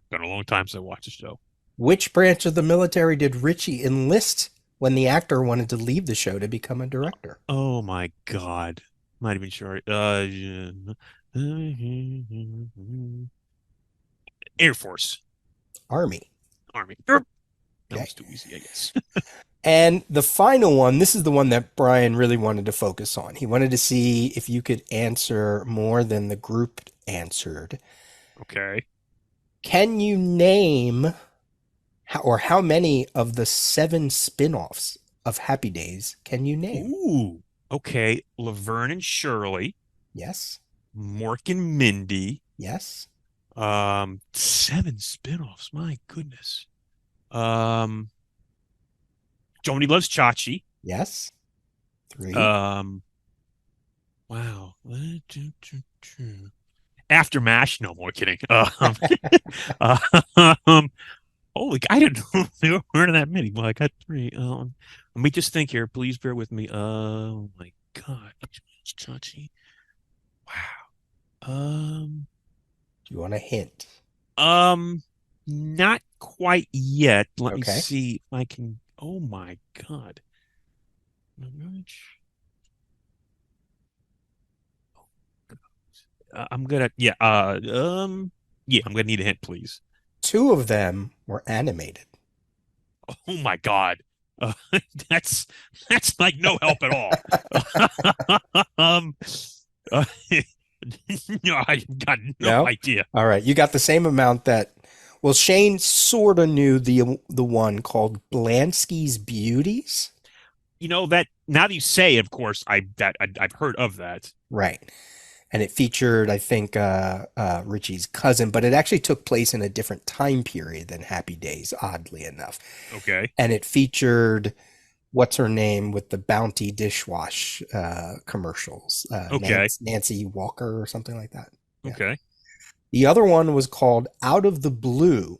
been a long time since I watched the show. Which branch of the military did Richie enlist when the actor wanted to leave the show to become a director? Oh my God. Not even sure. Air Force. Army. That Okay. was too easy, I guess. And the final one, this is the one that Brian really wanted to focus on. He wanted to see if you could answer more than the group answered. Okay. Can you name how many of the 7 spin-offs of Happy Days can you name? Ooh. Okay. Laverne and Shirley. Yes. Mork and Mindy. Yes. 7 spinoffs. My goodness. Joni Loves Chachi. Yes. 3. Wow. After MASH. No more kidding. Holy, I didn't know there weren't that many. Well, I got 3. Let me just think here. Please bear with me. Oh my God. Chachi. Wow. Do you want a hint? Not quite yet. Let me Okay. see if I can. Oh my God. I'm gonna. Yeah. I'm gonna need a hint, please. 2 of them were animated. Oh my God. That's like no help at all. No, I got no idea. All right, you got the same amount that. Well, Shane sort of knew the one called Blansky's Beauties. You know that now that you say, of course, I've heard of that. Right. and it featured, I think, Richie's cousin, but it actually took place in a different time period than Happy Days, oddly enough. Okay. And it featured what's her name with the Bounty dishwash commercials. Okay. Nancy Walker or something like that. Yeah. Okay. The other one was called Out of the Blue,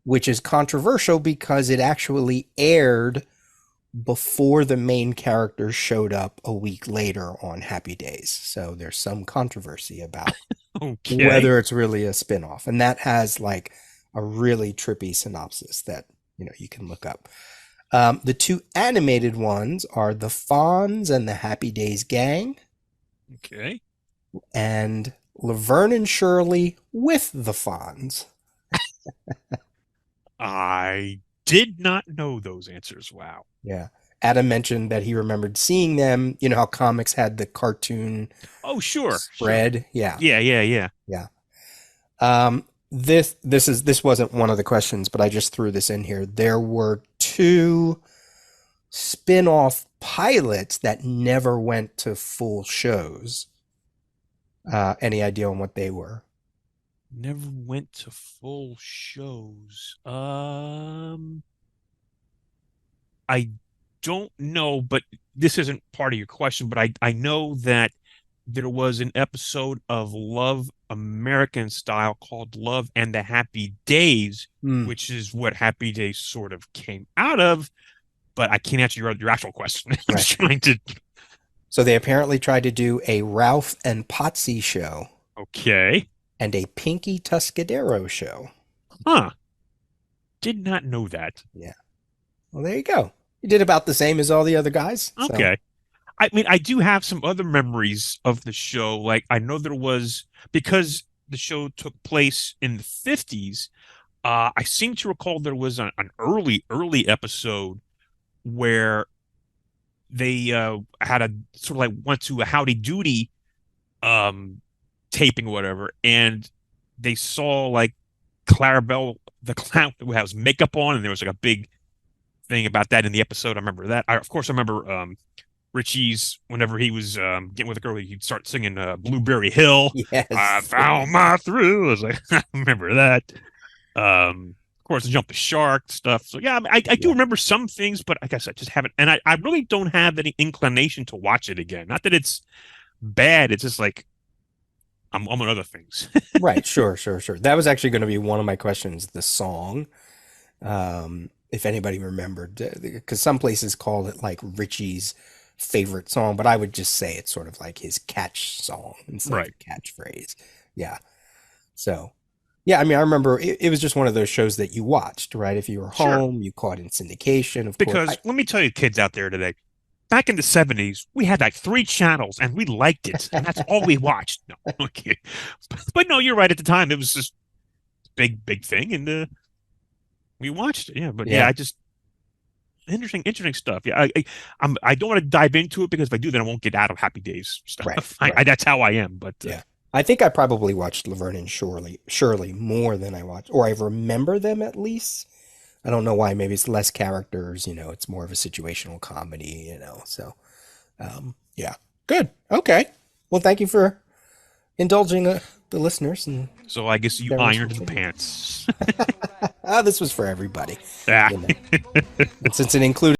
which is controversial because it actually aired before the main characters showed up a week later on Happy Days. So there's some controversy about Okay. whether it's really a spinoff. And that has like a really trippy synopsis that, you can look up. The two animated ones are The Fonz and the Happy Days Gang, Okay. and Laverne and Shirley with the Fonz. I did not know those answers. Wow. Yeah. Adam mentioned that he remembered seeing them. You know how comics had the cartoon Oh, sure. spread? Yeah. Yeah. This wasn't one of the questions, but I just threw this in here. There were two spin-off pilots that never went to full shows. Any idea on what they were? Never went to full shows. I don't know, but this isn't part of your question, but I know that there was an episode of Love American Style called Love and the Happy Days, which is what Happy Days sort of came out of, but I can't answer your actual question. I was trying to. So they apparently tried to do a Ralph and Potsy show. Okay. And a Pinky Tuscadero show. Huh. Did not know that. Yeah. Well, there you go. You did about the same as all the other guys. Okay. So. I mean, I do have some other memories of the show. Like, I know there was, because the show took place in the 50s, I seem to recall there was an early episode where they had a sort of like went to a Howdy Doody taping or whatever, and they saw like Clarabelle the clown who has makeup on, and there was like a big thing about that in the episode. I remember that. Of course, I remember Richie's, whenever he was getting with a girl, he'd start singing Blueberry Hill. Yes. I found my thrill. I was like, I remember that. Of course, Jump the Shark stuff. So yeah, I do remember some things, but I guess I just haven't, and I really don't have any inclination to watch it again. Not that it's bad. It's just like I'm on other things. Right. Sure. That was actually going to be one of my questions. The song, if anybody remembered, because some places call it like Richie's favorite song, but I would just say it's sort of like his catch song instead of catchphrase. Yeah. So, yeah, I mean, I remember it was just one of those shows that you watched, right? If you were home, you caught in syndication. Because let me tell you, kids out there today, back in the 70s, we had like 3 channels and we liked it. And that's all we watched. No, okay. But no, you're right. At the time, it was just big thing. And we watched it. Yeah. But yeah, I just, interesting stuff. Yeah. I don't want to dive into it because if I do, then I won't get out of Happy Days stuff. Right. That's how I am. But yeah. I think I probably watched Laverne and Shirley more than I watched, or I remember them at least. I don't know why. Maybe it's less characters, it's more of a situational comedy, so, yeah. Good. Okay. Well, thank you for indulging the listeners. And so I guess you ironed the pants. This was for everybody. Yeah. And since it included